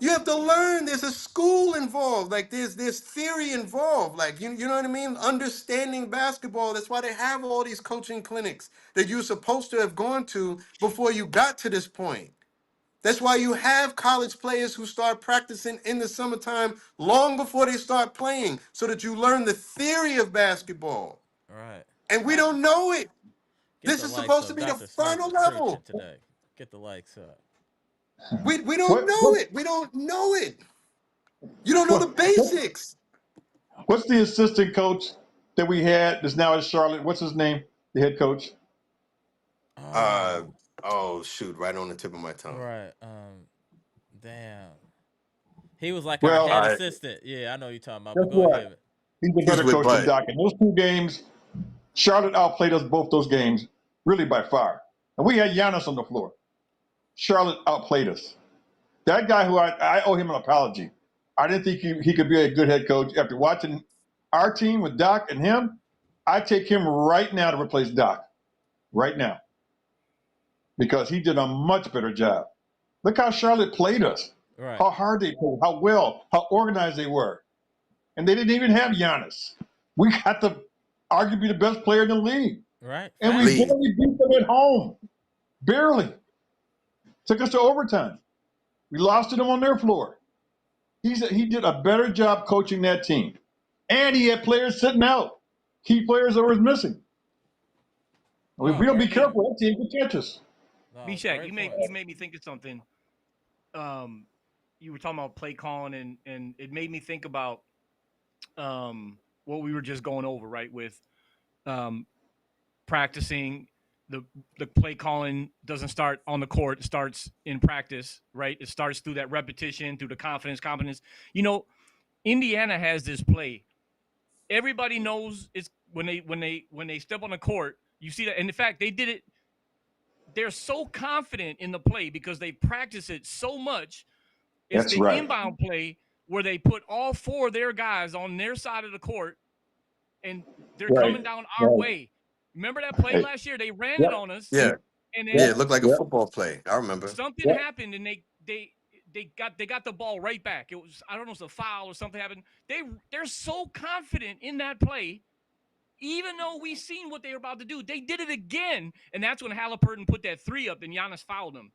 You have to learn. There's a school involved. Like there's theory involved. Like you know what I mean? Understanding basketball. That's why they have all these coaching clinics that you're supposed to have gone to before you got to this point. That's why you have college players who start practicing in the summertime long before they start playing so that you learn the theory of basketball. Right. And we don't know it. This is supposed to be the final level. Today. Get the likes up. We don't know it. We don't know it. You don't know the basics. What's the assistant coach that we had that's now in Charlotte? What's his name? The head coach? Oh shoot, right on the tip of my tongue. Right. Damn. He was like our head assistant. Yeah, I know you're talking about. But go ahead. He's a better coach than Doc. In those 2 games, Charlotte outplayed us both those games, really by far. And we had Giannis on the floor. Charlotte outplayed us. That guy who I owe him an apology. I didn't think he could be a good head coach. After watching our team with Doc and him, I take him right now to replace Doc. Right now. Because he did a much better job. Look how Charlotte played us. Right. How hard they played, how well, how organized they were. And they didn't even have Giannis. We got arguably the best player in the league. Right. And we barely beat them at home. Barely. Took us to overtime. We lost to them on their floor. He did a better job coaching that team. And he had players sitting out. Key players that were missing. If we don't be careful, that team can catch us. B-Shack, you made me think of something. You were talking about play calling, and it made me think about what we were just going over, right? With practicing, the play calling doesn't start on the court; it starts in practice, right? It starts through that repetition, through the confidence. You know, Indiana has this play. Everybody knows it's when they step on the court. You see that, and in fact, they did it. They're so confident in the play because they practice it so much. It's the inbound play where they put all 4 of their guys on their side of the court, and they're coming down our way. Remember that play last year? They ran it on us. Yeah. And then, it looked like a football play. I remember. Something happened, and they got the ball right back. It was, I don't know, it was a foul or something happened. They're so confident in that play. Even though we seen what they were about to do, they did it again, and that's when Halliburton put that 3 up and Giannis fouled him.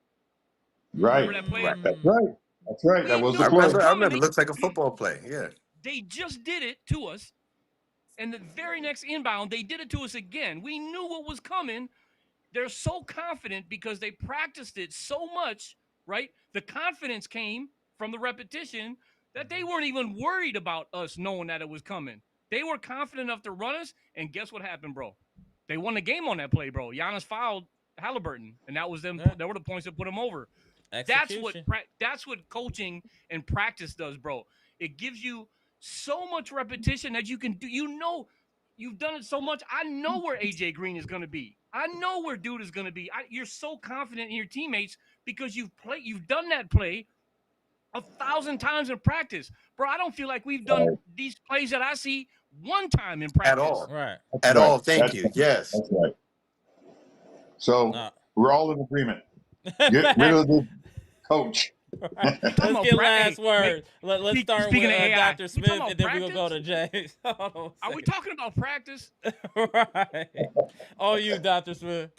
Right. Remember that play? That's right. That was the play. I remember. It looks like a football play. Yeah. They just did it to us, and the very next inbound, they did it to us again. We knew what was coming. They're so confident because they practiced it so much, right? The confidence came from the repetition that they weren't even worried about us knowing that it was coming. They were confident enough to run us, and guess what happened, bro? They won the game on that play, bro. Giannis fouled Halliburton, and that was them. Yeah. That were the points that put him over. That's what coaching and practice does, bro. It gives you so much repetition that you can do. You know, you've done it so much. I know where AJ Green is going to be. I know where dude is going to be. You're so confident in your teammates because you've done that play 1,000 times in practice, bro. I don't feel like we've done these plays that I see one time in practice. At all. Right. At all. Thank you. Yes. That's right. So We're all in agreement. Get rid of the coach. You talking Let's about get last words. Let's start speaking with of AI, Dr. you Smith, talking about and then we're gonna go practice? to James. Hold on a Are we second. talking about practice? Right. On you, Dr. Smith.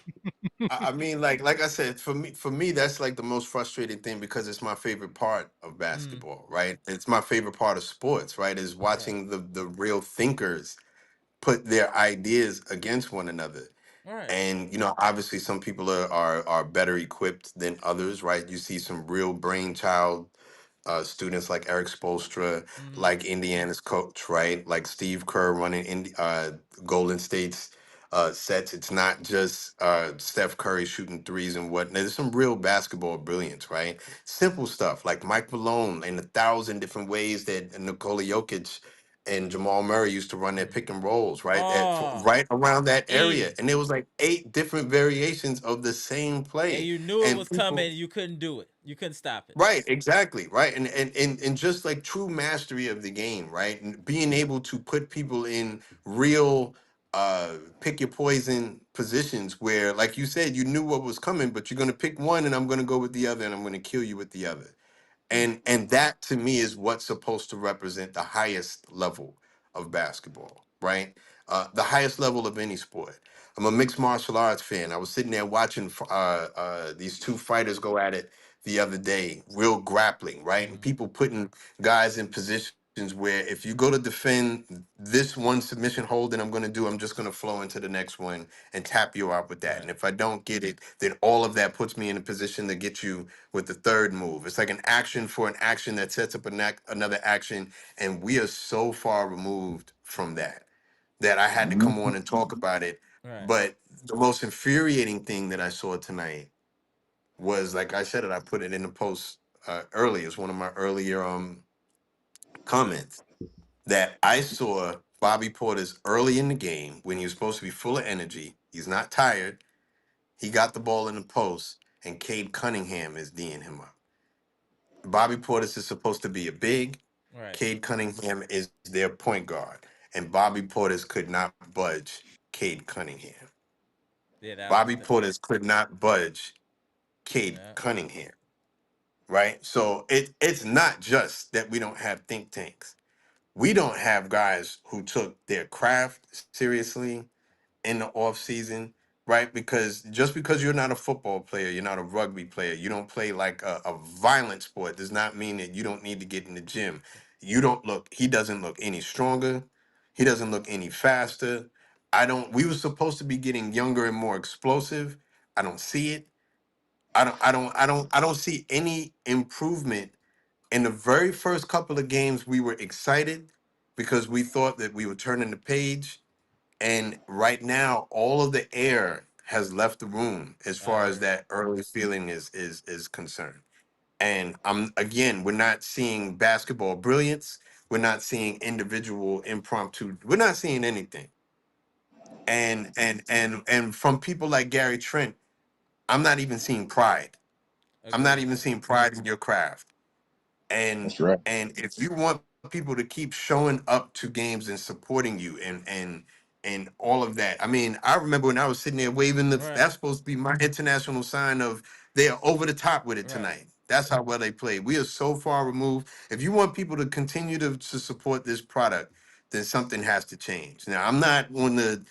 I mean, like I said, for me, that's like the most frustrating thing because it's my favorite part of Mm, basketball, right? It's my favorite part of sports, right? Is right. watching the real thinkers put their ideas against one another. Right. And obviously some people are better equipped than others, right? You see some real brainchild students like Eric Spoelstra, Mm-hmm. like Indiana's coach, right? Like Steve Kerr running Golden State's sets. It's not just Steph Curry shooting threes and whatnot. There's some real basketball brilliance, right? Simple stuff like Mike Malone and 1,000 different ways that Nikola Jokic and Jamal Murray used to run their pick and rolls, right? Oh, Right around that area. easy. And there was like 8 different variations of the same And play. you knew it And was people coming. You couldn't do it. You couldn't stop it. Right, exactly, right, and just like true mastery of the game, right, and being able to put people in real pick your poison positions where, like you said, you knew what was coming, but you're gonna pick one, and I'm gonna go with the other, and I'm gonna kill you with the other, and that to me is what's supposed to represent the highest level of basketball, right? The highest level of any sport. I'm a mixed martial arts fan. I was sitting there watching these two fighters go at it the other day, real grappling, right? And people putting guys in positions where if you go to defend this one submission hold that I'm going to do, I'm just going to flow into the next one and tap you out with that. Right. And if I don't get it, then all of that puts me in a position to get you with the third move. It's like an action for an action that sets up another action. And we are so far removed from that I had to come on and talk about it. Right. But the most infuriating thing that I saw tonight was, like I said it, I put it in the post early. It's one of my earlier comments that I saw Bobby Portis early in the game when he was supposed to be full of energy. He's not tired. He got the ball in the post, and Cade Cunningham is D'ing him up. Bobby Portis is supposed to be a big. Right. Cade Cunningham is their point guard, and Bobby Portis could not budge Cade Cunningham. Yeah, that was Bobby Portis could not budge Cade yeah. Cunningham, right? So it's not just that we don't have think tanks. We don't have guys who took their craft seriously in the off season, right? Because just because you're not a football player, you're not a rugby player, you don't play like a violent sport, does not mean that you don't need to get in the gym. He doesn't look any stronger. He doesn't look any faster. We were supposed to be getting younger and more explosive. I don't see it. I don't see any improvement. In the very first couple of games, we were excited because we thought that we were turning the page. And right now, all of the air has left the room as I far as agree. that early feeling is concerned. And we're not seeing basketball brilliance. We're not seeing individual impromptu. We're not seeing anything. And from people like Gary Trent, I'm not even seeing pride. I'm not Agreed. even seeing pride in your craft. and That's right. and if you want people to keep showing up to games and supporting you and all of that, I mean, I remember when I was sitting there waving Right. that's supposed to be my international sign of they're over the top with it Right. tonight. That's how well they play. We are so far removed. If you want people to continue to support this product, then something has to change. Now, I'm not on the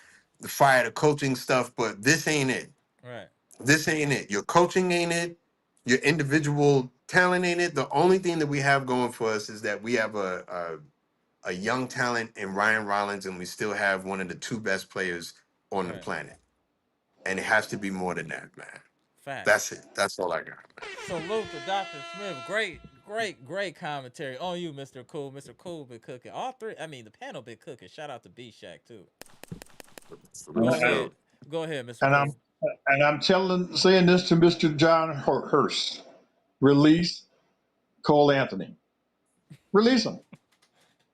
fire the coaching stuff, but this ain't it. Right. This ain't it. Your coaching ain't it. Your individual talent ain't it. The only thing that we have going for us is that we have a young talent in Ryan Rollins, and we still have one of the two best players on the Right. planet. And it has to be more than that, man. Facts. That's it. That's all I got, man. Salute to Dr. Smith. Great commentary on you, Mr. Cool. Mr. Cool been cooking. All three. I mean, the panel been cooking. Shout out to B Shack too. Salute, Go And, ahead. salute. Go ahead, Mr. and I'm Cool. and I'm saying this to Mr. John Hurst. Release Cole Anthony. Release him.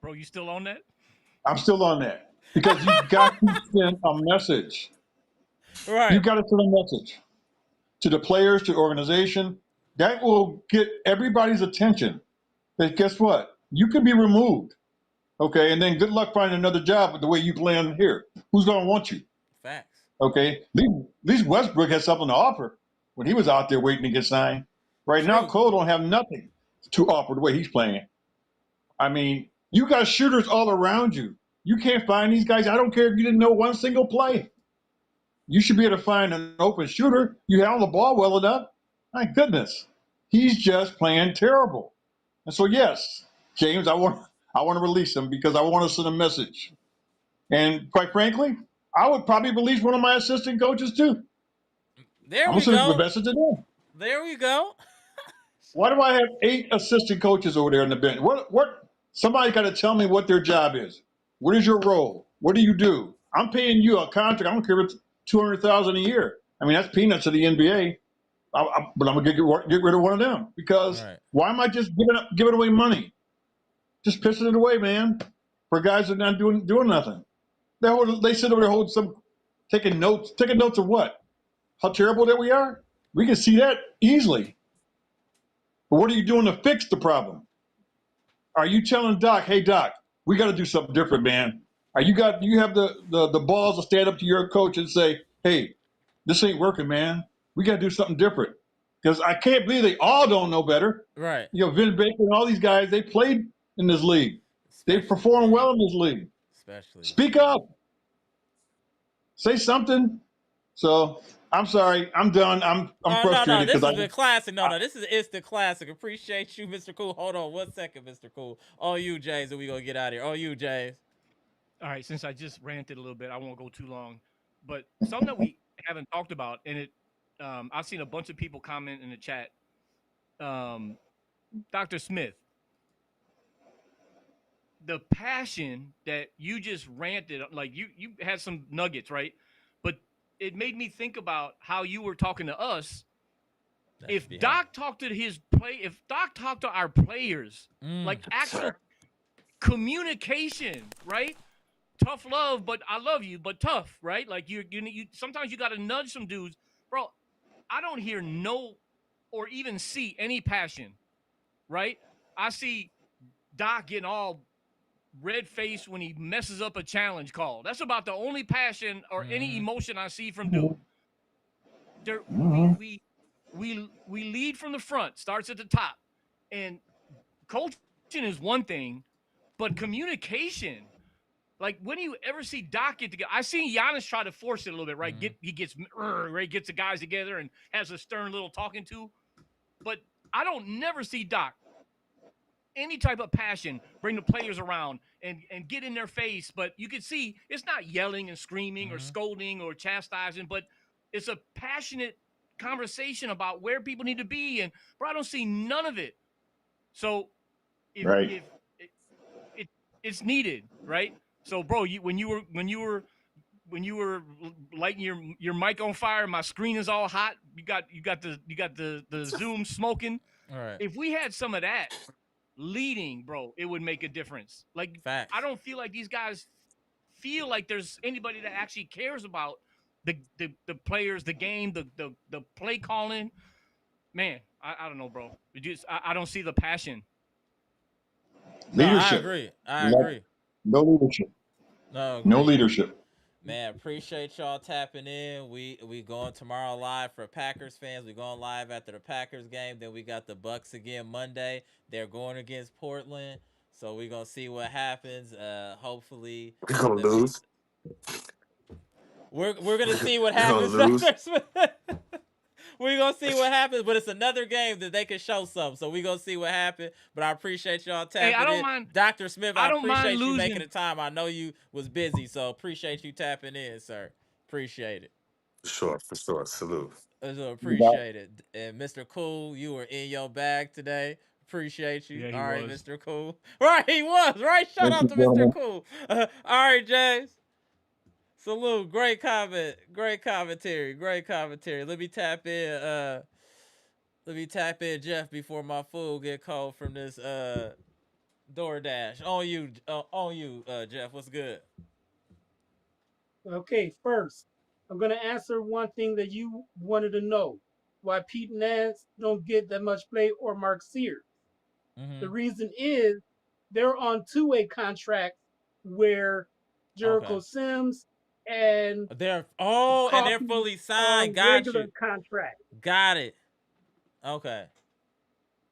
Bro, you still on that? I'm still on that because you've got to send a message. Right. You've got to send a message to the players, to the organization. That will get everybody's attention. But guess what? You can be removed. Okay, and then good luck finding another job with the way you play on here. Who's going to want you? Facts. Okay, at least Westbrook has something to offer. when he was out there waiting to get signed. Right now, True. Cole don't have nothing to offer the way he's playing. I mean, you got shooters all around you. You can't find these guys. I don't care if you didn't know one single play. You should be able to find an open shooter. You handle the ball well enough. My goodness, he's just playing terrible. And so, yes, James, I want to release him because I want to send a message. And quite frankly, I would probably release one of my assistant coaches too. There I'm we gonna send a go. message to them. There we go. Why do I have 8 assistant coaches over there in the bench? What? Somebody got to tell me what their job is. What is your role? What do you do? I'm paying you a contract. I don't care if it's $200,000 a year. I mean, that's peanuts to the NBA. But I'm gonna get rid of one of them because why am I just giving away money? Just pissing it away, man, for guys that are not doing nothing. They sit over there holding taking notes. Taking notes of what? How terrible that we are? We can see that easily. But what are you doing to fix the problem? Are you telling Doc, hey Doc, we got to do something different, man? Do you have the balls to stand up to your coach and say, hey, this ain't working, man. We got to do something different. Because I can't believe they all don't know better. Right. You know, Vin Baker and all these guys, they played in this league. They performed well in this league. Especially. Speak up. Say something. So I'm sorry. I'm done. I'm frustrated. No. This is the classic. No. This is instant classic. Appreciate you, Mr. Cool. Hold on 1 second, Mr. Cool. All you, Jays, and we gonna get out of here. All you, Jays. All right. Since I just ranted a little bit, I won't go too long. But something that we haven't talked about, and I've seen a bunch of people comment in the chat. Dr. Smith, the passion that you just ranted, like you had some nuggets, right? But it made me think about how you were talking to us. If Doc talked to our players, like actual communication, right? Tough love, but I love you, but tough, right? Like you sometimes you got to nudge some dudes, bro. I don't hear no or even see any passion, right? I see Doc getting all red-faced when he messes up a challenge call. That's about the only passion or any emotion I see from dude. We lead from the front, starts at the top, and coaching is one thing, but communication. Like, when do you ever see Doc get together? I've seen Giannis try to force it a little bit, right? He gets the guys together and has a stern little talking to. But I don't never see Doc any type of passion, bring the players around and get in their face. But you can see it's not yelling and screaming or scolding or chastising, but it's a passionate conversation about where people need to be. And bro, I don't see none of it. So if it's needed, right? So bro, when you were lighting your mic on fire, my screen is all hot. You got the Zoom smoking. All right. If we had some of that leading, bro, it would make a difference. Like, facts. I don't feel like these guys feel like there's anybody that actually cares about the players, the game, the play calling. Man, I don't know, bro. I don't see the passion. Leadership. I agree. No leadership. No leadership. Man, appreciate y'all tapping in. We going tomorrow live for Packers fans. We going live after the Packers game. Then we got the Bucks again Monday. They're going against Portland. So we're gonna see what happens. Hopefully We're gonna lose. We're gonna see what happens. We're going to see what happens, but it's another game that they can show something. So we're going to see what happens. But I appreciate y'all tapping in. I don't mind. Dr. Smith, I appreciate you losing. making the time. I know you was busy, so appreciate you tapping in, sir. Appreciate it. For sure. Salute. Appreciate it. And Mr. Cool, you were in your bag today. Appreciate you. Yeah, all right, was. Mr. Cool. Right, he was. Right, shout out to Mr. Cool. All right, James. Salute. Great comment. Great commentary. Let me tap in. Jeff, before my food get cold from this DoorDash. On you, Jeff. What's good? Okay, first, I'm gonna answer one thing that you wanted to know: why Pete Nance don't get that much play or Mark Sears. The reason is they're on two-way contracts where Jericho Sims and they're and they're Coffee fully signed. on Got regular you. contract. Got it. Okay.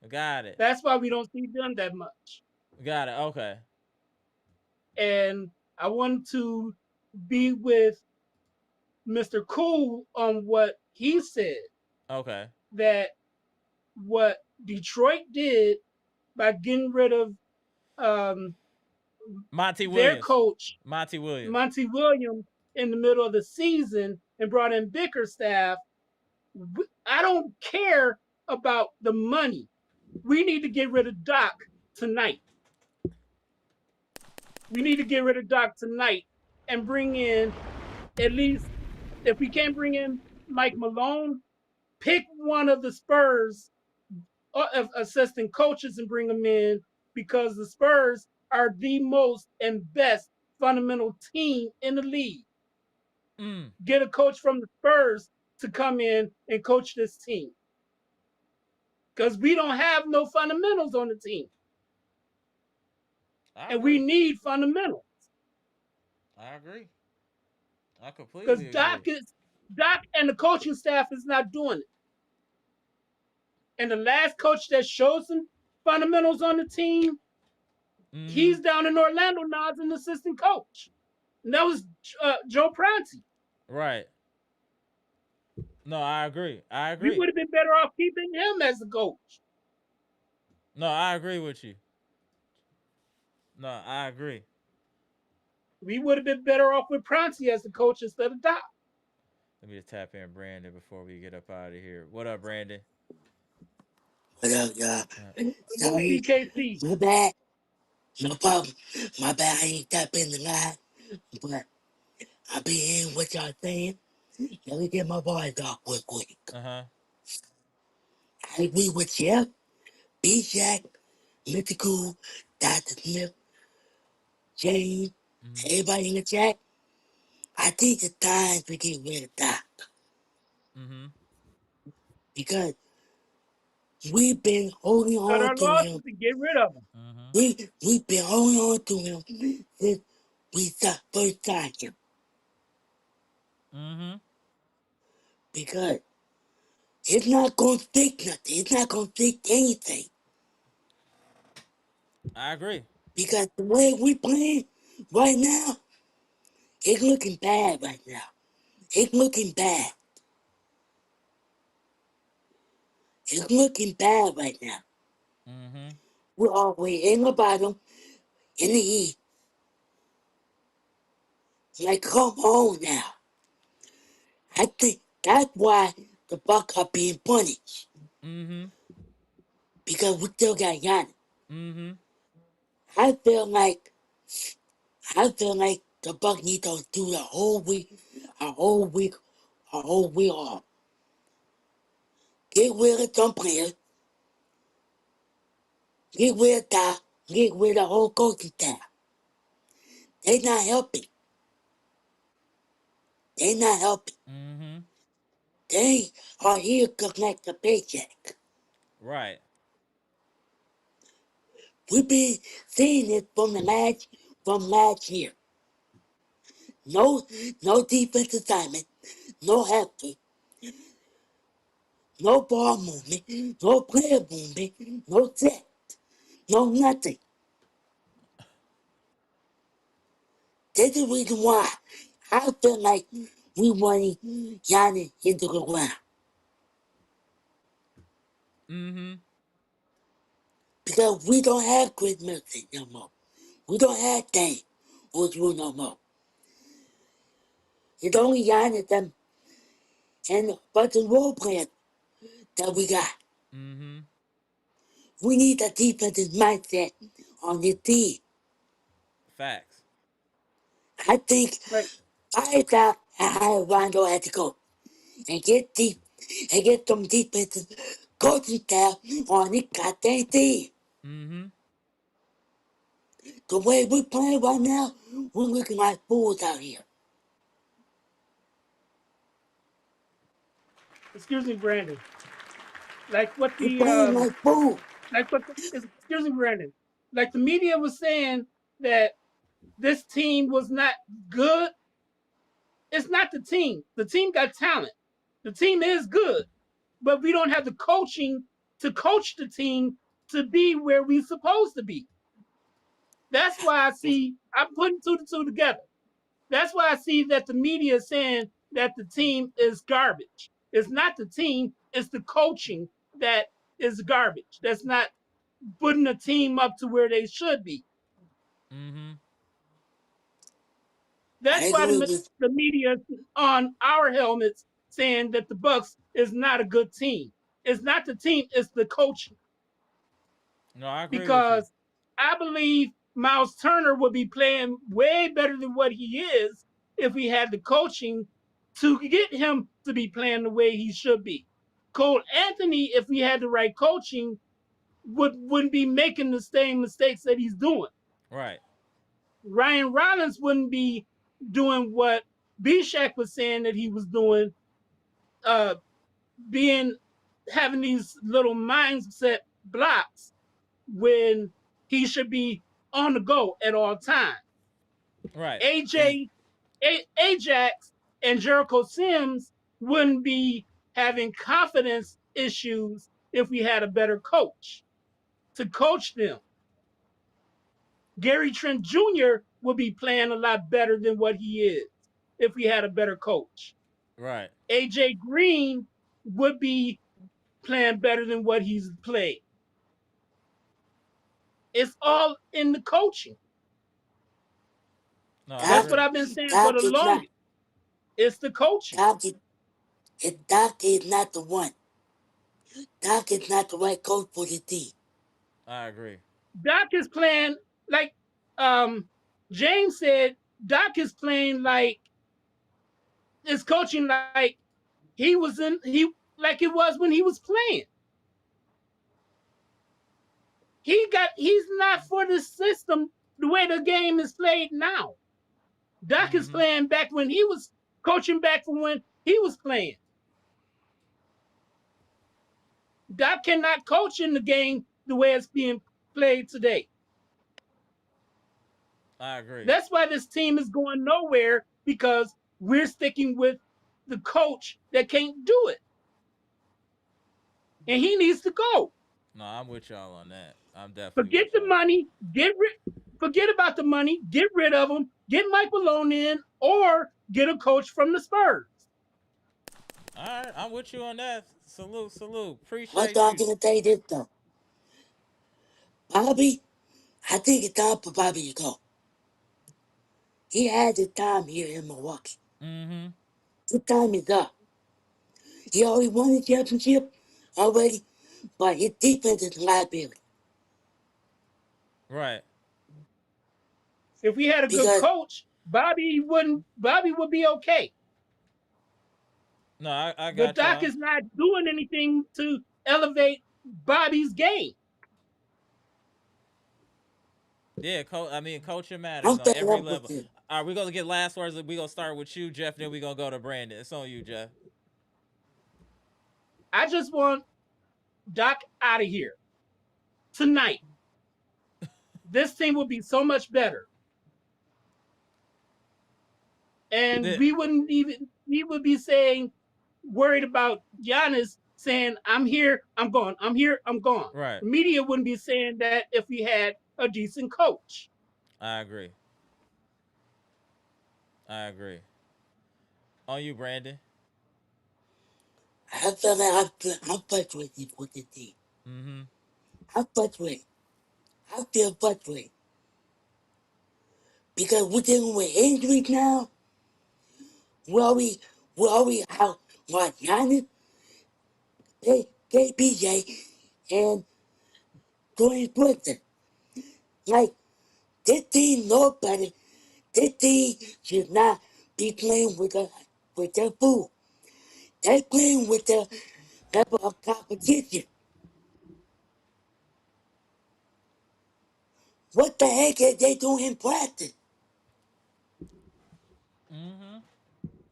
Got it. That's why we don't see them that much. Got it. Okay. And I want to be with Mr. Cool on what he said. Okay. That what Detroit did by getting rid of Monty their Williams. coach, Monty Williams. Monty Williams, in the middle of the season and brought in Bickerstaff. I don't care about the money. We need to get rid of Doc tonight. We need to get rid of Doc tonight and bring in, at least, if we can't bring in Mike Malone, pick one of the Spurs assistant coaches and bring them in, because the Spurs are the most and best fundamental team in the league. Get a coach from the Spurs to come in and coach this team, because we don't have no fundamentals on the team. And we need fundamentals. I agree. I completely agree. Because Doc and the coaching staff is not doing it. And the last coach that showed some fundamentals on the team, he's down in Orlando now as an assistant coach. And that was Joe Prunty. Right. No, I agree. I agree. We would have been better off keeping him as a coach. No, I agree with you. No, I agree. We would have been better off with Prunty as the coach instead of Doc. Let me just tap in Brandon before we get up out of here. What up, Brandon? What up, y'all? Sorry, CKC. My bad. No problem. My bad. I ain't tapped in the line, but I be hearing what y'all saying. Let me get my voice off real quick. I agree with Jeff, B-Jack, Mr. Cool, Dr. Smith, James, everybody in the chat. I think it's time to get rid of Doc. Because we've been holding on to him. To get rid of him. We've been holding on to him since we first signed him. Because it's not going to fix nothing. It's not going to fix anything. I agree. Because the way we playing right now, it's looking bad right now. It's looking bad. It's looking bad right now. We're always in the bottom, in the East. Like, come on now. I think that's why the Bucks are being punished. Because we still got Giannis. I feel like the Bucks need to do a whole week off. Get rid of some players. Get rid of Doc. Get rid of the whole coaching staff. They're not helping. They're not helping. They are here to collect a paycheck. Right. We've been seeing it from last year. No defense assignment, no effort, no ball movement, no player movement, no set, no nothing. That's the reason why I feel like we wanted Giannis into the ground. Because we don't have Chris Middleton no more. We don't have Dane or Drew no more. It's only Giannis and a bunch of role players that we got. We need a defensive mindset on this team. Facts. I think I thought I had Rondo at the coach and get some defensive coaching staff on this goddamn team. The way we play right now, we're looking like fools out here. Excuse me, Brandon. Like what the excuse me, Brandon. Like the media was saying that this team was not good. It's not the team. The team got talent. The team is good, but we don't have the coaching to coach the team to be where we're supposed to be. That's why I'm putting two to two together. That's why I see that the media is saying that the team is garbage. It's not the team, it's the coaching that is garbage. That's not putting the team up to where they should be. Mm-hmm. I That's why agree with the media on our helmets saying that the Bucks is not a good team. It's not the team, it's the coaching. No, I agree with you. Because I believe Miles Turner would be playing way better than what he is if we had the coaching to get him to be playing the way he should be. Cole Anthony, if we had the right coaching, wouldn't be making the same mistakes that he's doing. Right. Ryan Rollins wouldn't be doing what Bishak was saying that he was doing, uh, being having these little mindset blocks when he should be on the go at all times. Right. AJ, Ajax, and Jericho Sims wouldn't be having confidence issues if we had a better coach to coach them. Gary Trent Jr. would be playing a lot better than what he is if we had a better coach. Right. AJ Green would be playing better than what he's played. It's all in the coaching. No, I That's Doc. what agree. I've been saying for Doc the is not. longest. It's the coaching. Doc is not the one. Doc is not the right coach for the team. I agree. Doc is playing like James said, Doc is playing like is coaching like he like it was when he was playing. He's not for the system the way the game is played now. Doc is Mm-hmm. playing back when he was coaching back from when he was playing. Doc cannot coach in the game the way it's being played today. I agree. That's why this team is going nowhere because we're sticking with the coach that can't do it. And he needs to go. No, I'm with y'all on that. I'm definitely Forget with the y'all. money, forget about the money, get rid of him, get Mike Malone in, or get a coach from the Spurs. All right, I'm with you on that. Salute, salute. What Appreciate I'm you. gonna tell you this though. Bobby, I think it's time for Bobby to go. He had his time here in Milwaukee. Mm-hmm. His time is up. He already won the championship already, but his defense is a liability. Right. If we had a good Because coach, Bobby would be okay. No, I But got Doc y'all. is not doing anything to elevate Bobby's game. Yeah, I mean, coaching matters I'm on fed every up with level. him. All right, we're gonna get last words. We're gonna start with you, Jeff. Then we're gonna go to Brandon. It's on you, Jeff. I just want Doc out of here tonight. This team would be so much better. And The- we would be saying, worried about Giannis saying, I'm here, I'm gone, I'm here, I'm gone. right. The media wouldn't be saying that if we had a decent coach. I agree. I agree. On you, Brandon. I feel like I'm frustrated with the team. Mm-hmm. I'm frustrated. I feel frustrated. Because we're dealing with injuries now. We already out what Giannis, KPJ, and Jordan Brooklyn. Like, this team knows better. This team should not be playing with their food. They're playing with their level of competition. What the heck are they doing in practice? Mm-hmm.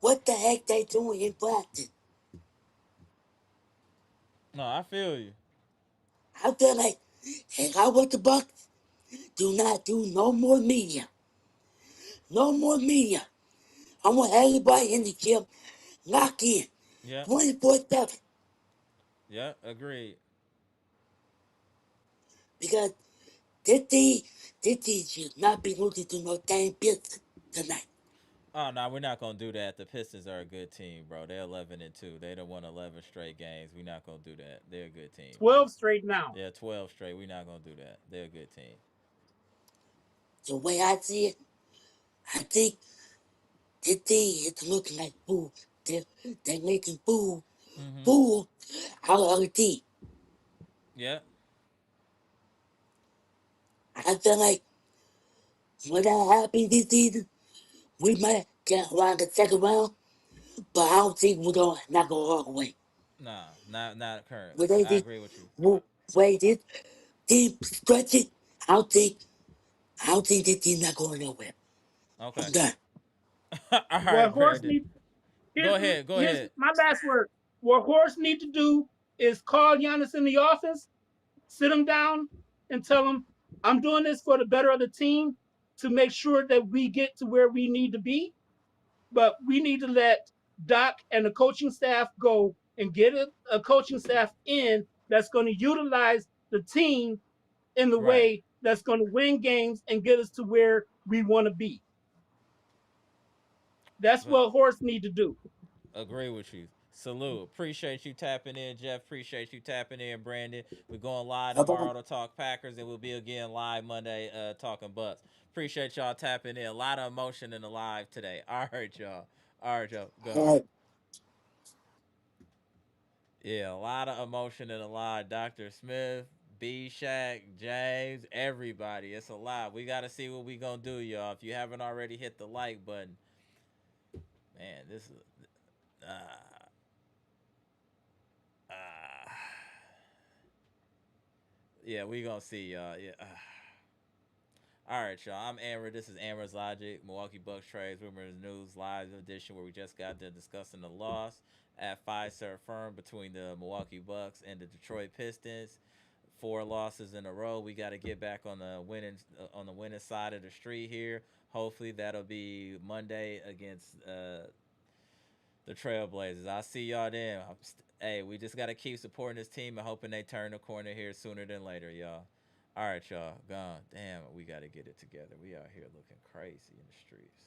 What the heck they doing in practice? No, I feel you. I feel like if I was the Bucks, do not do no more media. No more media I want everybody in the gym locked in Yeah. 24/7 Yeah. Agreed. because this team, this team should not be losing to no dang Pistons tonight. Oh no, we're not gonna do that. The Pistons are a good team, bro. They're 11-2. They done won 11 straight games. We're not gonna do that. They're a good team, bro. 12 straight now. Yeah, 12 straight. We're not gonna do that. They're a good team. The way I see it, I think this team is looking like fool. They're making Mm-hmm. fool out of the team. Yeah. I feel like when that happens this season, we might get around the second round, but I don't think we're not going all the way. Nah, not currently. But they I did, agree with you. way this team stretch it, I don't think, I don't think this team not going nowhere. I'm Okay. done. All What right, Horse Brandon. needs Go here's ahead. Go here's ahead. my last word. What Horse need to do is call Giannis in the office, sit him down, and tell him, I'm doing this for the better of the team to make sure that we get to where we need to be. But we need to let Doc and the coaching staff go and get a coaching staff in that's going to utilize the team in the Right. way that's going to win games and get us to where we want to be. That's But what Horse need to do. agree with you. Salute. Appreciate you tapping in, Jeff. Appreciate you tapping in, Brandon. We're going live Bye-bye. tomorrow to talk Packers, and we'll be again live Monday talking Bucks. Appreciate y'all tapping in. A lot of emotion in the live today. All right, y'all. All right, y'all. Go. All right. Yeah, a lot of emotion in the live. Dr. Smith, B Shack, James, everybody. It's a lot. We got to see what we going to do, y'all. If you haven't already hit the like button, man, this is. Uh, uh, yeah, we going to see, y'all. Yeah. All right, y'all. I'm Amber. This is Amber's Logic, Milwaukee Bucks Trades, Rumors News Live edition, where we just got done discussing the loss at Fiserv firm between the Milwaukee Bucks and the Detroit Pistons. 4 losses in a row. We got to get back on the winning side of the street here. Hopefully that'll be Monday against the Trailblazers. I'll see y'all then. Hey, we just got to keep supporting this team and hoping they turn the corner here sooner than later, y'all. All right, y'all. Gone. Damn, we got to get it together. We out here looking crazy in the streets.